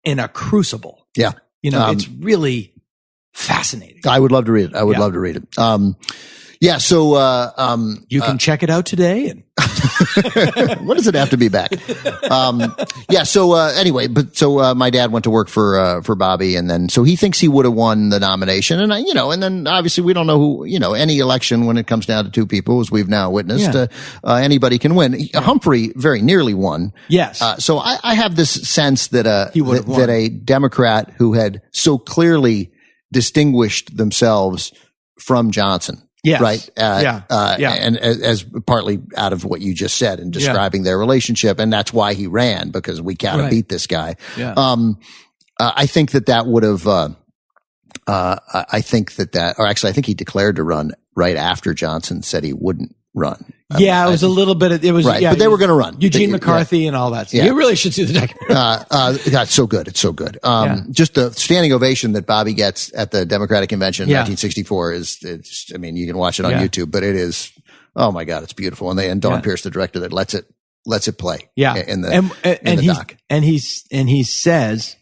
in a crucible. Yeah. It's really fascinating. I would love to read it. I would love to read it. So you can check it out today. And when does it have to be back? Anyway, my dad went to work for Bobby, and then so he thinks he would have won the nomination, and and then obviously we don't know who, any election when it comes down to two people, as we've now witnessed, anybody can win. Humphrey very nearly won. Yes. So I have this sense that he would have won. that a Democrat who had so clearly distinguished themselves from Johnson. Yes. Right. And as partly out of what you just said in describing their relationship. And that's why he ran, because we gotta beat this guy. Yeah. I think that would have, I think he declared to run right after Johnson said he wouldn't run. It was a little bit. It was right, but they were going to run. Eugene McCarthy and all that. So you really should see the documentary. It's so good. It's so good. Just the standing ovation that Bobby gets at the Democratic Convention in 1964 is. I mean, you can watch it on YouTube, but it is. Oh my God, it's beautiful. And Don Pierce, the director, that lets it play. Yeah, in the doc. And he says.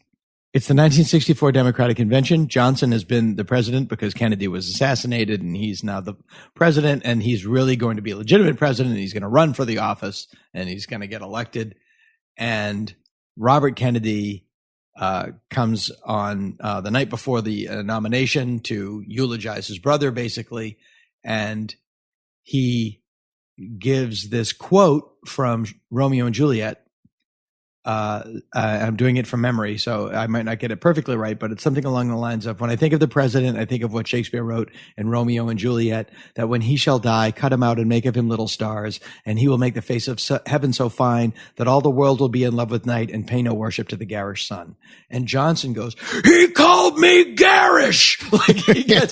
It's the 1964 Democratic Convention. Johnson has been the president because Kennedy was assassinated, and he's now the president, and he's really going to be a legitimate president, and he's going to run for the office, and he's going to get elected. And Robert Kennedy comes on the night before the nomination to eulogize his brother, basically, and he gives this quote from Romeo and Juliet. I'm doing it from memory, so I might not get it perfectly right, but it's something along the lines of, when I think of the president, I think of what Shakespeare wrote in Romeo and Juliet, that when he shall die, cut him out and make of him little stars, and he will make the face of heaven so fine that all the world will be in love with night and pay no worship to the garish sun. And Johnson goes, he called me garish! Like he gets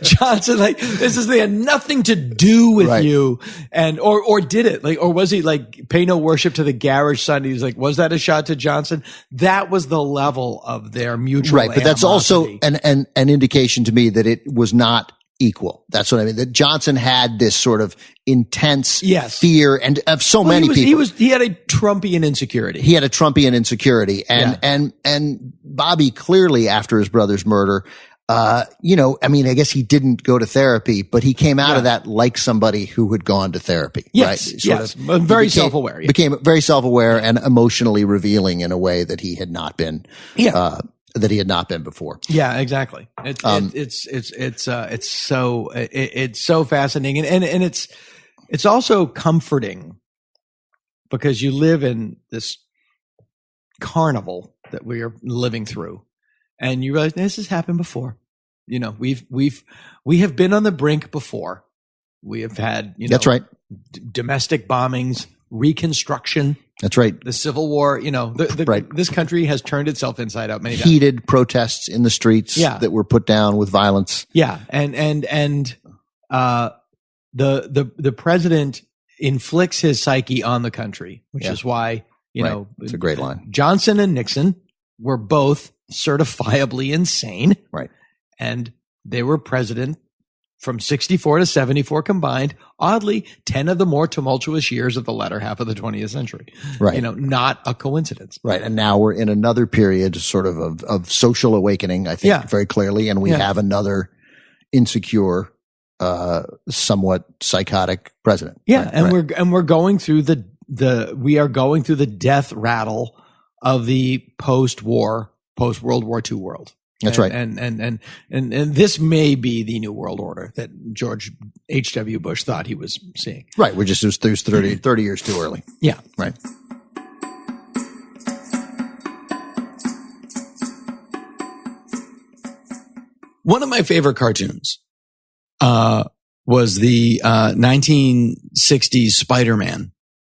Johnson, like, they had nothing to do with you. And, or did it? Like, or was he like, pay no worship to the garish sun? He's like, was that a shot to Johnson? That was the level of their mutual right, but that's also an indication to me that it was not equal. That's what I mean. That Johnson had this sort of intense fear and of many people. He had a Trumpian insecurity. And Bobby clearly, after his brother's murder, I guess he didn't go to therapy, but he came out of that like somebody who had gone to therapy. Yes, right? Very self-aware. Became very self-aware and emotionally revealing in a way that he had not been that he had not been before. Yeah, exactly. It's so fascinating, and it's also comforting because you live in this carnival that we are living through, and you realize this has happened before. You know, we have been on the brink before. We have had, that's right, domestic bombings, Reconstruction. That's right. The Civil War. You know, this country has turned itself inside out many times. Heated protests in the streets that were put down with violence. Yeah, and the president inflicts his psyche on the country, which is why you know it's a great line. Johnson and Nixon were both certifiably insane, right? And they were president from 64 to 74 combined. Oddly, 10 of the more tumultuous years of the latter half of the 20th century. Right. You know, not a coincidence. Right. And now we're in another period sort of social awakening, I think, very clearly. And we have another insecure, somewhat psychotic president. Yeah. And we're going through we are going through the death rattle of the post-World War II world. That's right. And this may be the new world order that George H.W. Bush thought he was seeing. Right. It was 30 years too early. Yeah. Right. One of my favorite cartoons was the 1960s Spider-Man.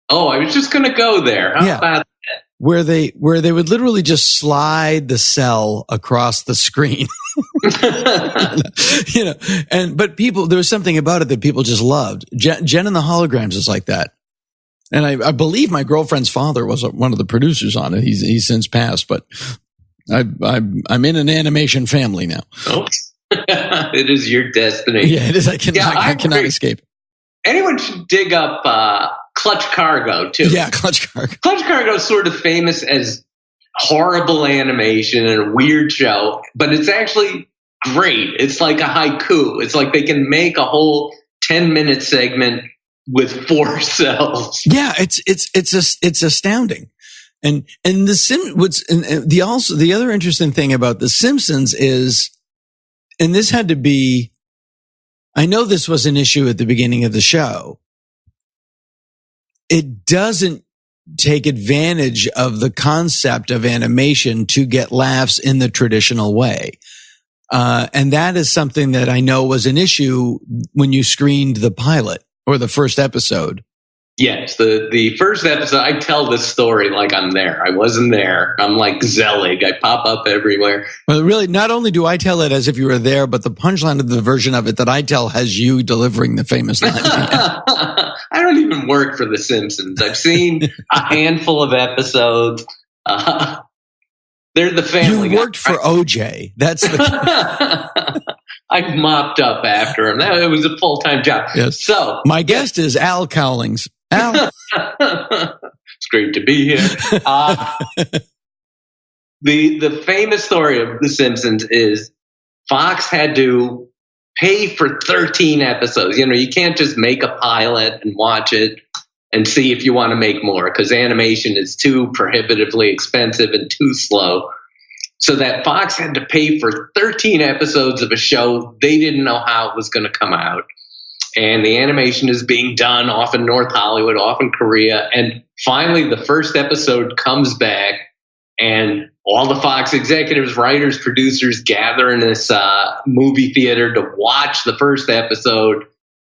Oh, I was just going to go there. How about that? Where they would literally just slide the cell across the screen. You know, but there was something about it that people just loved. Jen and the Holograms is like that. And I believe my girlfriend's father was one of the producers on it. He's since passed, but I'm in an animation family now. Oh, it is your destiny. Yeah, it is. I cannot escape. Anyone should dig up Clutch Cargo too. Yeah, Clutch Cargo. Clutch Cargo is sort of famous as horrible animation and a weird show, but it's actually great. It's like a haiku. It's like they can make a whole 10-minute segment with 4 cells. Yeah, it's astounding. And the other interesting thing about The Simpsons is, and this had to be, I know this was an issue at the beginning of the show. It doesn't take advantage of the concept of animation to get laughs in the traditional way. And that is something that I know was an issue when you screened the pilot or the first episode. Yes, the first episode, I tell this story like I'm there. I wasn't there. I'm like Zelig. I pop up everywhere. Well, really, not only do I tell it as if you were there, but the punchline of the version of it that I tell has you delivering the famous line. I don't even work for The Simpsons. I've seen a handful of episodes. They're the family. You worked for OJ. That's the. I mopped up after him. It was a full-time job. Yes. So my guest is Al Cowlings. Al. It's great to be here. The famous story of The Simpsons is Fox had to pay for 13 episodes. You know, you can't just make a pilot and watch it and see if you want to make more because animation is too prohibitively expensive and too slow. So that Fox had to pay for 13 episodes of a show they didn't know how it was going to come out. And the animation is being done off in North Hollywood, off in Korea. And finally, the first episode comes back and all the Fox executives, writers, producers gather in this movie theater to watch the first episode.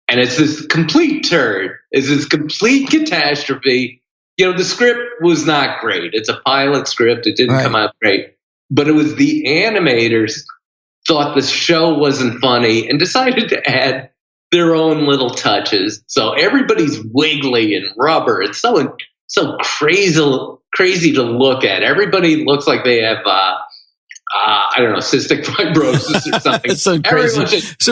And it's this complete turd. It's this complete catastrophe. You know, the script was not great. It's a pilot script. It didn't come out great. But it was the animators thought the show wasn't funny and decided to add their own little touches. So everybody's wiggly and rubber. It's so crazy to look at. Everybody looks like they have I don't know, cystic fibrosis or something. some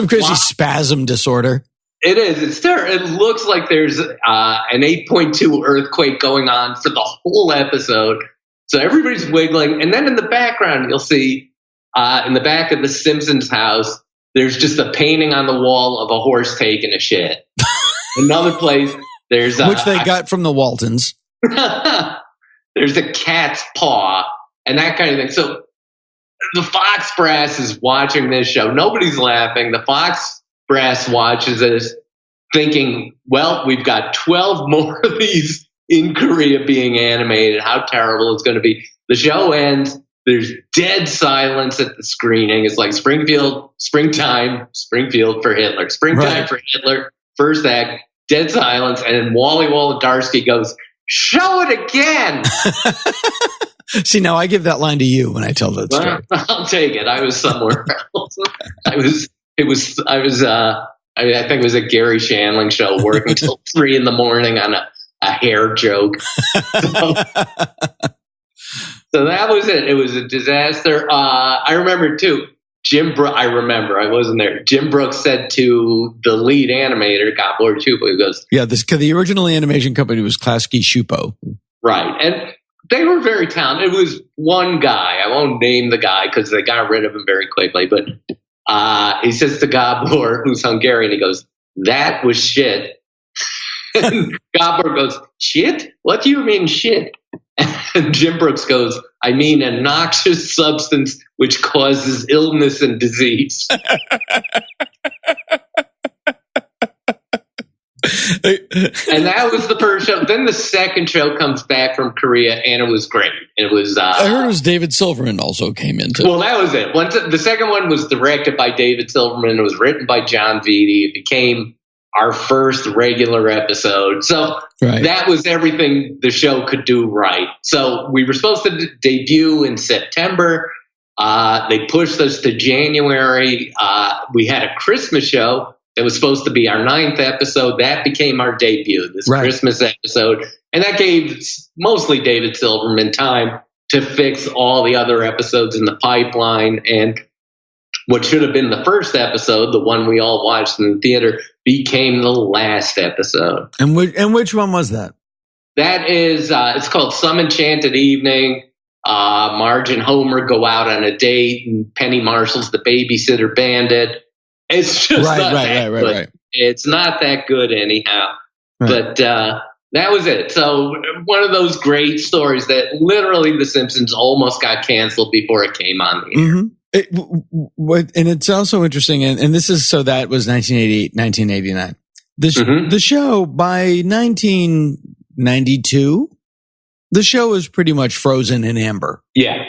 crazy spasm disorder. It is. It's terrible. It looks like there's an 8.2 earthquake going on for the whole episode. So everybody's wiggling. And then in the background, you'll see in the back of the Simpsons house, there's just a painting on the wall of a horse taking a shit. Another place, there's which they got from the Waltons. There's a cat's paw and that kind of thing. So the Fox brass is watching this show. Nobody's laughing. The Fox brass watches this thinking, well, we've got 12 more of these in Korea being animated. How terrible it's going to be. The show ends. There's dead silence at the screening. It's like Springfield for Hitler. Springtime for Hitler, first act, dead silence. And then Wally Wolodarski goes, show it again. See, now I give that line to you when I tell that story. I'll take it. I was somewhere else. I think it was a Gary Shandling show working till 3 a.m. on a hair joke. So that was it. It was a disaster. I remember too, I wasn't there. Jim Brooks said to the lead animator, Gabor Chupo, he goes, yeah, the original animation company was Klasky Schupo. Right. And they were very talented. It was one guy. I won't name the guy because they got rid of him very quickly. But he says to Gabor, who's Hungarian, he goes, that was shit. And Gabor goes, shit? What do you mean shit? And Jim Brooks goes, I mean a noxious substance which causes illness and disease. And that was the first show. Then the second show comes back from Korea, and it was great. It was. I heard it was David Silverman also came into. Well, that was it. The second one was directed by David Silverman. It was written by John Vitti. It became our first regular episode. So that was everything the show could do right. So we were supposed to debut in September. They pushed us to January. We had a Christmas show that was supposed to be our 9th episode. That became our debut, this Christmas episode. And that gave mostly David Silverman time to fix all the other episodes in the pipeline. And what should have been the first episode, the one we all watched in the theater, became the last episode. And which one was that? That is, it's called Some Enchanted Evening. Marge and Homer go out on a date, and Penny Marshall's the babysitter bandit. It's just not that good. It's not that good anyhow. But that was it. So one of those great stories that literally The Simpsons almost got canceled before it came on the air. And it's also interesting, and this is, so that was 1988, 1989. The show, by 1992, the show is pretty much frozen in amber. Yeah.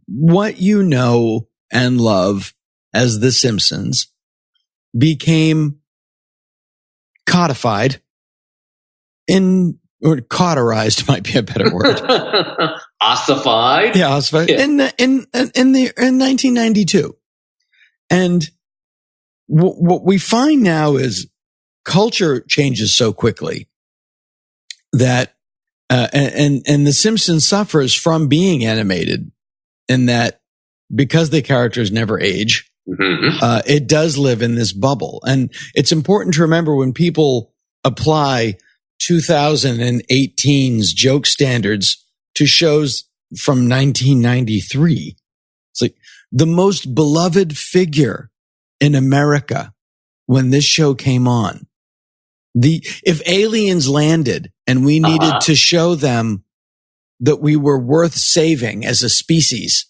What you know and love as The Simpsons became codified or cauterized might be a better word. Ossified? Yeah, ossified. Yeah. In 1992. And what we find now is culture changes so quickly that and The Simpsons suffers from being animated in that because the characters never age, it does live in this bubble. And it's important to remember when people apply 2018's joke standards to shows from 1993. It's like the most beloved figure in America when this show came on. If aliens landed and we needed to show them that we were worth saving as a species,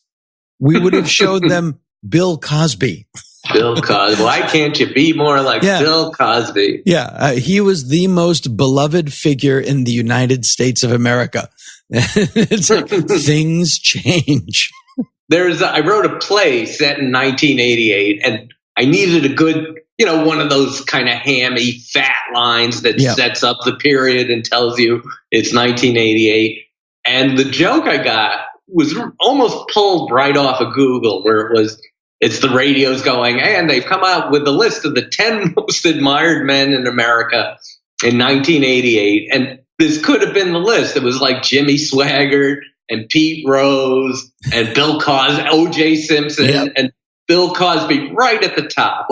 we would have showed them Bill Cosby. Bill Cosby. Why can't you be more like Bill Cosby? Yeah. He was the most beloved figure in the United States of America. It's like things change. I wrote a play set in 1988, and I needed a good, one of those kind of hammy, fat lines that sets up the period and tells you it's 1988. And the joke I got was almost pulled right off of Google, where it's the radio's going, and they've come out with a list of the 10 most admired men in America in 1988. And this could have been the list. It was like Jimmy Swaggart and Pete Rose and Bill Cosby, O.J. Simpson, and Bill Cosby right at the top.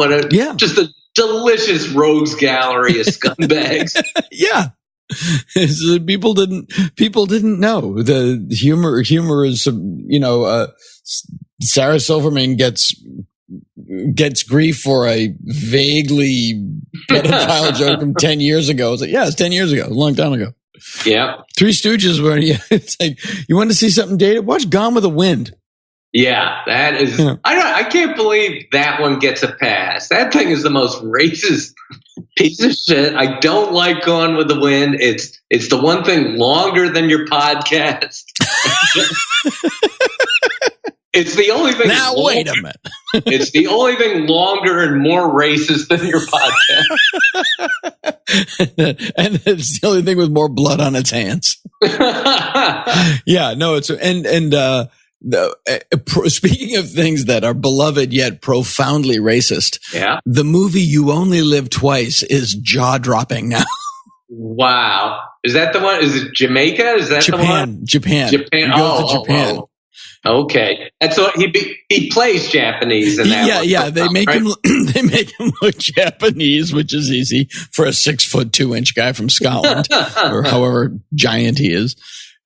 Just a delicious rogues gallery of scumbags. People didn't know the humor is, Sarah Silverman gets grief for a vaguely pedophile joke from 10 years ago. It's like, it's 10 years ago, a long time ago. Yeah. Three Stooges were, it's like, you want to see something dated? Watch Gone with the Wind. Yeah, that is. I can't believe that one gets a pass. That thing is the most racist piece of shit. I don't like Gone with the Wind. It's the one thing longer than your podcast. It's the only thing. Now wait a minute. It's the only thing longer and more racist than your podcast. And it's the only thing with more blood on its hands. Yeah, no, it's speaking of things that are beloved yet profoundly racist, the movie You Only Live Twice is jaw-dropping now. Wow. Is that the one? Is it Jamaica? Is that Japan, the one? Japan. Japan. He goes to Japan. Oh. Okay. That's what he plays Japanese in that one. Yeah. They make him look Japanese, which is easy for a 6'2" guy from Scotland or however giant he is.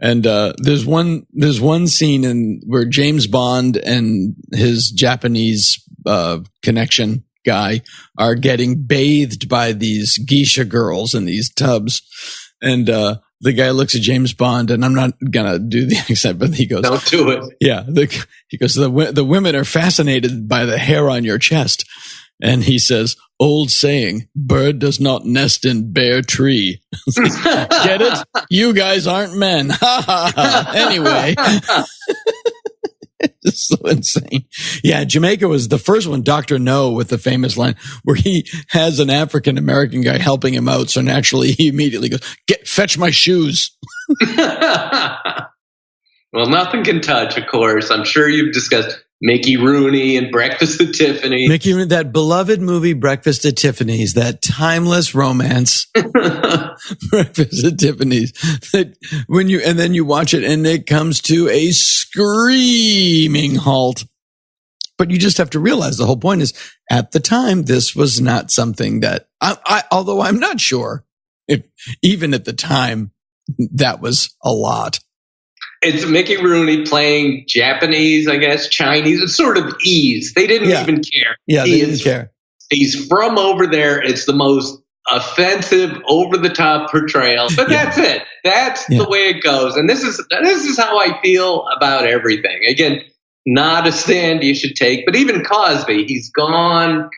And there's one scene where James Bond and his Japanese connection guy are getting bathed by these geisha girls in these tubs, and the guy looks at James Bond, and I'm not gonna do the accent, but he goes, "Don't do it." Yeah, he goes, the women are fascinated by the hair on your chest, and he says, "Old saying, bird does not nest in bare tree." Get it? You guys aren't men. Anyway. It's so insane. Yeah, Jamaica was the first one, Dr. No, with the famous line where he has an African American guy helping him out. So naturally, he immediately goes, fetch my shoes. Well, nothing can touch, of course. I'm sure you've discussed Mickey Rooney and Breakfast at Tiffany's. That beloved movie, Breakfast at Tiffany's, that timeless romance, Breakfast at Tiffany's. That then you watch it and it comes to a screaming halt. But you just have to realize the whole point is, at the time, this was not something that although I'm not sure if even at the time that was a lot. It's Mickey Rooney playing Japanese, I guess, Chinese. It's sort of ease. They didn't even care. Yeah, they didn't care. He's from over there. It's the most offensive, over-the-top portrayal. But that's it. That's the way it goes. And this is how I feel about everything. Again, not a stand you should take. But even Cosby, he's gone,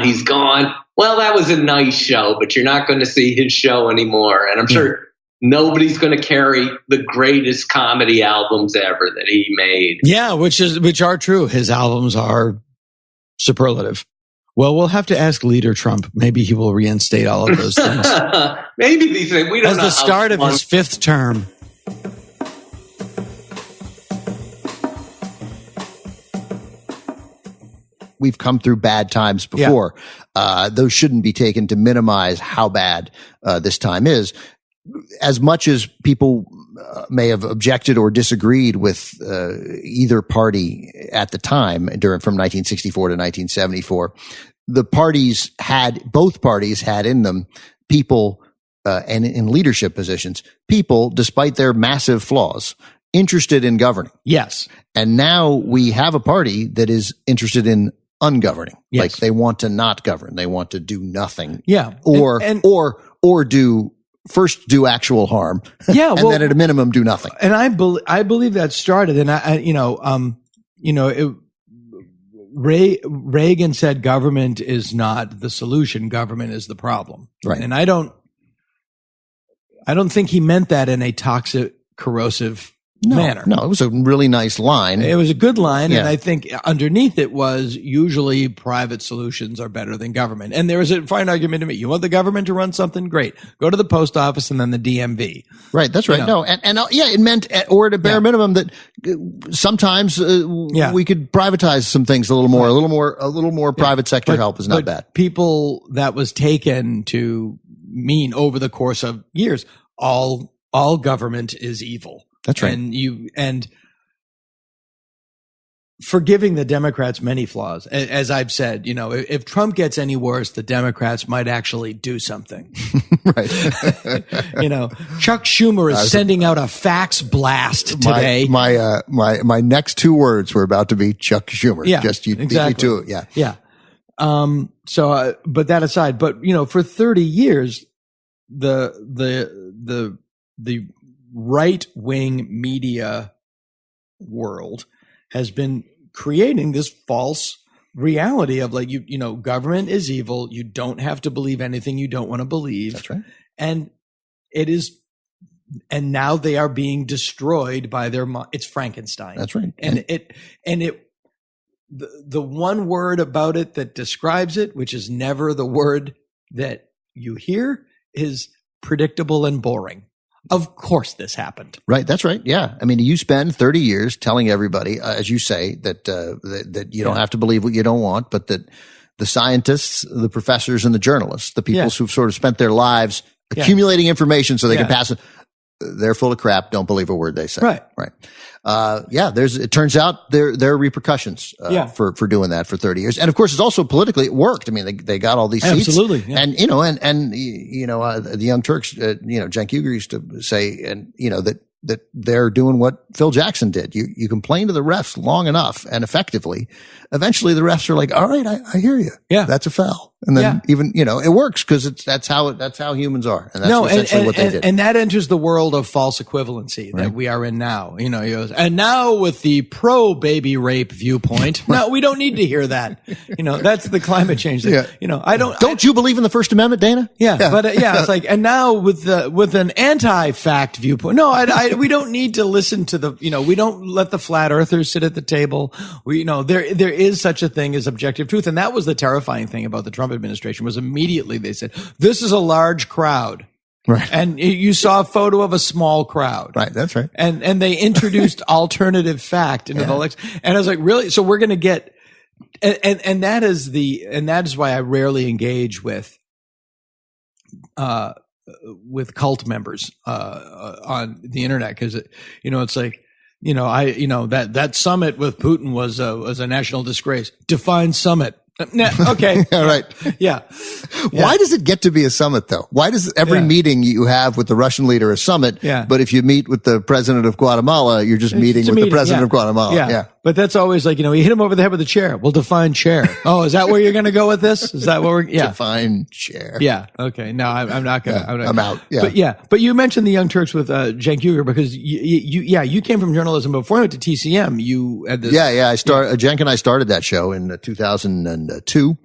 he's gone. Well, that was a nice show, but you're not going to see his show anymore. And I'm sure nobody's going to carry the greatest comedy albums ever that he made. Yeah, which are true. His albums are superlative. Well, we'll have to ask Leader Trump. Maybe he will reinstate all of those things. Maybe these things. We don't know. As the start of his 5th term. We've come through bad times before. Those shouldn't be taken to minimize how bad this time is. As much as people may have objected or disagreed with either party at the time from 1964 to 1974, both parties had in them people and in leadership positions, people, despite their massive flaws, interested in governing. Yes. And now we have a party that is interested in ungoverning. Yes. Like they want to not govern. They want to do nothing. Yeah. Or do actual harm. Yeah. And then at a minimum do nothing. And I believe that started, and Reagan said government is not the solution. Government is the problem. Right. And I don't think he meant that in a toxic, corrosive manner. No, it was a really nice line. It was a good line. And I think underneath it was usually private solutions are better than government. And there was a fine argument to me. You want the government to run something? Great. Go to the post office and then the DMV. Right. That's right. You know. No. It meant, or at a bare minimum, that sometimes we could privatize some things a little more private sector help is not bad. People, that was taken to mean over the course of years, all government is evil. That's right. And forgiving the Democrats many flaws, as I've said, if Trump gets any worse, the Democrats might actually do something. Right. Chuck Schumer is sending out a fax blast today. My next 2 words were about to be Chuck Schumer. Yeah, just you exactly. beat me to it. Yeah. Yeah. But that aside, for 30 years, the right-wing media world has been creating this false reality of like, government is evil. You don't have to believe anything you don't want to believe. That's right. And now they are being destroyed by it's Frankenstein. That's right. The one word about it that describes it, which is never the word that you hear, is predictable and boring. Of course this happened. Right. That's right. Yeah. I mean, you spend 30 years telling everybody, as you say, that you don't have to believe what you don't want, but that the scientists, the professors, and the journalists, the people who've sort of spent their lives accumulating information so they can pass it, they're full of crap. Don't believe a word they say. Right. Right. It turns out there are repercussions, for doing that for 30 years. And of course, it's also politically, it worked. I mean, they got all these seats. Absolutely. Yeah. And, the Young Turks, Cenk Uygur used to say, and, that they're doing what Phil Jackson did. You complain to the refs long enough and effectively, eventually the refs are like, all right, I hear you. Yeah. That's a foul. And then even, it works because that's how humans are. And that's essentially what they did. And that enters the world of false equivalency that we are in now. And now with the pro baby rape viewpoint, no, we don't need to hear that. That's the climate change thing. Don't you believe in the First Amendment, Dana? But it's like, and now with an anti-fact viewpoint, no, we don't need to listen to we don't let the flat earthers sit at the table. There is such a thing as objective truth. And that was the terrifying thing about the Trump administration was immediately they said, this is a large crowd. Right. And you saw a photo of a small crowd. Right. That's right. And they introduced alternative fact into the election. And I was like, really? So we're going to get, and that is why I rarely engage with cult members, on the internet. Cause it's like, that summit with Putin was a national disgrace. Define summit. Okay. All right. Yeah. Why does it get to be a summit though? Why does every meeting you have with the Russian leader a summit? Yeah. But if you meet with the president of Guatemala, you're just meeting with the president of Guatemala. Yeah. But that's always like, you hit him over the head with a chair. We'll define chair. Oh, is that where you're going to go with this? Is that what we're, define chair. Yeah. Okay. No, I'm not going to, I'm out. Yeah. But you mentioned the Young Turks with, Cenk Uygur because you came from journalism before you went to TCM. You had this. Cenk and I started that show in 2002,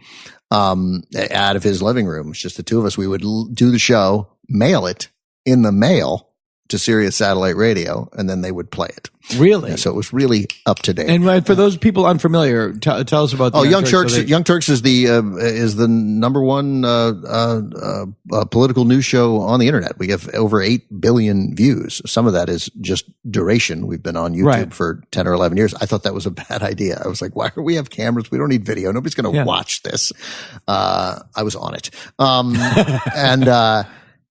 out of his living room. It's just the two of us. We would do the show, mail it in the mail to Sirius Satellite Radio, and then they would play it. Really? Yeah, so it was really up to date. And for those people unfamiliar, tell us about the Young Turks. Young Turks is the number one political news show on the internet. We have over 8 billion views. Some of that is just duration. We've been on YouTube for 10 or 11 years. I thought that was a bad idea. I was like, why do we have cameras? We don't need video. Nobody's going to watch this. I was on it.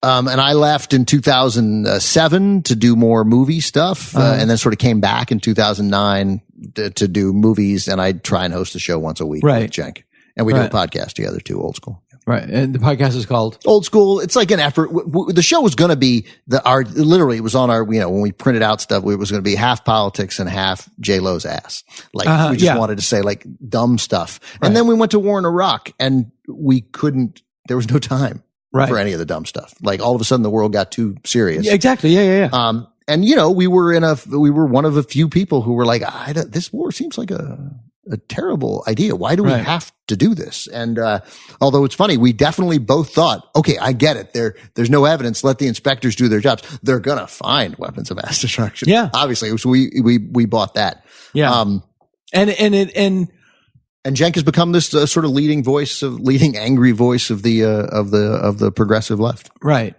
And I left in 2007 to do more movie stuff, and then sort of came back in 2009 to do movies. And I'd try and host a show once a week with Cenk. And we do a podcast together too, Old School. Right. And the podcast is called Old School. It's like an effort. The show was going to be literally it was on our, when we printed out stuff, it was going to be half politics and half J-Lo's ass. Like we just wanted to say like dumb stuff. Right. And then we went to war in Iraq and there was no time. For any of the dumb stuff. Like all of a sudden the world got too serious. Yeah, exactly. Yeah. And we were one of a few people who were like, this war seems like a terrible idea. Why do we have to do this? And, although it's funny, we definitely both thought, okay, I get it. There's no evidence. Let the inspectors do their jobs. They're going to find weapons of mass destruction. Yeah. Obviously. So we bought that. Yeah. And Cenk has become this sort of leading angry voice of the progressive left. Right.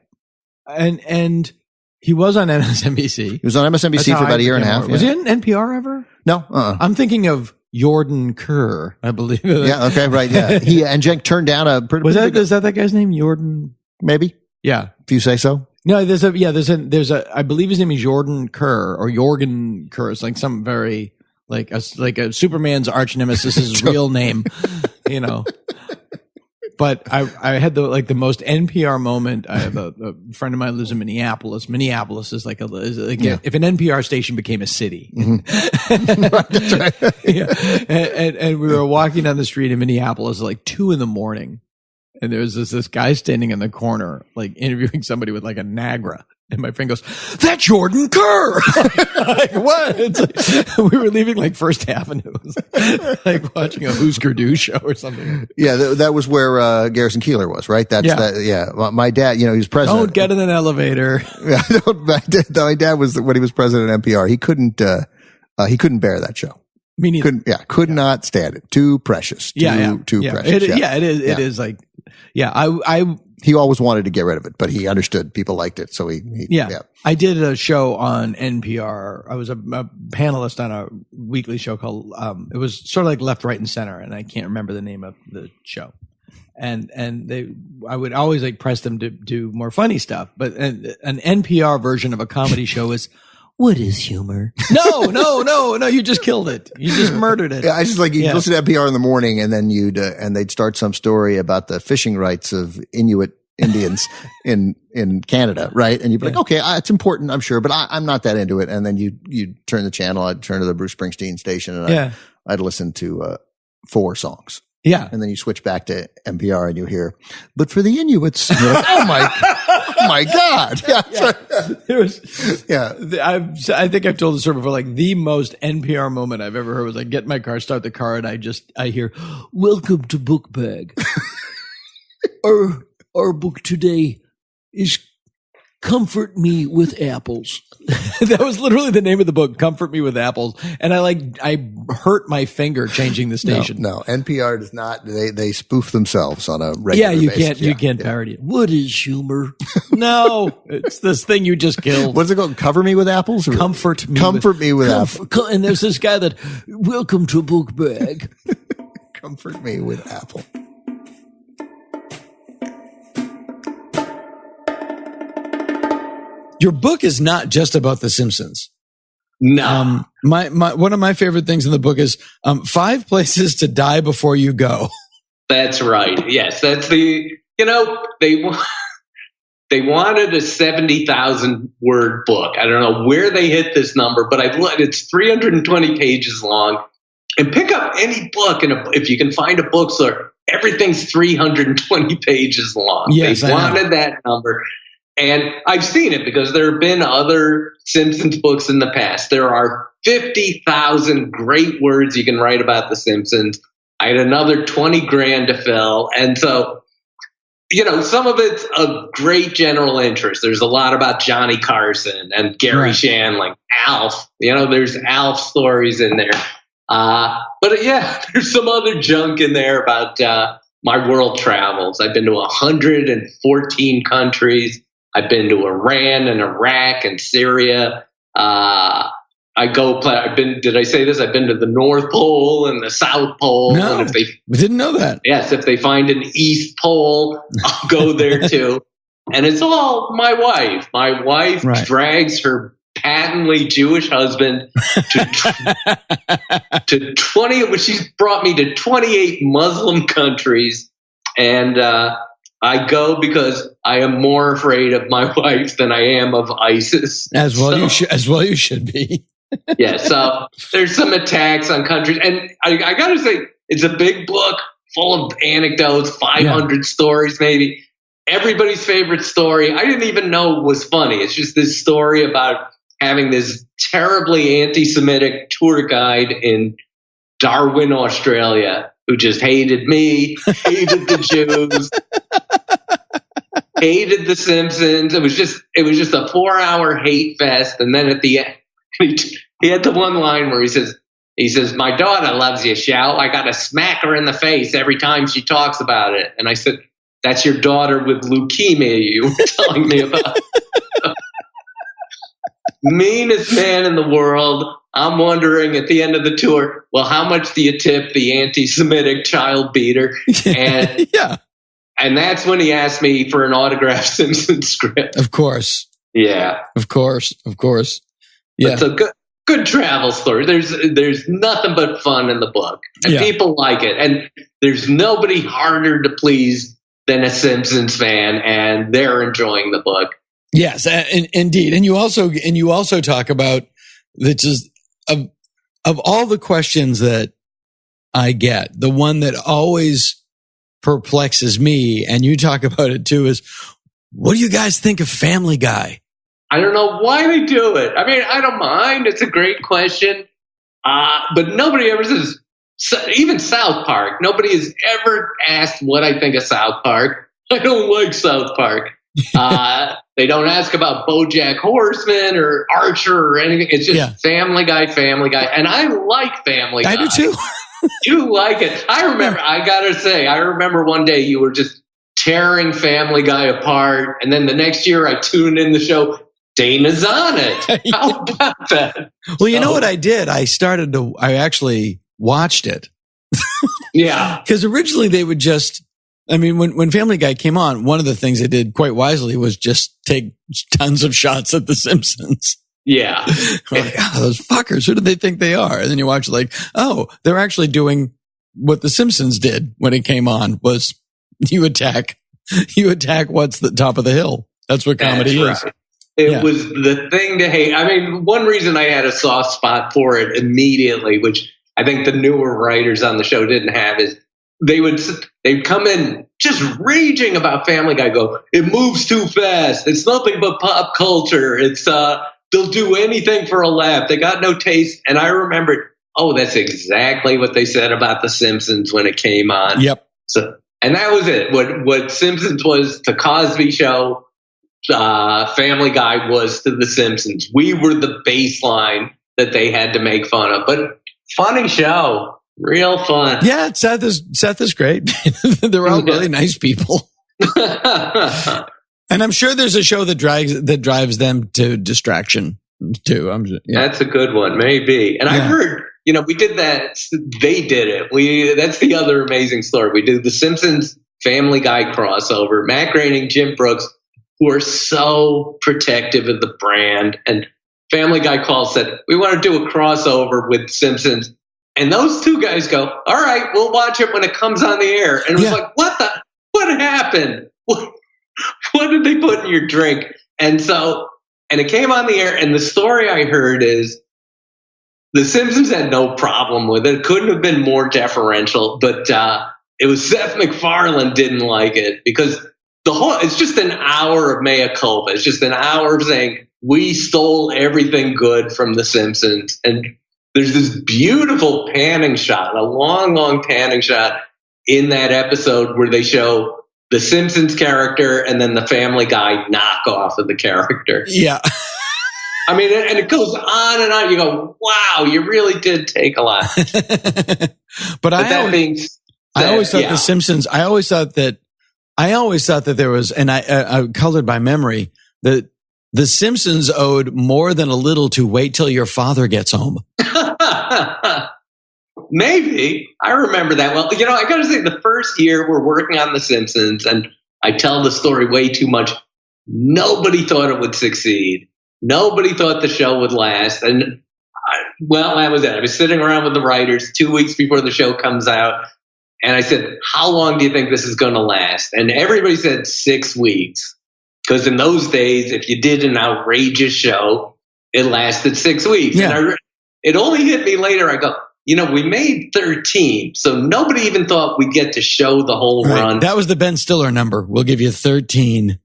And he was on MSNBC. He was on MSNBC for about a year and a half. Was he on NPR ever? No. I'm thinking of Jordan Kerr, I believe. Yeah. Okay. Right. Yeah. He and Cenk turned down a pretty. Is that guy's name? Jordan? Maybe. Yeah. If you say so. No, there's a, I believe his name is Jordan Kerr or Jorgen Kerr. It's like some very, like a Superman's arch nemesis, his real name, But I had the most NPR moment. I have a friend of mine who lives in Minneapolis. Minneapolis is if an NPR station became a city. Mm-hmm. That's right. And we were walking down the street in Minneapolis at like 2 a.m. and there was this guy standing in the corner, like interviewing somebody with like a Nagra. And my friend goes, "That's Jordan Kerr." Like, what? It's like, we were leaving like First Avenue. It was like watching a Husker Du show or something. Yeah, that was where Garrison Keillor was, right? My dad, he was president. Don't get in an elevator. Yeah, my dad was, when he was president of NPR, he couldn't bear that show. Me neither. Could not stand it. Too precious. Too precious. It is. It is like, he always wanted to get rid of it, but he understood people liked it. So he I did a show on NPR. I was a panelist on a weekly show called, it was sort of like Left, Right, and Center. And I can't remember the name of the show. And I would always like press them to do more funny stuff. But an NPR version of a comedy show is, what is humor? No, you just killed it. You just murdered it. Yeah, I just you'd listen to NPR in the morning, and then and they'd start some story about the fishing rights of Inuit Indians in Canada, right? And you'd be like, okay, it's important, I'm sure, but I'm not that into it. And then you'd turn the channel, I'd turn to the Bruce Springsteen station, and I'd listen to 4 songs. Yeah. And then you switch back to NPR and you hear, but for the Inuits, you're like, oh my God. I think I've told the story before, like the most NPR moment I've ever heard was I get in my car, start the car, and I hear, "Welcome to Book Bag." Our book today is Comfort Me with Apples. That was literally the name of the book, Comfort Me with Apples. And I hurt my finger changing the station. No, NPR does not. They spoof themselves on a regular basis. You can't parody it. What is humor? No, it's this thing you just killed. What's it called? Cover Me with Apples? Comfort Me with Apples. And there's this guy that, "Welcome to Book Bag." Comfort Me with Apple. Your book is not just about The Simpsons. No. One of my favorite things in the book is 5 places to die before you go. That's right. Yes, that's they wanted a 70,000 word book. I don't know where they hit this number, but it's 320 pages long. And pick up any book, if you can find a bookstore, everything's 320 pages long. Yes, they wanted that number. And I've seen it because there have been other Simpsons books in the past. There are 50,000 great words you can write about The Simpsons. I had another 20 grand to fill. And so, some of it's of great general interest. There's a lot about Johnny Carson and Gary Shandling, Alf. There's Alf stories in there. But there's some other junk in there about my world travels. I've been to 114 countries. I've been to Iran and Iraq and Syria. Did I say this? I've been to the North Pole and the South Pole. No, and we didn't know that. Yes, if they find an East Pole, I'll go there too. And it's all my wife. My wife drags her patently Jewish husband to 20. She's brought me to 28 Muslim countries, and I go because I am more afraid of my wife than I am of ISIS. As well you should be. Yeah, so there's some attacks on countries, and I got to say, it's a big book full of anecdotes, 500 stories maybe. Everybody's favorite story, I didn't even know was funny. It's just this story about having this terribly anti-Semitic tour guide in Darwin, Australia, who just hated me, hated the Jews, hated The Simpsons. It was just a 4-hour hate fest. And then at the end, he had the one line where he says, "My daughter loves you, Shell. I got to smack her in the face every time she talks about it." And I said, "That's your daughter with leukemia you were telling me about." Meanest man in the world. I'm wondering at the end of the tour, well, how much do you tip the anti-Semitic child beater? And and that's when he asked me for an autographed Simpsons script. Of course. Yeah. Of course. Yeah. It's a good travel story. There's nothing but fun in the book. And people like it. And there's nobody harder to please than a Simpsons fan, and they're enjoying the book. Yes, indeed. And you also talk about that, just of all the questions that I get, the one that always perplexes me, and you talk about it too, is what do you guys think of Family Guy? I don't know why they do it. I mean, I don't mind. It's a great question. But nobody ever says, even South Park, nobody has ever asked what I think of South Park. I don't like South Park. They don't ask about BoJack Horseman or Archer or anything. It's just Family Guy. And I like Family Guy. I do too. You like it. I remember one day you were just tearing Family Guy apart. And then the next year I tuned in the show. Dana's on it. How about that? Well, you know what I did? I actually watched it. Yeah. Because originally they would when Family Guy came on, one of the things they did quite wisely was just take tons of shots at The Simpsons. Yeah. Like, those fuckers, who do they think they are? And then you watch like, they're actually doing what The Simpsons did when it came on, was you attack what's the top of the hill. That's what comedy is. Right. It was the thing to hate. I mean, one reason I had a soft spot for it immediately, which I think the newer writers on the show didn't have, is they'd come in just raging about Family Guy, go, it moves too fast. It's nothing but pop culture. It's they'll do anything for a laugh. They got no taste. And I remembered, that's exactly what they said about The Simpsons when it came on. Yep. So, and that was it. What Simpsons was to Cosby Show, Family Guy was to The Simpsons. We were the baseline that they had to make fun of. But funny show. Real fun. Yeah, Seth is great. They're all really nice people. And I'm sure there's a show that drives them to distraction too. That's a good one, maybe. And I've heard, we did that. They did it. That's the other amazing story. We did the Simpsons Family Guy crossover. Matt Groening, Jim Brooks, who are so protective of the brand, and Family Guy called, said, we want to do a crossover with Simpsons. And those two guys go, all right, we'll watch it when it comes on the air. And it was like, what happened? What did they put in your drink? And it came on the air. And the story I heard is The Simpsons had no problem with it. It couldn't have been more deferential. But it was Seth MacFarlane didn't like it because it's just an hour of mea culpa. It's just an hour of saying, we stole everything good from The Simpsons. And there's this beautiful panning shot, a long, long panning shot in that episode where they show the Simpsons character and then the Family Guy knockoff of the character. Yeah. I mean, and it goes on and on. You go, wow, you really did take a lot. But I always thought The Simpsons, I always thought that there was, and I colored by memory, that The Simpsons owed more than a little to Wait Till Your Father Gets Home. Maybe. I remember that well. I got to say, the first year we're working on The Simpsons, and I tell the story way too much. Nobody thought it would succeed. Nobody thought the show would last. And, that was it. I was sitting around with the writers 2 weeks before the show comes out, and I said, how long do you think this is going to last? And everybody said 6 weeks. Because in those days, if you did an outrageous show, it lasted 6 weeks. Yeah. And it only hit me later. I go, we made 13, so nobody even thought we'd get to show the whole run. That was the Ben Stiller number. We'll give you 13.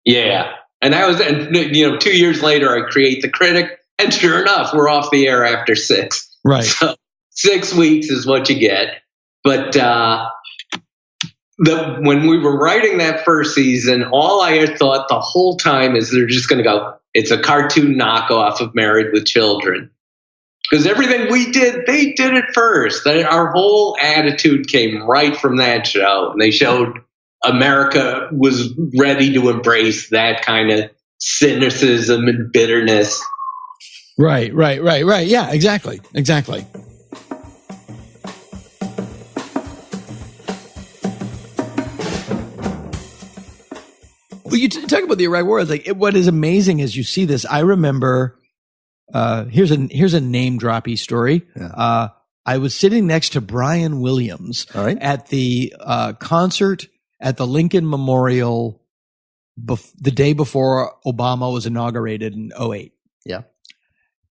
Yeah. And 2 years later, I create The Critic, and sure enough, we're off the air after 6. Right. So 6 weeks is what you get. But when we were writing that first season, all I had thought the whole time is they're just going to go, it's a cartoon knockoff of Married with Children. Because everything we did, they did it first. Our whole attitude came right from that show. And they showed America was ready to embrace that kind of cynicism and bitterness. Right. Yeah, exactly. Well, you talk about the Iraq War. What is amazing is you see this. I remember, here's a name droppy story. Yeah. I was sitting next to Brian Williams at the concert at the Lincoln Memorial the day before Obama was inaugurated in 2008. Yeah.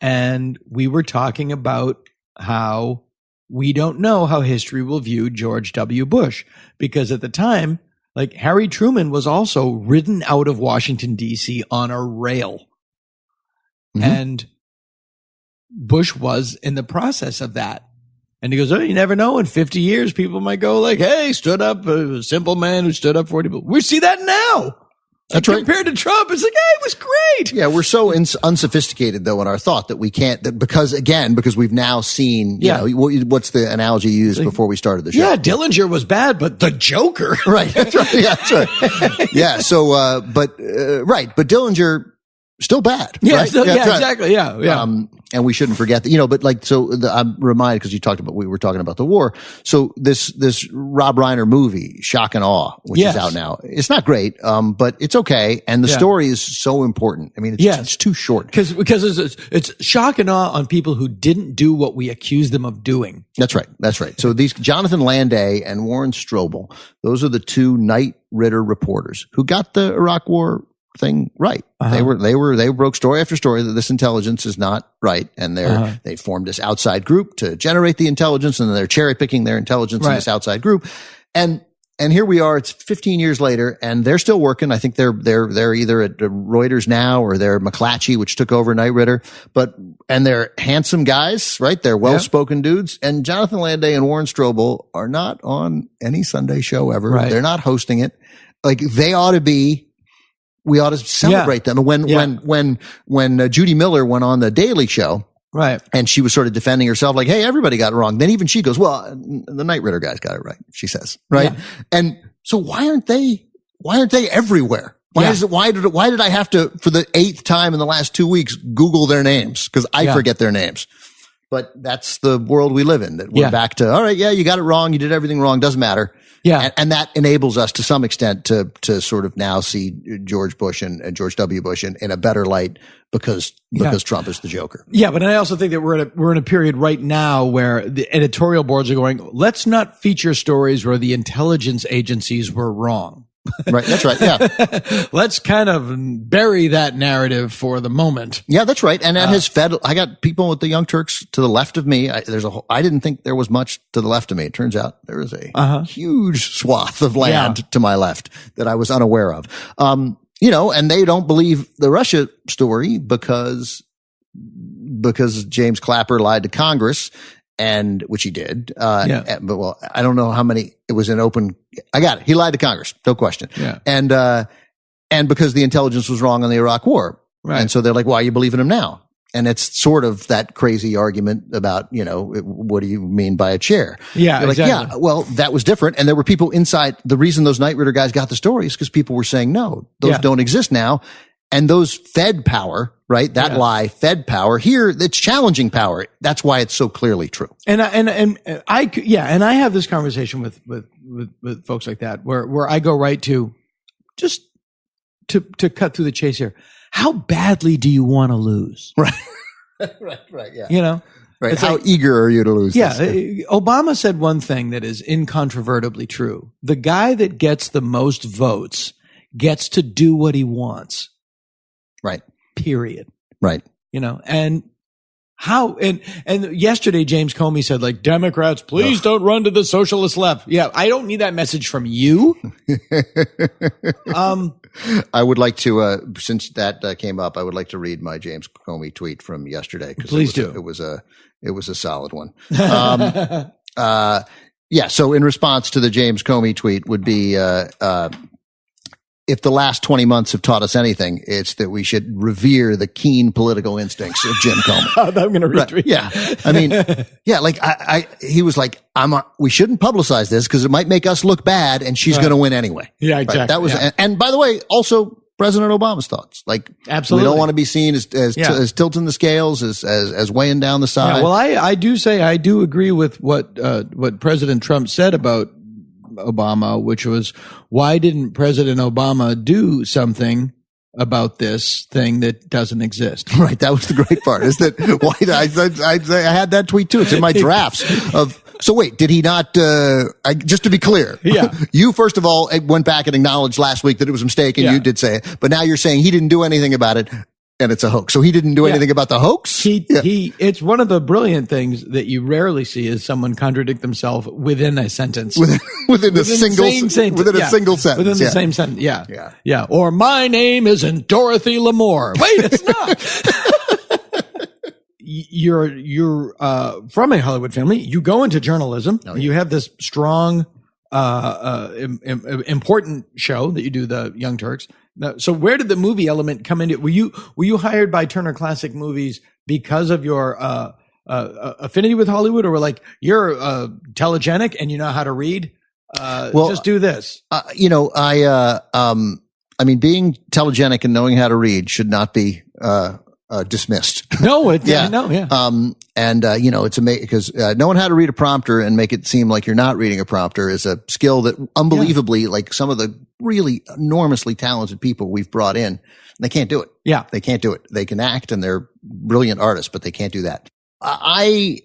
And we were talking about how we don't know how history will view George W. Bush, because at the time, like, Harry Truman was also ridden out of Washington, D.C. on a rail. Mm-hmm. And Bush was in the process of that. And he goes, oh, you never know. In 50 years, people might go like, hey, stood up, a simple man who stood up for people. We see that now. That's right. Compared to Trump, it's like, hey, it was great. Yeah, we're so unsophisticated, though, in our thought that we can't, because we've now seen, you know, what's the analogy you used before we started the show? Yeah, Dillinger was bad, but the Joker. Right. That's right. Yeah, that's right. Yeah. So, but Dillinger, still bad. Yeah, right? Exactly. Yeah. And we shouldn't forget that, but like, so I'm reminded because we were talking about the war. So this Rob Reiner movie, Shock and Awe, which is out now. It's not great. But it's okay. And the story is so important. I mean, it's too short. Because it's shock and awe on people who didn't do what we accused them of doing. That's right. So these Jonathan Landay and Warren Strobel, those are the two Knight Ridder reporters who got the Iraq War thing right. Uh-huh. They broke story after story that this intelligence is not right, and they formed this outside group to generate the intelligence, and they're cherry picking their intelligence in this outside group. And here we are, it's 15 years later, and they're still working. I think they're either at Reuters now, or they're McClatchy, which took over Knight Ridder, and they're handsome guys, right? They're well-spoken dudes. And Jonathan Landay and Warren Strobel are not on any Sunday show ever. Right. They're not hosting it. Like, they ought to be. We ought to celebrate them. And when Judy Miller went on the Daily Show, right, and she was sort of defending herself, like, "Hey, everybody got it wrong." Then even she goes, "Well, the Knight Ridder guys got it right." She says, right, and so why aren't they everywhere? Why did I have to, for the 8th time in the last 2 weeks, Google their names because I forget their names? But that's the world we live in. That we're back to, all right, you got it wrong, you did everything wrong, doesn't matter. Yeah. And that enables us to some extent to sort of now see George Bush and George W. Bush in a better light because Trump is the Joker. Yeah, but I also think that we're in a period right now where the editorial boards are going, let's not feature stories where the intelligence agencies were wrong. Right. That's right. Yeah. Let's kind of bury that narrative for the moment. Yeah, that's right. And that has fed, I got people with the Young Turks to the left of me. I didn't think there was much to the left of me. It turns out there is a huge swath of land to my left that I was unaware of. And they don't believe the Russia story because James Clapper lied to Congress. And which he did. But I don't know how many, it was an open, I got it. He lied to Congress. No question. Yeah. And because the intelligence was wrong on the Iraq War. Right. And so they're like, why are you believing him now? And it's sort of that crazy argument about, what do you mean by a chair? Yeah. You're exactly. like, well, that was different. And there were people inside. The reason those Knight Ridder guys got the story is because people were saying, no, those don't exist now. And those fed power, right? That lie fed power. Here, it's challenging power. That's why it's so clearly true. And I have this conversation with folks like that where I go right to just to cut through the chase here. How badly do you want to lose? Right. Right. Yeah. Right. It's how eager are you to lose? Yeah. Obama said one thing that is incontrovertibly true. The guy that gets the most votes gets to do what he wants. Right. Period. Right. And how, and yesterday James Comey said, like, Democrats, please don't run to the socialist left. Yeah. I don't need that message from you. I would like to, since that came up, I would like to read my James Comey tweet from yesterday. Please do. It was a solid one. So in response to the James Comey tweet would be, if the last 20 months have taught us anything, it's that we should revere the keen political instincts of Jim Comey. I'm going to retweet. Right. Yeah. I mean, like he was like, we shouldn't publicize this because it might make us look bad and she's going to win anyway. Yeah, exactly. Right? That was, and by the way, also President Obama's thoughts. Like, absolutely. We don't want to be seen as tilting the scales, as weighing down the side. Yeah, well, I do say, I do agree with what President Trump said about Obama, which was, why didn't President Obama do something about this thing that doesn't exist? Right. That was the great part, is that why I had that tweet too. It's in my drafts of, so wait, did he not, just to be clear. Yeah. You first of all went back and acknowledged last week that it was a mistake and you did say it, but now you're saying he didn't do anything about it. and it's a hoax. So he didn't do anything about the hoax. It's one of the brilliant things that you rarely see is someone contradict themselves within a sentence. Within a single sentence. Within the same sentence. Yeah. Or my name isn't Dorothy L'Amour. Wait, it's not. You're from a Hollywood family. You go into journalism. Oh, yeah. You have this strong, important show that you do, the Young Turks. So where did the movie element come into? Were you hired by Turner Classic Movies because of your affinity with Hollywood, or were like you're telegenic and you know how to read? Just do this. I mean, being telegenic and knowing how to read should not be dismissed. No, it's amazing because knowing how to read a prompter and make it seem like you're not reading a prompter is a skill that unbelievably, like some of the really enormously talented people we've brought in, they can't do it. Yeah. They can't do it. They can act and they're brilliant artists, but they can't do that. I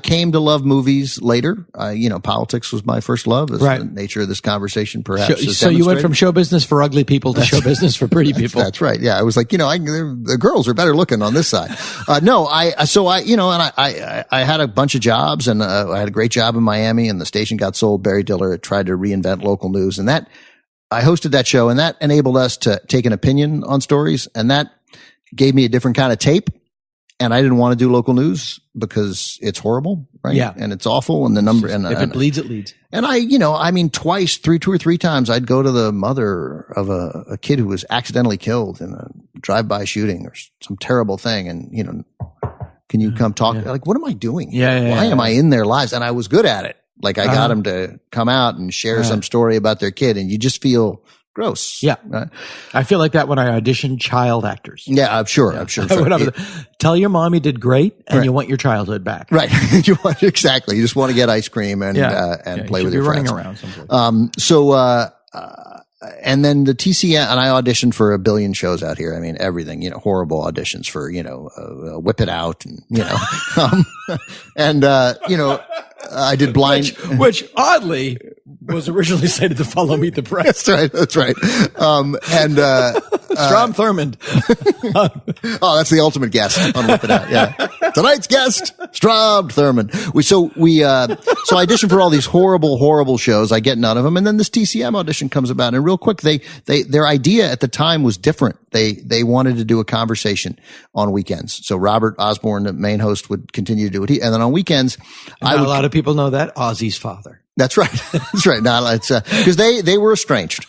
came to love movies later. Politics was my first love, as the nature of this conversation perhaps. So you went from show business for ugly people to show business for pretty people. That's right. Yeah. I was like, the girls are better looking on this side. I had a bunch of jobs and I had a great job in Miami and the station got sold. Barry Diller tried to reinvent local news and I hosted that show and that enabled us to take an opinion on stories and that gave me a different kind of tape. And I didn't want to do local news because it's horrible, right? Yeah. And it's awful. And the number, and if it bleeds, it leads. And twice, two or three times I'd go to the mother of a kid who was accidentally killed in a drive-by shooting or some terrible thing. And, can you come talk? Yeah. Like, what am I doing? Why am I in their lives? And I was good at it. Like I got them to come out and share some story about their kid and you just feel gross. Yeah. I feel like that when I audition child actors. Yeah, I'm sure. Tell your mom you did great and you want your childhood back. Right. Exactly. You just want to get ice cream and play with your friends. Running around and then the TCM, and I auditioned for a billion shows out here. I mean, everything, horrible auditions for, Whip It Out and, I did blind. Which oddly was originally slated to follow Meet the Press. That's right. Strom Thurmond. That's the ultimate guest on Whip It Out. Yeah. Tonight's guest, Strom Thurmond. So I auditioned for all these horrible shows. I get none of them. And then this TCM audition comes about and real quick, their idea at the time was different. They wanted to do a conversation on weekends. So Robert Osborne, the main host, would continue to do it. And then on weekends, a lot of people know that Ozzy's father. That's right. That's right. Now it's, cause they were estranged,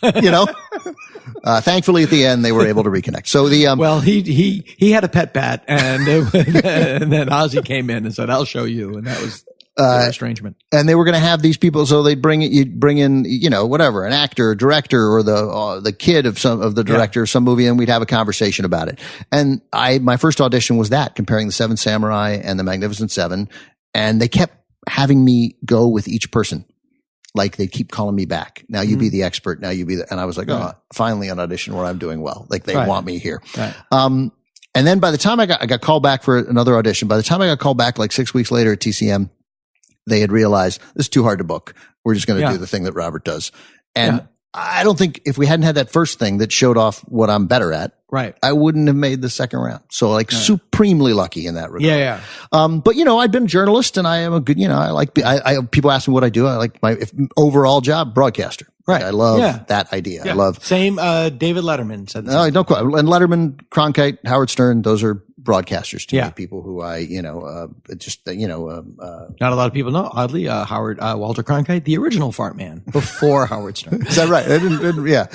thankfully at the end they were able to reconnect. So he had a pet bat and then Ozzy came in and said, I'll show you. And that was their estrangement. And they were going to have these people. So you'd bring in, whatever, an actor, director, or the kid of the director of some movie, and we'd have a conversation about it. And my first audition was that, comparing the Seven Samurai and the Magnificent Seven. And they kept having me go with each person. Like they keep calling me back. Now you be the expert. Now you be and I was like, finally an audition where I'm doing well. Like they want me here. Right. And then by the time I got called back for another audition, by the time I got called back like 6 weeks later at TCM, they had realized this is too hard to book. We're just going to do the thing that Robert does. And I don't think if we hadn't had that first thing that showed off what I'm better at, I wouldn't have made the second round. So supremely lucky in that regard. Yeah. But I've been a journalist and I am a good, people ask me what I do. I like my overall job, broadcaster. Right. I love that idea. Yeah. I love. Same, David Letterman said that. No, don't quite. And Letterman, Cronkite, Howard Stern, those are broadcasters to me, people who I, not a lot of people know. Oddly, Walter Cronkite, the original fart man before Howard Stern. Is that right? I didn't yeah.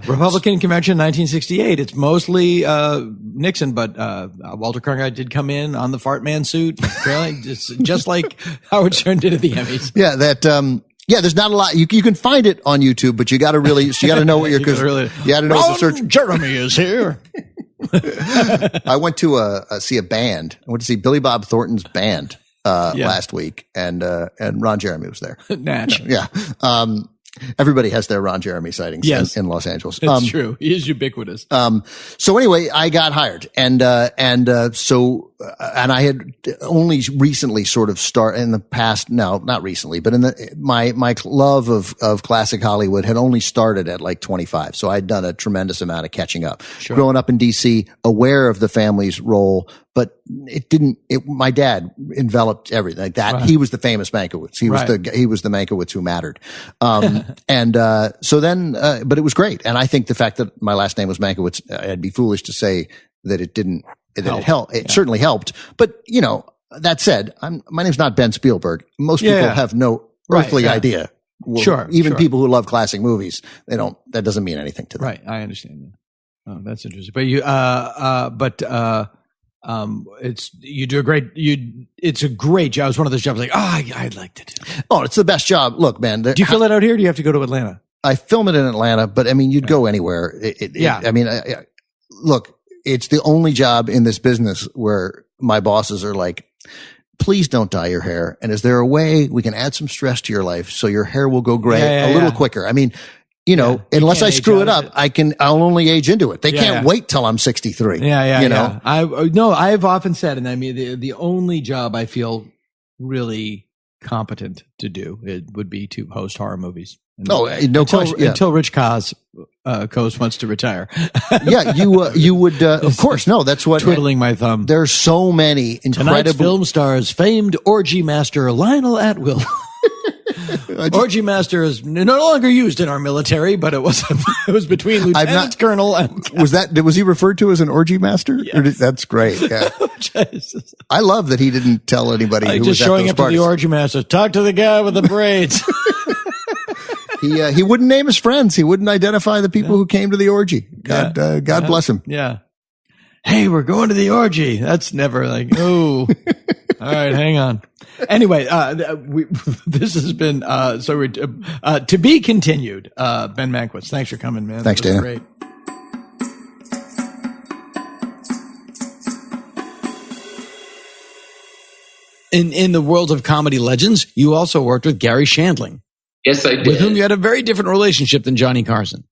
Republican convention 1968. It's mostly, Nixon, but, Walter Cronkite did come in on the fart man suit, just like Howard Stern did at the Emmys. Yeah. There's not a lot. You can find it on YouTube, but you got to know what you got to know what the search. Jeremy is here. I went to see a band. I went to see Billy Bob Thornton's band last week, and Ron Jeremy was there. Natch. Yeah. Everybody has their Ron Jeremy sightings in Los Angeles. It's true. He is ubiquitous. So anyway, I got hired, and so and I had only recently sort of in the past, no, not recently, but my love of classic Hollywood had only started at like 25. So I'd done a tremendous amount of catching up. Sure. Growing up in DC, aware of the family's role, but my dad enveloped everything like that. Right. He was the famous Mankiewicz. He was the Mankiewicz who mattered. So then, but it was great. And I think the fact that my last name was Mankiewicz, I'd be foolish to say that it didn't, that it helped. It certainly helped. But, that said, my name's not Ben Spielberg. Most people have no earthly idea. Well, even people who love classic movies, that doesn't mean anything to them. Right. I understand that. Oh, that's interesting. But you do a great, it's a great job. It's one of those jobs like, I'd like to do. Oh, it's the best job. Look, man. Do you fill it out here or do you have to go to Atlanta? I film it in Atlanta, but I mean, you'd go anywhere. Look, it's the only job in this business where my bosses are like, please don't dye your hair. And is there a way we can add some stress to your life so your hair will go gray a little quicker? I mean, unless I screw it up, I'll only age into it. They can't wait till I'm 63. Yeah. I've often said, and I mean, the only job I feel really competent to do, it would be to host horror movies. Until Rich Coase wants to retire. You would, of course. No, that's what. Twiddling my thumb. There's so many incredible. Tonight's film stars famed orgy master Lionel Atwill. Orgy master is no longer used in our military, but it was between lieutenant colonel and was he referred to as an orgy master? Yes. That's great. Yeah. I love that he didn't tell anybody who just was showing at those up to the orgy master. Talk to the guy with the braids. He wouldn't name his friends. He wouldn't identify the people who came to the orgy. God bless him. Yeah. Hey, we're going to the orgy. That's never like, oh, all right, hang on. Anyway, this has been, to be continued. Ben Mankiewicz, thanks for coming, man. Thanks, Dana. Great. In the world of comedy legends, you also worked with Gary Shandling. Yes, I did. With whom you had a very different relationship than Johnny Carson.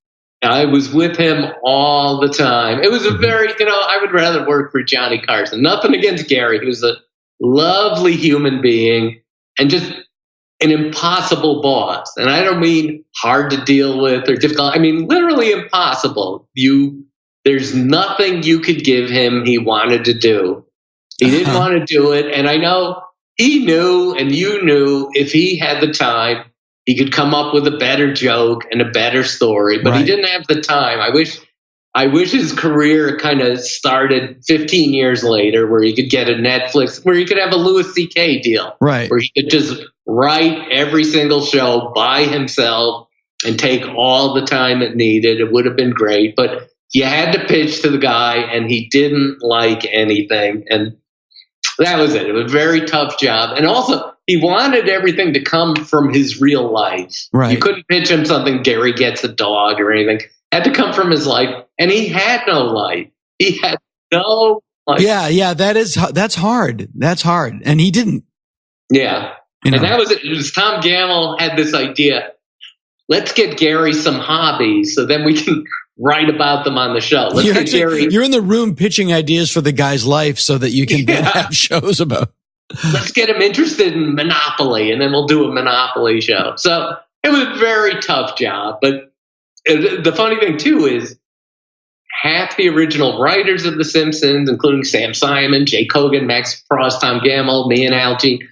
I was with him all the time. It was a very, I would rather work for Johnny Carson. Nothing against Gary. He was a lovely human being and just an impossible boss. And I don't mean hard to deal with or difficult. I mean, literally impossible. There's nothing you could give him he wanted to do. He didn't want to do it. And I know he knew and you knew if he had the time, he could come up with a better joke and a better story, but he didn't have the time. I wish his career kind of started 15 years later where he could get a Netflix, where he could have a Louis C.K. deal. Right. Where he could just write every single show by himself and take all the time it needed. It would have been great, but you had to pitch to the guy and he didn't like anything. And that was it. It was a very tough job. And also, he wanted everything to come from his real life. Right. You couldn't pitch him something, Gary gets a dog or anything. It had to come from his life. And he had no life. He had no life. Yeah. That's hard. That's hard. And he didn't. Yeah. And that was it. It was Tom Gamble had this idea. Let's get Gary some hobbies so then we can write about them on the show. You're in the room pitching ideas for the guy's life so that you can then have shows about. Let's get him interested in Monopoly, and then we'll do a Monopoly show. So it was a very tough job. But the funny thing, too, is half the original writers of The Simpsons, including Sam Simon, Jay Kogan, Max Frost, Tom Gamble, me and Algie,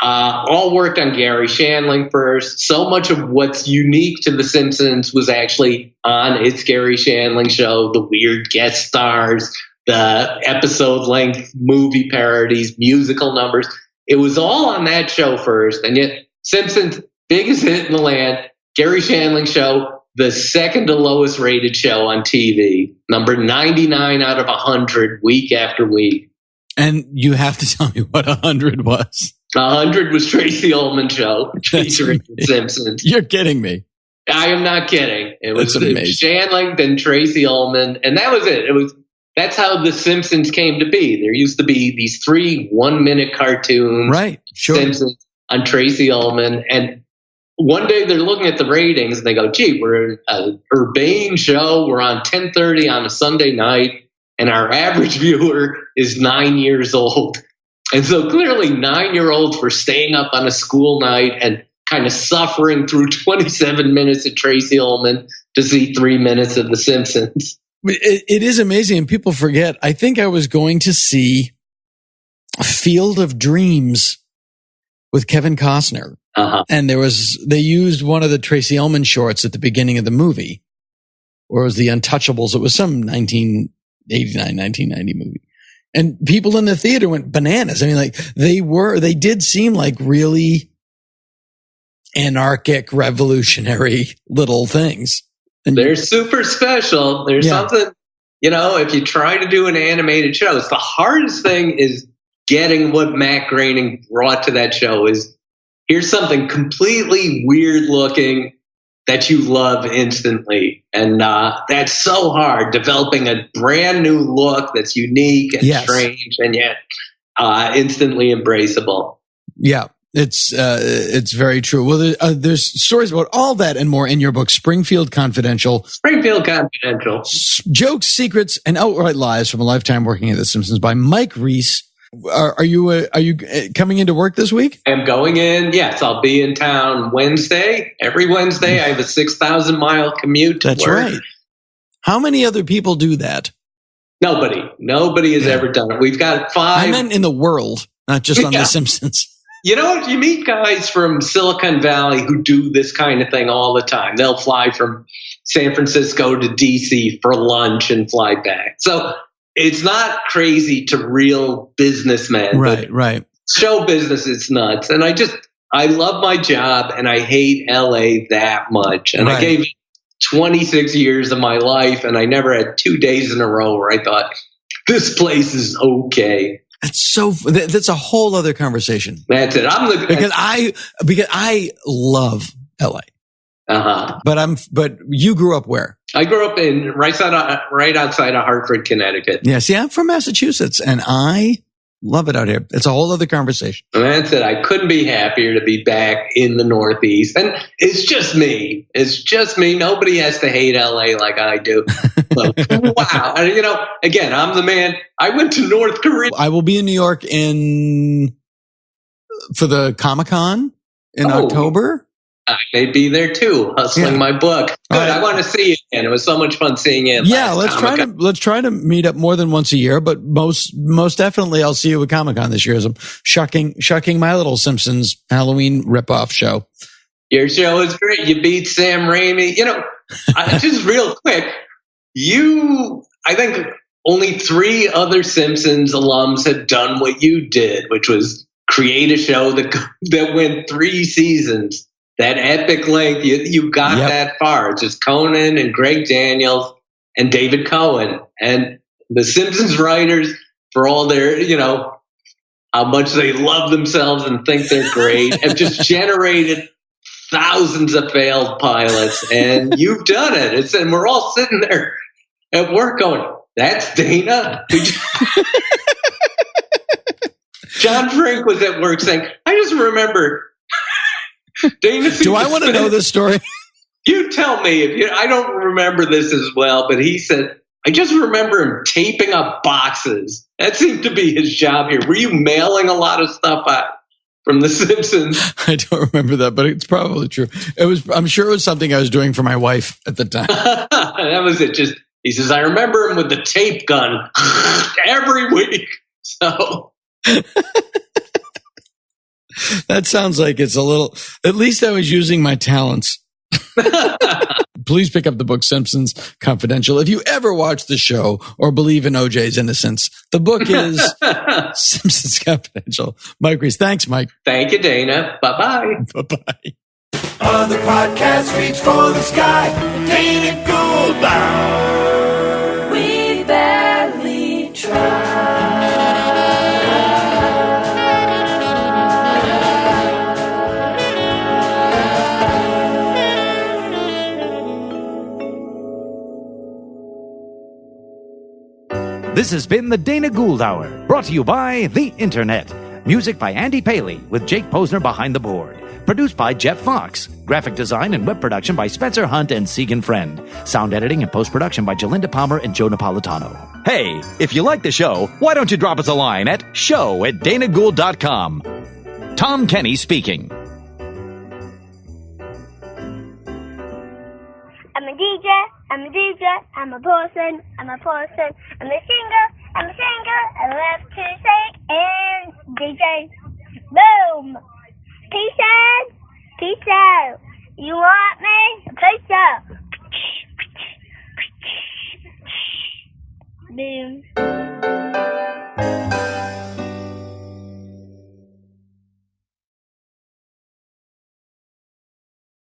all worked on Gary Shandling first. So much of what's unique to The Simpsons was actually on its Gary Shandling show, the weird guest stars, the episode-length movie parodies, musical numbers. It was all on that show first, and yet Simpsons, biggest hit in the land, Gary Shandling show, the second to lowest rated show on TV, number 99 out of 100 week after week. And you have to tell me what 100 was. 100 was Tracy Ullman show featuring The Simpsons. You're kidding me. I am not kidding. It was Shandling, then Tracy Ullman, and that was it. That's how The Simpsons came to be. There used to be these 3 1-minute cartoons, right? Sure. Simpsons on Tracy Ullman, and one day they're looking at the ratings and they go, "Gee, we're an urbane show. We're on 10:30 on a Sunday night. and our average viewer is 9 years old. And so clearly 9-year-olds were staying up on a school night and kind of suffering through 27 minutes of Tracy Ullman to see 3 minutes of The Simpsons. It is amazing, and people forget. I think I was going to see Field of Dreams with Kevin Costner. And they used one of the Tracy Ullman shorts at the beginning of the movie, or it was The Untouchables. It was some 1989, 1990 movie. And people in the theater went bananas. I mean, like they did seem like really anarchic, revolutionary little things. And they're super special. There's something, if you try to do an animated show, it's the hardest thing is getting what Matt Groening brought to that show is here's something completely weird looking that you love instantly. And that's so hard, developing a brand new look that's unique and strange and yet instantly embraceable. Yeah. It's very true. Well, there's stories about all that and more in your book, Springfield Confidential. Springfield Confidential. Jokes, Secrets, and Outright Lies from a Lifetime Working at The Simpsons by Mike Reiss. Are you coming into work this week? I'm going in. Yes, I'll be in town Wednesday. Every Wednesday, I have a 6,000-mile commute to That's work. right. How many other people do that? Nobody has ever done it. We've got 5. I meant in the world, not just on The Simpsons. You know what? You meet guys from Silicon Valley who do this kind of thing all the time. They'll fly from San Francisco to DC for lunch and fly back. So it's not crazy to real businessmen. Right. Show business is nuts. And I love my job and I hate LA that much. And I gave it 26 years of my life and I never had 2 days in a row where I thought, this place is okay. That's a whole other conversation. That's it. Because I love LA. But you grew up where? I grew up in right outside of Hartford, Connecticut. Yeah. See, I'm from Massachusetts and I love it out here. It's a whole other conversation. And that's it. I couldn't be happier to be back in the Northeast. And it's just me. Nobody has to hate LA like I do. But, wow. Again, I'm the man. I went to North Korea. I will be in New York for the Comic-Con in October. I may be there too, hustling my book. Good. I want to see you again. It was so much fun seeing you. Yeah, let's try to meet up more than once a year, but most definitely I'll see you at Comic-Con this year as I'm shucking my little Simpsons Halloween ripoff show. Your show is great. You beat Sam Raimi. Just real quick, I think only 3 other Simpsons alums have done what you did, which was create a show that went 3 seasons. That epic length, you got that far. It's just Conan and Greg Daniels and David Cohen. And the Simpsons writers, for all their, how much they love themselves and think they're great, have just generated thousands of failed pilots. And you've done it. And we're all sitting there at work going, that's Dana. John Frank was at work saying, I just remember... Do I want to know this story? You tell me. I don't remember this as well, but he said, I just remember him taping up boxes. That seemed to be his job here. Were you mailing a lot of stuff out from The Simpsons? I don't remember that, but it's probably true. I'm sure it was something I was doing for my wife at the time. That was it. He says, I remember him with the tape gun every week. So... That sounds like it's a little, at least I was using my talents. Please pick up the book Simpsons Confidential. If you ever watch the show or believe in OJ's innocence, the book is Simpsons Confidential. Mike Reiss. Thanks, Mike. Thank you, Dana. Bye-bye. Bye-bye. Other podcasts reach for the sky. Dana Goldbaum. We barely try. This has been the Dana Gould Hour, brought to you by the Internet. Music by Andy Paley, with Jake Posner behind the board. Produced by Jeff Fox. Graphic design and web production by Spencer Hunt and Segan Friend. Sound editing and post-production by Jalinda Palmer and Joe Napolitano. Hey, if you like the show, why don't you drop us a line at show@danagould.com. Tom Kenny speaking. I'm a DJ, I'm a person, I'm a singer, I love to sing and DJ. Boom! Peace out. You want me? Peace out. Boom.